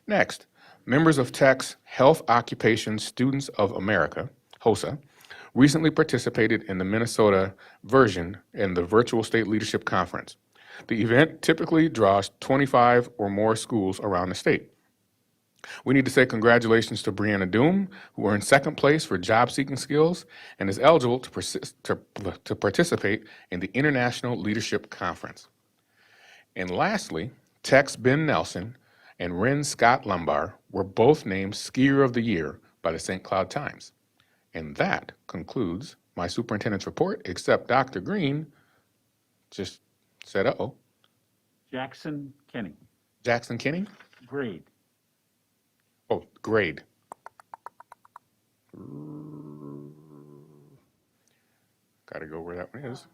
Next, members of Tech's Health Occupation Students of America, HOSA, recently participated in the Minnesota version in the Virtual State Leadership Conference. The event typically draws 25 or more schools around the state. We need to say congratulations to Brianna Doom, who earned 2nd place for job-seeking skills and is eligible to participate in the International Leadership Conference. And lastly, Tech's Ben Nelson and Ren Scott Lumbar were both named Skier of the Year by the St. Cloud Times. And that concludes my superintendent's report, except Dr. Green just said, uh-oh. Jackson Kenning, Jackson Kenning? grade. Oh, grade. Gotta go where that one is.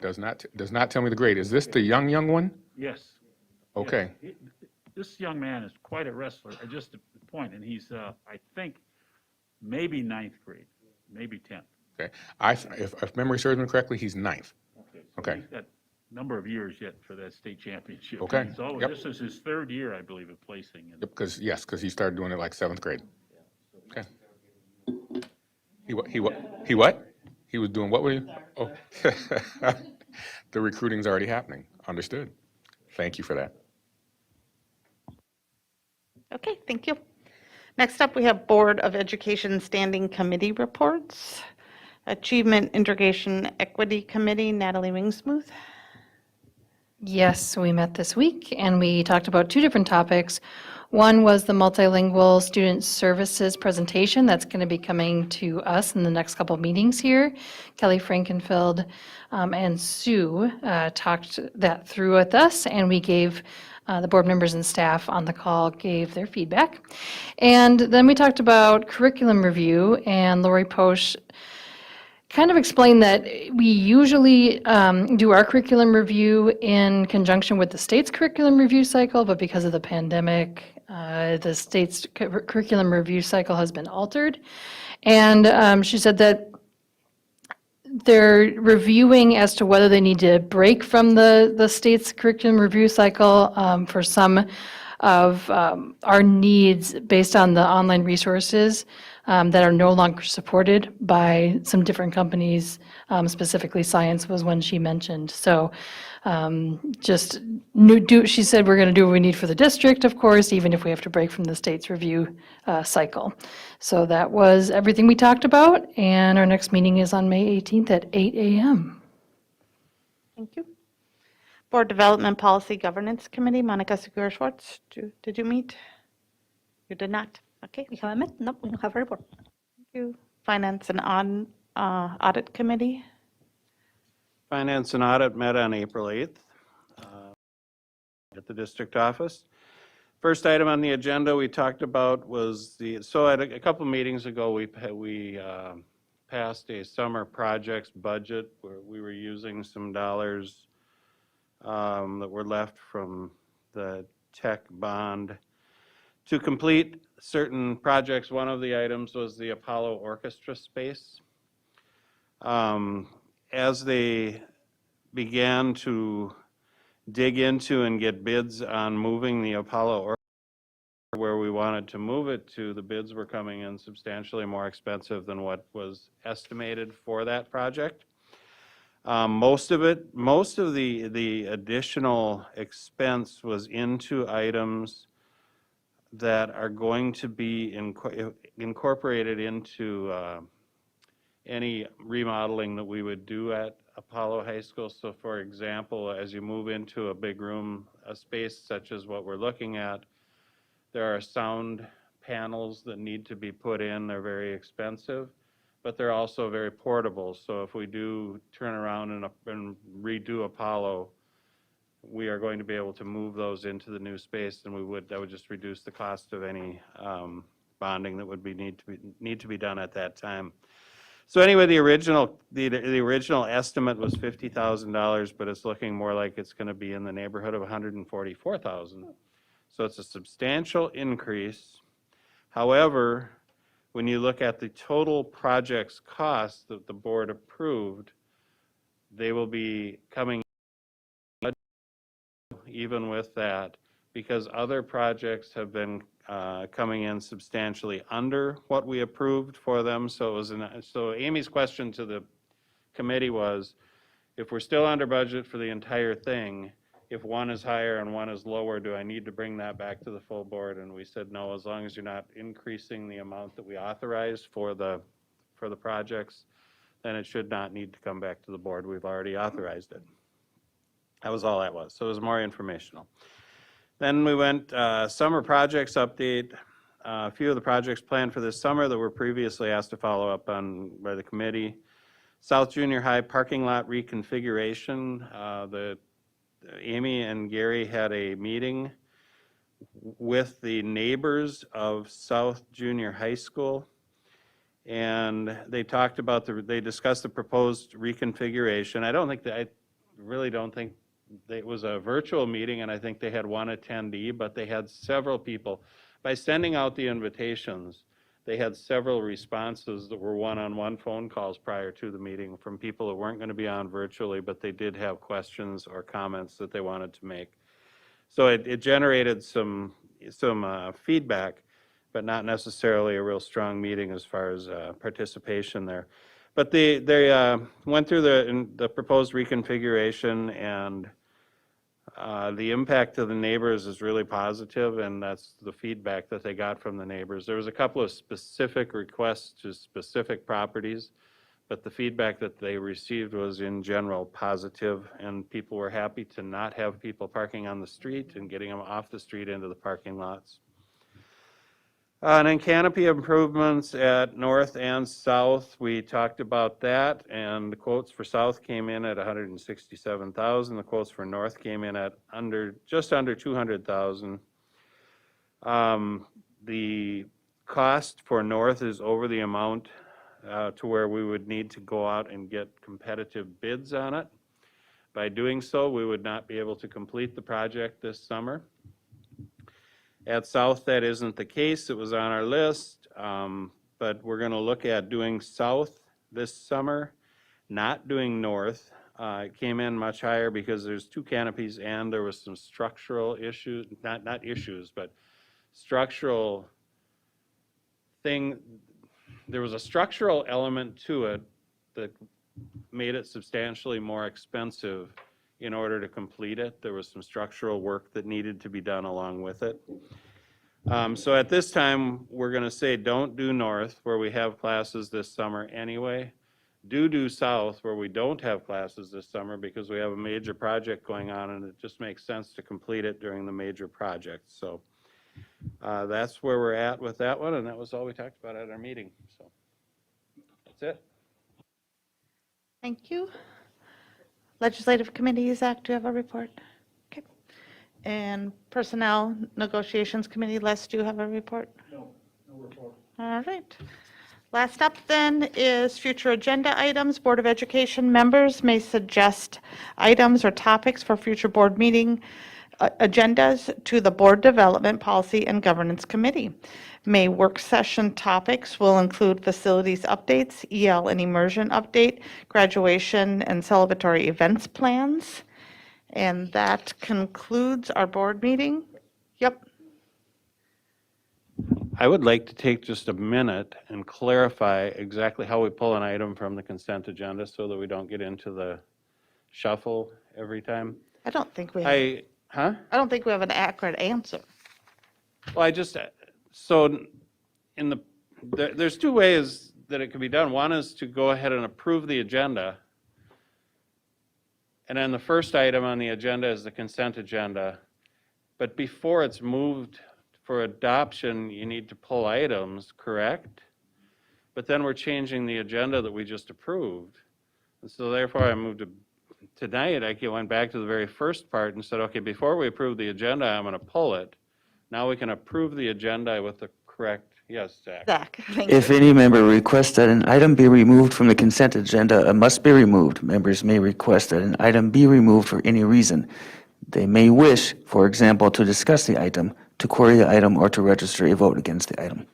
Does not tell me the grade. Is this the young one? Yes. Okay. Yes. This young man is quite a wrestler, just a point, and he's, I think, maybe 9th grade, maybe 10th. Okay. If memory serves me correctly, he's 9th. Okay. Okay. He's got a number of years yet for that state championship. Okay. So Yep. This is his 3rd year, I believe, of placing. Yep, because he started doing it like 7th grade. Okay. He what? He was doing what were you? Oh. The recruiting's already happening. Understood. Thank you for that. Okay, thank you. Next up, we have Board of Education Standing Committee reports. Achievement Integration Equity Committee, Natalie Wingsmuth. Yes, we met this week and we talked about 2 different topics. One was the multilingual student services presentation that's going to be coming to us in the next couple of meetings here. Kelly Frankenfeld and Sue talked that through with us, and we gave the board members and staff on the call gave their feedback. And then we talked about curriculum review, and Lori Posch kind of explained that we usually do our curriculum review in conjunction with the state's curriculum review cycle, but because of the pandemic, the state's curriculum review cycle has been altered. And she said that they're reviewing as to whether they need to break from the state's curriculum review cycle for some of our needs based on the online resources that are no longer supported by some different companies, specifically Science was one she mentioned. So she said we're going to do what we need for the district, of course, even if we have to break from the state's review cycle. So that was everything we talked about, and our next meeting is on May 18th at 8 a.m. Thank you. Board Development Policy Governance Committee, Monica Segura-Schwartz, did you meet? You did not? Okay, We haven't met? No, we don't have a report. thank you. Finance and Audit Committee, Finance and Audit met on April 8th at the district office. First item on the agenda we talked about was at a couple meetings ago, we passed a summer projects budget where we were using some dollars that were left from the tech bond to complete certain projects. One of the items was the Apollo Orchestra space. As they began to dig into and get bids on moving the Apollo Orchestra where we wanted to move it to, the bids were coming in substantially more expensive than what was estimated for that project. Most of the additional expense was into items that are going to be incorporated into any remodeling that we would do at Apollo High School. So for example, as you move into a big room, a space such as what we're looking at, there are sound panels that need to be put in. They're very expensive, but they're also very portable. So if we do turn around and redo Apollo, we are going to be able to move those into the new space, and that would just reduce the cost of any bonding that would need to be done at that time. So anyway, the original estimate was $50,000, but it's looking more like it's going to be in the neighborhood of $144,000. So it's a substantial increase. However, when you look at the total project's cost that the board approved, they will be coming even with that, because other projects have been coming in substantially under what we approved for them. So Amy's question to the committee was, if we're still under budget for the entire thing, if one is higher and one is lower, do I need to bring that back to the full board? And we said no, as long as you're not increasing the amount that we authorized for the projects, then it should not need to come back to the board. We've already authorized it. That was all that was. So it was more informational. Then we went summer projects update. A few of the projects planned for this summer that were previously asked to follow up on by the committee. South Junior High parking lot reconfiguration. Amy and Gary had a meeting with the neighbors of South Junior High School, and they talked about they discussed the proposed reconfiguration. I really don't think it was a virtual meeting, and I think they had one attendee, but they had several people. By sending out the invitations, they had several responses that were one-on-one phone calls prior to the meeting from people that weren't going to be on virtually, but they did have questions or comments that they wanted to make. So it generated some feedback, but not necessarily a real strong meeting as far as participation there. But they went through the proposed reconfiguration, and the impact to the neighbors is really positive, and that's the feedback that they got from the neighbors. There was a couple of specific requests to specific properties, but the feedback that they received was in general positive, and people were happy to not have people parking on the street and getting them off the street into the parking lots. And then canopy improvements at North and South, we talked about that, and the quotes for South came in at $167,000. The quotes for North came in at just under $200,000. The cost for North is over the amount to where we would need to go out and get competitive bids on it. By doing so, we would not be able to complete the project this summer. At South, that isn't the case. It was on our list, but we're going to look at doing South this summer, not doing North. It came in much higher because there's 2 canopies and there was some structural issues, not issues, but structural thing. There was a structural element to it that made it substantially more expensive in order to complete it. There was some structural work that needed to be done along with it. So at this time, we're going to say don't do north where we have classes this summer anyway. Do south where we don't have classes this summer because we have a major project going on and it just makes sense to complete it during the major project. So that's where we're at with that one, and that was all we talked about at our meeting. So that's it. Thank you. Legislative Committee, Zach, do you have a report? Okay. And Personnel Negotiations Committee, Les, do you have a report? No report. All right. Last up then is future agenda items. Board of Education members may suggest items or topics for future board meeting agendas to the Board Development Policy and Governance Committee. May work session topics will include facilities updates, EL and immersion update, graduation and celebratory events plans. And that concludes our board meeting. Yep. I would like to take just a minute and clarify exactly how we pull an item from the consent agenda so that we don't get into the shuffle every time. I don't think we have, Huh? I don't think we have an accurate answer. Well, so there's 2 ways that it can be done. One is to go ahead and approve the agenda. And then the first item on the agenda is the consent agenda. But before it's moved for adoption, you need to pull items, correct? But then we're changing the agenda that we just approved. And so therefore I moved to tonight, I went back to the very first part and said, okay, before we approve the agenda, I'm going to pull it. Now we can approve the agenda with the correct, yes, Zach. Zach, thank you. If any member requests that an item be removed from the consent agenda, it must be removed. Members may request that an item be removed for any reason. They may wish, for example, to discuss the item, to query the item, or to register a vote against the item.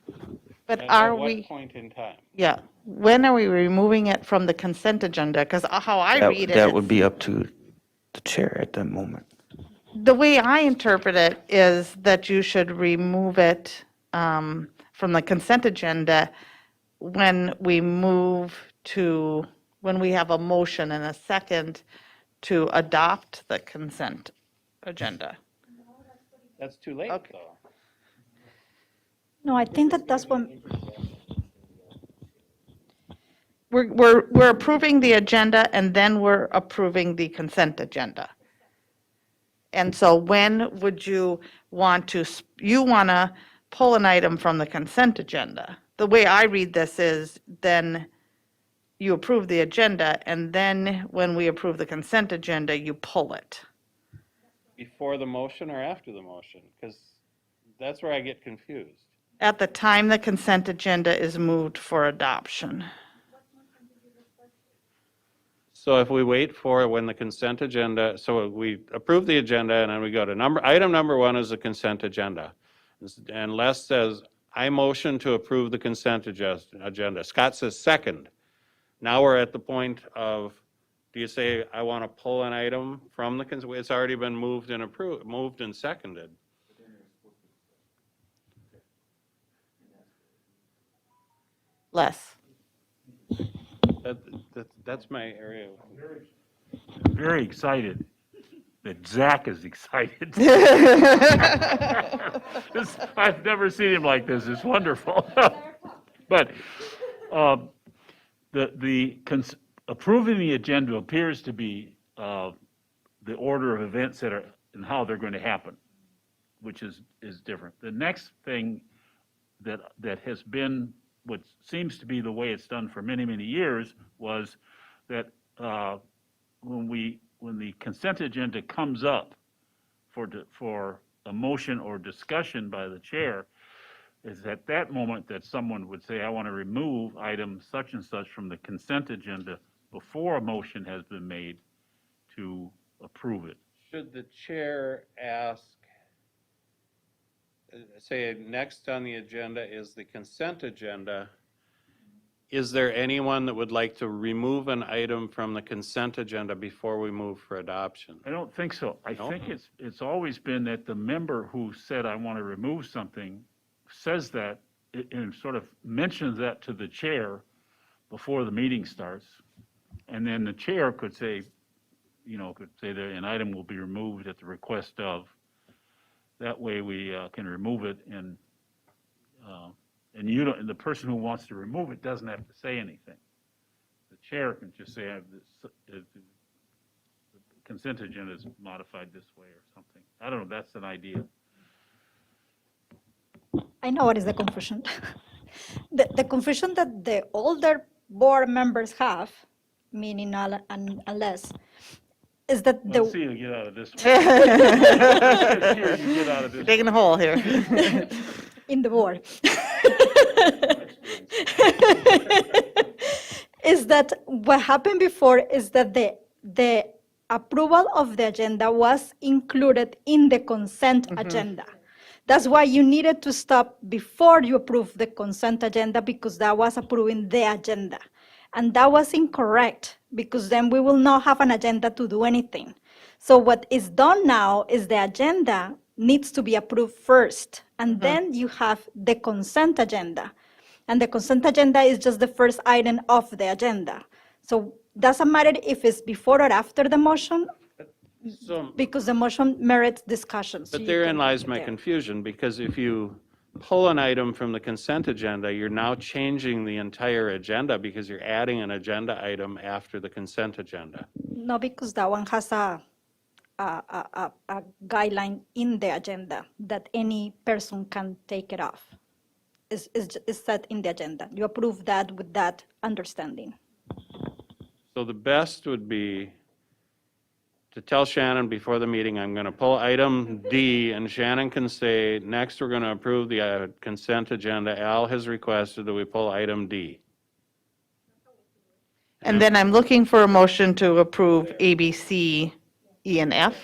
But And are at what we, point in time? yeah, when are we removing it from the consent agenda? Because how I read it. That would be up to the chair at that moment. The way I interpret it is that you should remove it from the consent agenda when we have a motion and a second to adopt the consent agenda. That's too late, Okay. though. No, I think that's when, We're approving the agenda and then we're approving the consent agenda. And so when would you want to pull an item from the consent agenda? The way I read this is then you approve the agenda and then when we approve the consent agenda, you pull it. Before the motion or after the motion? Because that's where I get confused. At the time the consent agenda is moved for adoption. So if we wait for when the consent agenda, so we approve the agenda and then we go to item number 1 is the consent agenda. And Les says, I motion to approve the consent agenda. Scott says second. Now we're at the point of, do you say, I want to pull an item from the consent? It's already been moved and approved, moved and seconded. Less. That's my area. I'm very excited that Zach is excited. I've never seen him like this. It's wonderful. But approving the agenda appears to be the order of events that are and how they're going to happen, which is different. The next thing that has been what seems to be the way it's done for many, many years was that when the consent agenda comes up for a motion or discussion by the chair, is at that moment that someone would say, I want to remove item such and such from the consent agenda before a motion has been made to approve it. Should the chair ask, say next on the agenda is the consent agenda, Is there anyone that would like to remove an item from the consent agenda before we move for adoption? I don't think so. I No? think it's always been that the member who said, I want to remove something, says that and sort of mentions that to the chair before the meeting starts. And then the chair could say, could say that an item will be removed at the request of. That way we can remove it and the person who wants to remove it doesn't have to say anything. The chair can just say, I have this, the consent agenda is modified this way or something. I don't know, that's an idea. I know what is the confusion. The confusion that the older board members have, meaning unless, is that Let's the, see you get out of this one. Here, you get out of this. Digging a hole here. in the board, is that what happened before is that the approval of the agenda was included in the consent agenda. That's why you needed to stop before you approve the consent agenda, because that was approving the agenda. And that was incorrect, because then we will not have an agenda to do anything. So what is done now is the agenda needs to be approved first, and then you have the consent agenda. And the consent agenda is just the first item of the agenda. So doesn't matter if it's before or after the motion, So, because the motion merits discussion. So but you therein can lies take it my there. confusion, because if you pull an item from the consent agenda, you're now changing the entire agenda because you're adding an agenda item after the consent agenda. No, because that one has a guideline in the agenda that any person can take it off. Is set in the agenda. You approve that with that understanding. So the best would be to tell Shannon before the meeting, I'm going to pull item D, and Shannon can say, next, we're going to approve the consent agenda. Al has requested that we pull item D. And then I'm looking for a motion to approve A, B, C, E, and F.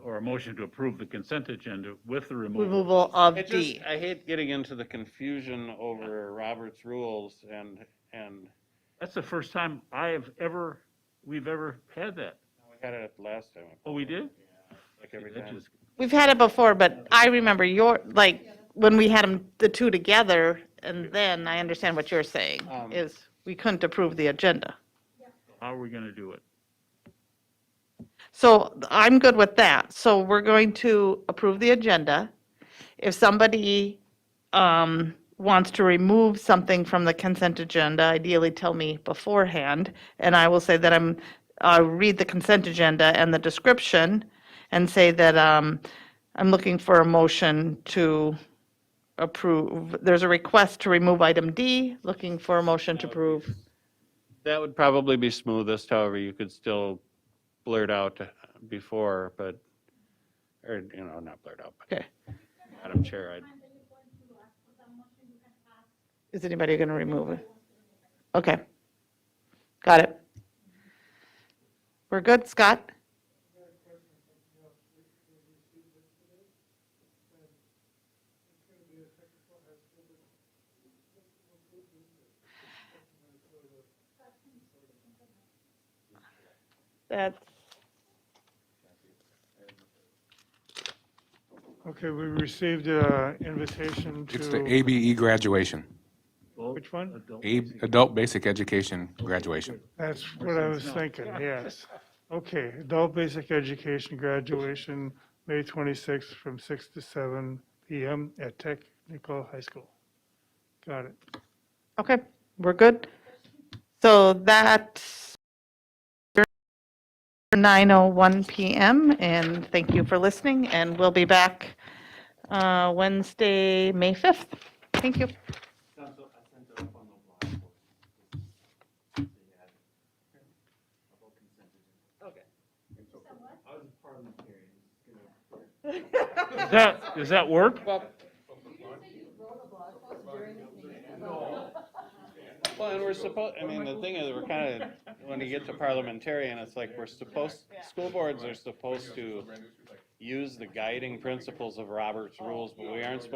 Or a motion to approve the consent agenda with the removal. Removal of It D. just, I hate getting into the confusion over Robert's rules and That's the first time we've ever had that. we had it last time. Oh, we did? Like every That time. just- We've had it before, but I remember when we had them, the two together, and then I understand what you're saying, is we couldn't approve the agenda. How are we going to do it? So I'm good with that. So we're going to approve the agenda. If somebody wants to remove something from the consent agenda, ideally tell me beforehand, and I will say that I'll read the consent agenda and the description and say that I'm looking for a motion to approve. There's a request to remove item D, looking for a motion to approve. That would probably be smoothest, however, you could still blurt out before, but, or, not blurt out, but Okay. Madam Chair, Is anybody going to remove it? Okay. Got it. We're good, Scott? That's, Okay, we received an invitation It's the to, ABE graduation, which one? Adult Basic Education graduation. That's what I was thinking, yes. Okay, adult basic education graduation, May 26th from 6 to 7 p.m. at Technical High School. Got it. okay, we're good. So that's 9:01 PM, and thank you for listening, and we'll be back Wednesday, May 5th. Thank you. Does that work? Well, and we're supposed, the thing is, we're kind of, when you get to parliamentarian, it's like school boards are supposed to use the guiding principles of Robert's rules, but we aren't supposed